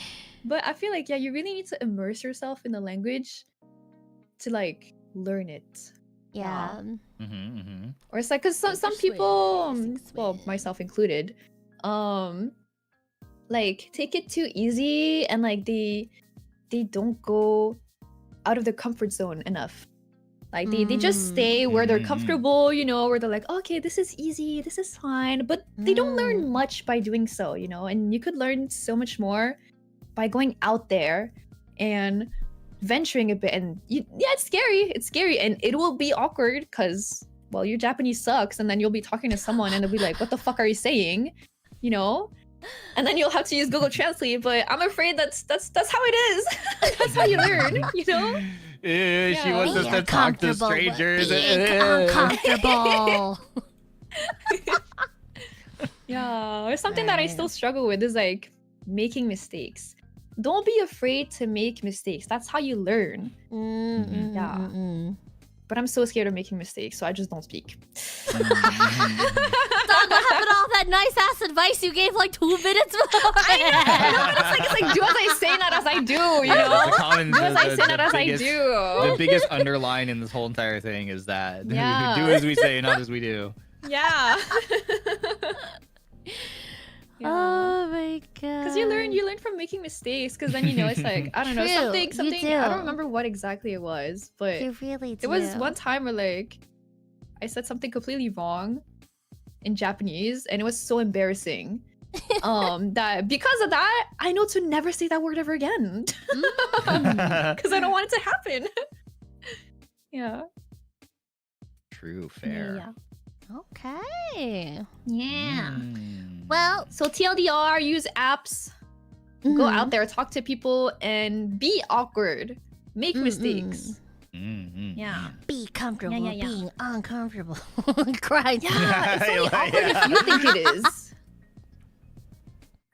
But I feel like, yeah, you really need to immerse yourself in the language to like learn it. Yeah. Or it's like, because some people, well, myself included, like take it too easy and like they don't go out of their comfort zone enough. Like they just stay where they're comfortable, you know, where they're like, okay, this is easy, this is fine. But they don't learn much by doing so, you know, and you could learn so much more by going out there and venturing a bit. And it's scary and it will be awkward because, well, your Japanese sucks, and then you'll be talking to someone and they'll be like, what the fuck are you saying, you know? And then you'll have to use Google Translate. But I'm afraid that's how it is. That's how you learn, you know? She wants us to talk to strangers. Uncomfortable. Yeah, or something that I still struggle with is like making mistakes. Don't be afraid to make mistakes. That's how you learn. Yeah. But I'm so scared of making mistakes, so I just don't speak. Dog, what happened to all that nice ass advice you gave like 2 minutes before? I know, but it's like do as I say, not as I do, you know? Do as I say, not as I do. The biggest underline in this whole entire thing is that do as we say, not as we do. Yeah. Oh my god. Because you learn from making mistakes, because then, you know, it's like, I don't know, something I don't remember what exactly it was, but you really do. There was one time where like I said something completely wrong in Japanese and it was so embarrassing that because of that I know to never say that word ever again. Because I don't want it to happen. Yeah. True, fair. Yeah. Okay. Yeah. Well, so TLDR, use apps, go out there, talk to people, and be awkward. make mistakes. Yeah. Be comfortable Yeah. being uncomfortable. Crying. Yeah, it's only awkward if you think it is.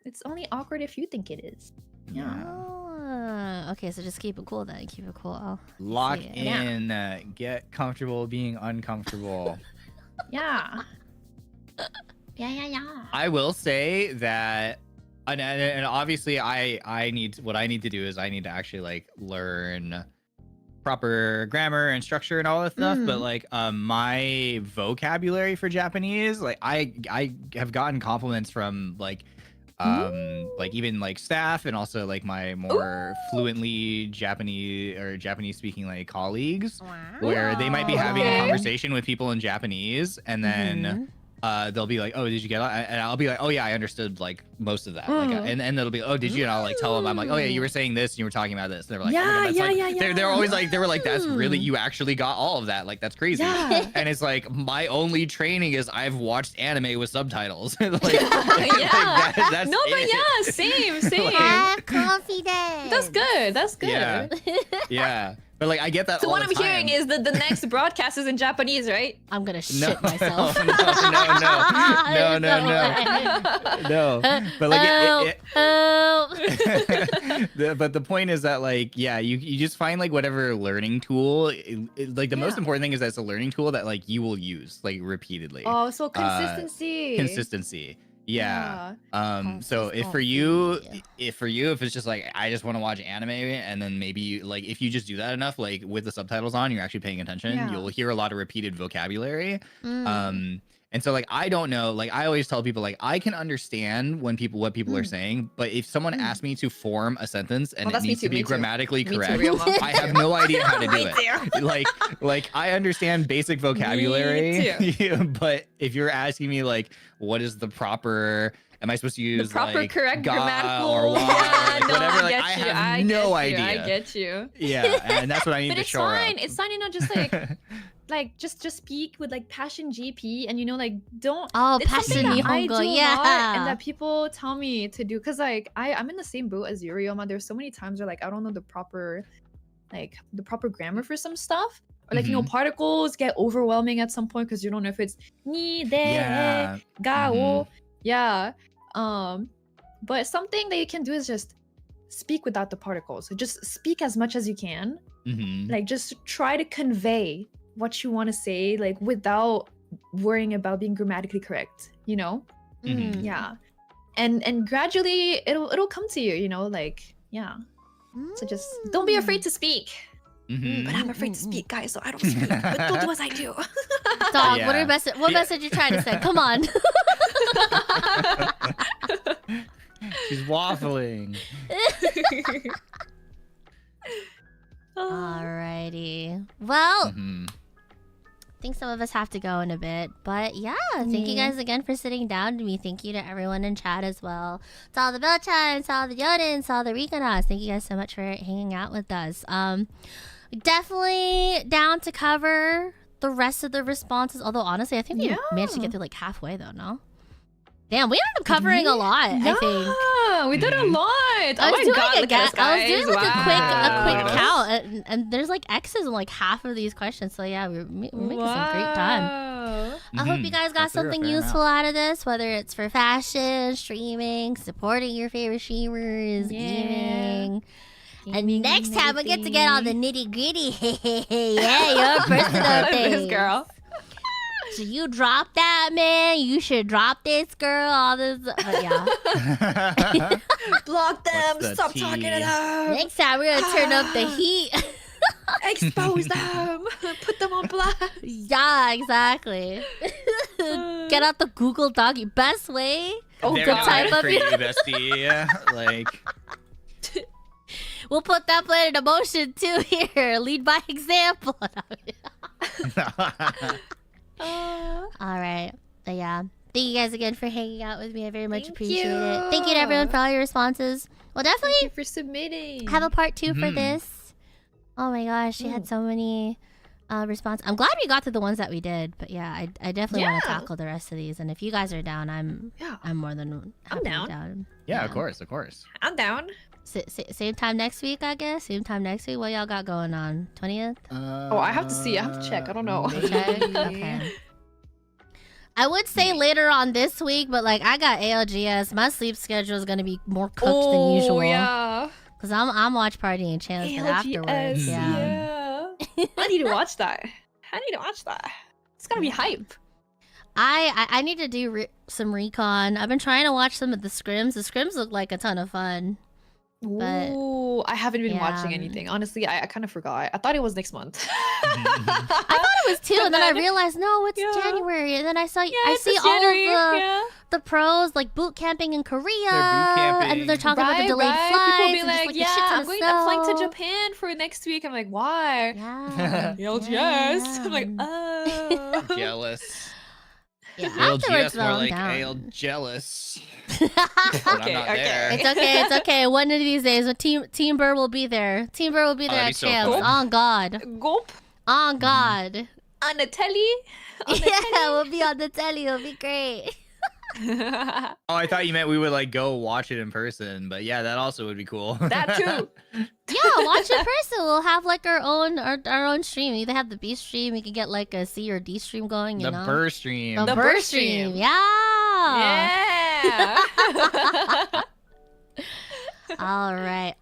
It's only awkward if you think it is. Yeah. Okay, so just keep it cool then. Keep it cool. Lock in. Get comfortable being uncomfortable. Yeah. Yeah. I will say that, and obviously, I need to do is I need to actually like learn proper grammar and structure and all that stuff. But like, my vocabulary for Japanese, like I have gotten compliments from like even like staff and also like my more fluently Japanese speaking like colleagues, where they might be having a conversation with people in Japanese and then they'll be like, oh, did you get it? And I'll be like, oh yeah, I understood like most of that. Like, and they'll be, oh, did you? And I'll like tell them, I'm like, oh yeah, you were saying this and you were talking about this. And they're like, they're always like, they were like, that's really, you actually got all of that. Like, that's crazy. Yeah. And it's like, my only training is I've watched anime with subtitles. Like, that's no, but it. Same. Have confidence. That's good. Yeah. But like I get that. So all what the I'm time. hearing is that the next broadcast is in Japanese, right? I'm gonna shit myself. No. But like but the point is that like you just find like whatever learning tool. Like the most important thing is that it's a learning tool that like you will use like repeatedly. Oh, so consistency. Consistency. Yeah. So if it's just like I just want to watch anime and then maybe if you just do that enough, like with the subtitles on, you're actually paying attention, you'll hear a lot of repeated vocabulary. And so like I don't know, like I always tell people like I can understand what people are saying, but if someone asks me to form a sentence and it needs to be grammatically correct, I have no idea how to do it. Like I understand basic vocabulary, but if you're asking me like what is the proper, am I supposed to use the proper like correct grammatical or whatever? Like, I have no idea. I get you. Yeah, and that's what I need but to show up. It's fine, you know, just like just speak with like passion GP, and you know, like don't. Oh, it's passion something that I do a lot, yeah. and that people tell me to do, because like I'm in the same boat as Yurioma. There's so many times where like I don't know the proper grammar for some stuff. Or like, you know, particles get overwhelming at some point because you don't know if it's ni, de, ga, o. Yeah. But something that you can do is just speak without the particles. So just speak as much as you can. Like just try to convey what you want to say, like without worrying about being grammatically correct, you know? Yeah. And gradually it'll come to you, you know, like, yeah. So just don't be afraid to speak. But I'm afraid to speak, guys, so I don't speak. But don't do as I do. Dog, what message you trying to send? Come on. She's waffling. Alrighty. Well, I think some of us have to go in a bit. But yeah, thank you guys again for sitting down to me. Thank you to everyone in chat as well. To all the bell chimes, to all the Yodins, to all the Rikonas. Thank you guys so much for hanging out with us. Definitely down to cover the rest of the responses. Although honestly, I think we managed to get through like halfway though, no? Damn, we ended up covering a lot, I think. Yeah, we did a lot. I was doing like a quick count, and there's like X's in like half of these questions. So yeah, we're making some great time. I hope you guys got something useful out of this, whether it's for fashion, streaming, supporting your favorite streamers, gaming. And next time we get to get all the nitty gritty. Yeah, your personal things. This girl. So you drop that, man. You should drop this, girl. All this, but yeah. Block them. Stop talking to them. Next time we're gonna turn up the heat. Expose them. Put them on blast. Yeah, exactly. Get out the Google Doggy. Best way. Oh, to type up your bestie. Like. We'll put that plan into motion too here. Lead by example. Alright. But yeah. Thank you guys again for hanging out with me. I very much appreciate it. Thank you to everyone for all your responses. We'll definitely Thank you for submitting. Have a part 2 for this. Oh my gosh, she had so many response. I'm glad we got to the ones that we did, but yeah, I definitely want to tackle the rest of these. And if you guys are down, I'm more than happy down. Yeah, of course. I'm down. Same time next week, I guess. Same time next week. What y'all got going on? 20th? Oh, I have to see. I have to check. I don't know. Okay. I would say later on this week, but like I got ALGS. My sleep schedule is gonna be more cooked than usual. Yeah. Cause I'm watch partying chance, but afterwards, yeah. I need to watch that. It's gonna be hype. I need to do some recon. I've been trying to watch some of the scrims. The scrims look like a ton of fun. But, ooh, I haven't been watching anything. Honestly, I kind of forgot. I thought it was next month. I thought it was too, and then I realized no, it's January. And then I see all of the pros like boot camping in Korea, and they're talking about the delayed flights. People be like, I'm flying to Japan for next week. I'm like, why? Yeah. LGS. I'm like, oh. Jealous. Yeah, ALGS more like AL jealous. Okay. It's okay. One of these days, Team BRR will be there. Team BRR will be there at champs. So on God. Gulp. On God. On the telly. We'll be on the telly. It'll be great. Oh, I thought you meant we would like go watch it in person, but yeah, that also would be cool. That too. Yeah, watch in person. We'll have like our own stream. We either have the B stream, we could get like a C or D stream going. You know? BRR stream. The BRR stream. Yeah. All right.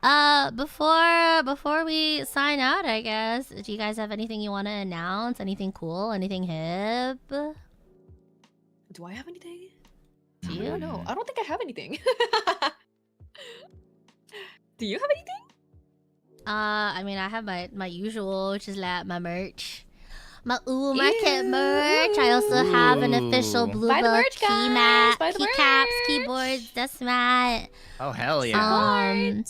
Before we sign out, I guess, do you guys have anything you want to announce? Anything cool? Anything hip? Do I have anything? Do you? I don't know. I don't think I have anything. Do you have anything? I mean, I have my usual, which is like my merch. My Market merch. I also have an official Bluebell key mat, keycaps, keyboards, desk mat. Oh hell yeah!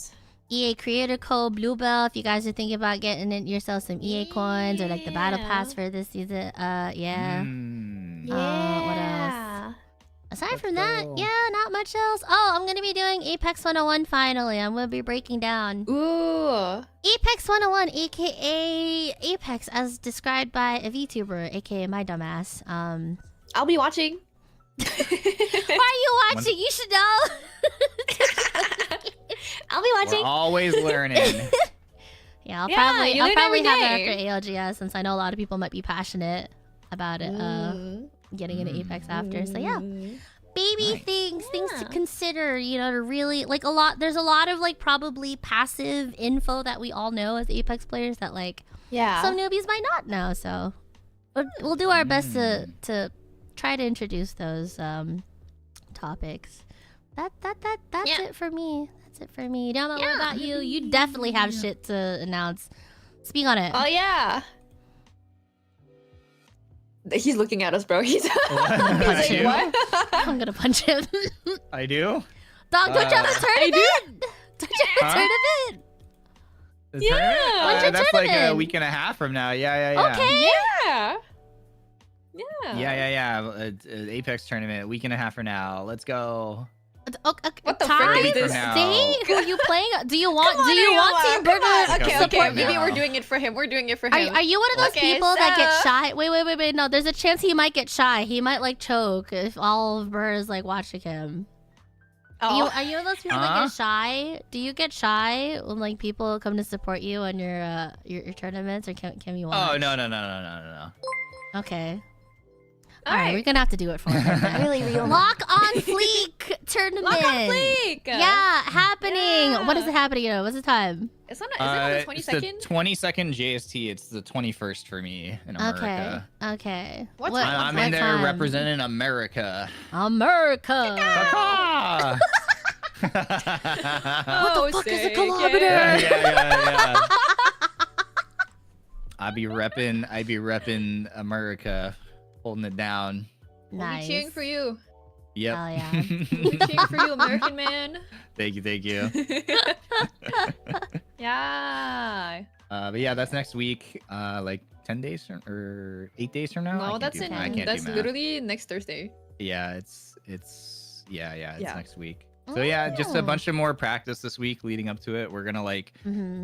EA Creator Code Bluebell. If you guys are thinking about getting yourself some EA coins or like the battle pass for this season, yeah. What else? Aside from that, yeah, not much else. Oh, I'm gonna be doing Apex 101 finally. I'm gonna be breaking down. Ooh. Apex 101, aka Apex, as described by a VTuber, aka my dumbass. I'll be watching. Why are you watching? You should know. I'll be watching. We're always learning. Yeah, I'll probably have it after ALGS, since I know a lot of people might be passionate about it. Getting into Apex after, so yeah. Baby things to consider, you know, to really like there's a lot of like probably passive info that we all know as Apex players that like some newbies might not know, so we'll do our best to try to introduce those topics. That's it for me. That's it for me. What about you? You definitely have shit to announce. Speak on it. Oh yeah. He's looking at us, bro. He's like, what? I'm gonna punch him. I do? Dog, don't you have a tournament? Don't you have a tournament? Yeah. That's like a week and a half from now. Yeah. Okay. Yeah. Apex tournament, a week and a half from now. Let's go. What the time? frick is this? Date? Who are you playing? Do you want Team BRR? Okay. We're doing it for him. Are you one of those people that get shy? Wait. No, there's a chance he might get shy. He might like choke if all of BRR is like watching him. Are you one of those people that get shy? Do you get shy when like people come to support you on your tournaments, or can you watch? Oh no. Okay. All right, we're gonna have to do it for him. Really real. Lock on Fleek tournament. Lock on Fleek. Yeah, happening. Yeah. What is it happening? What's the time? Is it on the 22nd? It's the 22nd JST. It's the 21st for me in America. Okay. I'm in there representing America. America. What the fuck is a kilometer? Yeah. I'd be repping America. Holding it down. Nice. We'll be cheering for you. Yep. Hell yeah. We'll be cheering for you, American man. Thank you. Yeah. But yeah, that's next week. Like 10 days or 8 days from now. No, that's literally next Thursday. Yeah, it's next week. So yeah, just a bunch of more practice this week leading up to it. We're gonna like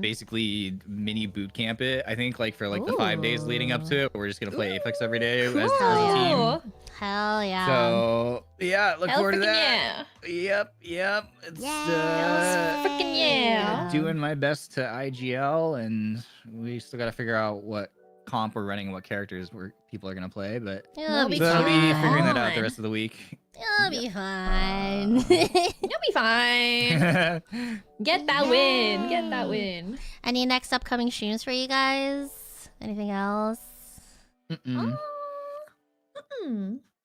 basically mini boot camp it. I think like for like the 5 days leading up to it, we're just gonna play Apex every day as a team. Hell yeah. So yeah, look forward to that. Yeah. Yep. It's Freaking yeah. doing my best to IGL, and we still gotta figure out what comp we're running and what characters people are gonna play, but You'll be so I'll be fine. figuring that out the rest of the week. You'll be fine. You'll be fine. Get that win. Get that win. Any next upcoming streams for you guys? Anything else?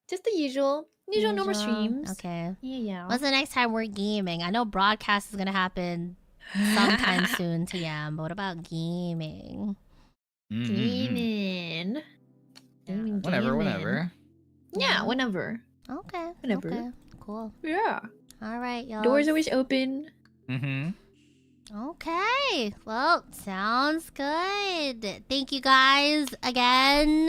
Just the usual normal streams. Okay. Yeah. What's the next time we're gaming? I know broadcast is gonna happen sometime soon, TM, but what about gaming? Gaming. Whenever. Yeah, whenever. Okay. Whenever. Okay. Cool. Yeah. All right, y'all. Doors always open. Okay. Well, sounds good. Thank you guys again.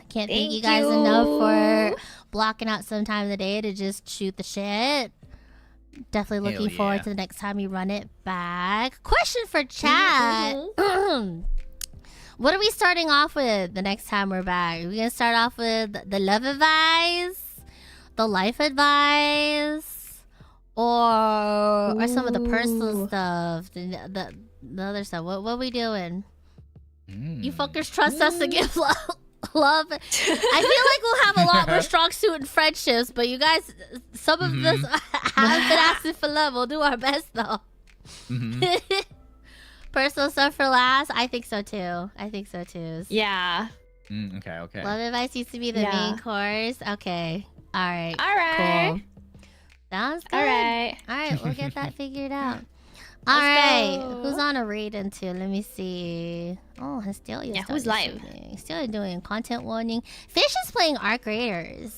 Can't thank you guys enough for blocking out some time of the day to just shoot the shit. Definitely looking forward to the next time we run it back. Question for chat. What are we starting off with the next time we're back? Are we gonna start off with the love advice, the life advice, or some of the personal stuff, the other stuff? What are we doing? You fuckers trust us to give love. I feel like we'll have a lot more strong suit in friendships, but you guys, some of us have been asking for love. We'll do our best though. Personal stuff for last? I think so too. Yeah. Okay. Love advice used to be the main course. Okay. Alright. Cool. Sounds good. Alright, we'll get that figured out. Alright. Who's on a raid into? Let me see. Oh, Hestelia. Yeah, who's live? Still doing content warning. Fish is playing Arc Raiders.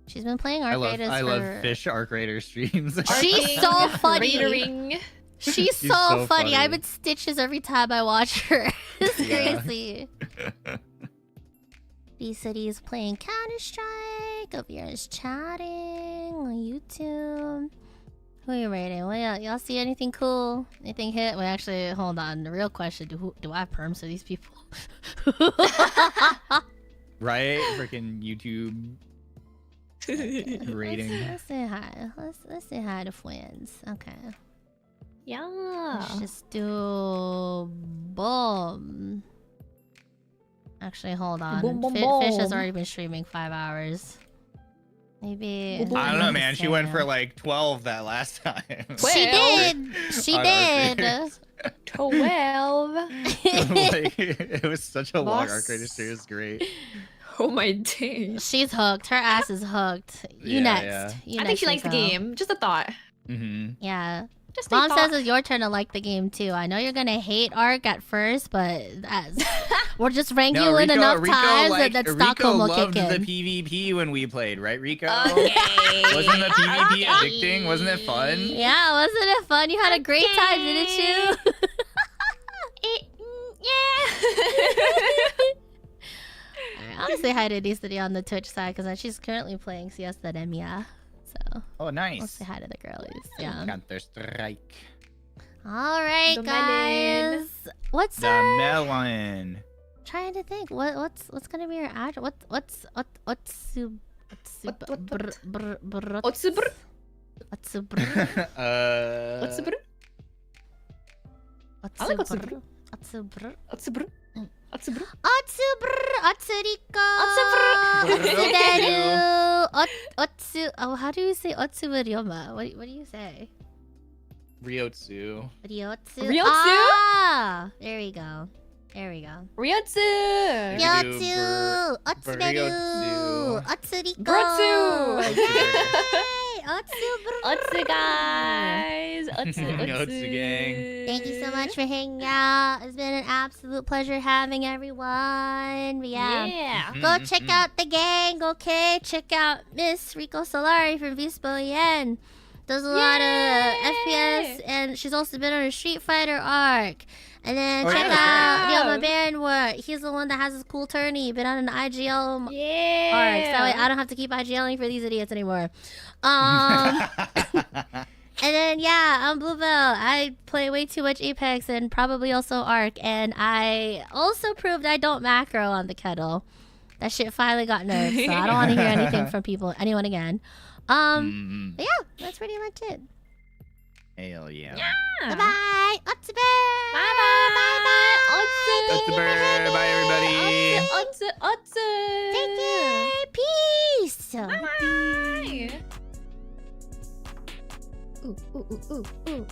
She's been playing Arc Raiders I love Fish Arc Raider streams. She's so funny. Raidering. She's so funny. I'm in stitches every time I watch her. Seriously. B-City is playing Counter-Strike. Avira is chatting on YouTube. Who are you rating? Y'all see anything cool? Anything hit? Wait, actually, hold on. The real question, do I have perms for these people? Right? Freaking YouTube rating. Let's say hi. Let's say hi to friends. Okay. Yeah. Let's just do boom. Actually, hold on. Fish has already been streaming 5 hours. Maybe. I don't know, man. She went for like 12 that last time. She did. 12. Like, it was such a long Arc Raider stream. It was great. Oh my days. She's hooked. Her ass is hooked. You next. You I think she likes the game. Just a thought. Yeah. Just Mom says it's your turn to like the game too. I know you're gonna hate Arc at first, but we're just ranking you in enough times that Stockholm will kick in. Rico loved the PvP when we played, right, Rico? Okay. Wasn't the PvP addicting? Wasn't it fun? Yeah, wasn't it fun? You had a great time, didn't you? I'll say hi to Decity on the Twitch side because she's currently playing Siesta de Mia. So. Oh, nice. I'll say hi to the girlies. Yeah. Counter-Strike. All right, guys. What's the melon? Trying to think. What's gonna be your address? What's how do you say Otsuburyoma? What do you say? Ryotsu. Ah, there we go. Ryotsu! Ryotsu! Otsuberu! Otsuriko! Brotsu! Yay! Otsu guys! Otsu gang. Thank you so much for hanging out. It's been an absolute pleasure having everyone. Yeah. Go check out the gang, okay? Check out Miss Rico Solari from VSPO Yen. Does a lot of FPS, and she's also been on a Street Fighter arc. And then check out Ryoma Baron work. He's the one that has this cool tourney. Been on an IGL arc. So that way I don't have to keep IGLing for these idiots anymore. And then, yeah, I'm Bluebell. I play way too much Apex and probably also Arc. And I also proved I don't macro on the kettle. That shit finally got nerfed, so I don't want to hear anything from anyone again. But yeah, that's pretty much it. Hell yeah. Bye-bye. Otsuber. Bye-bye. Otsuber. Bye, everybody. Otsu. Take care. Peace. Bye-bye. Ooh, ooh, ooh, ooh, ooh.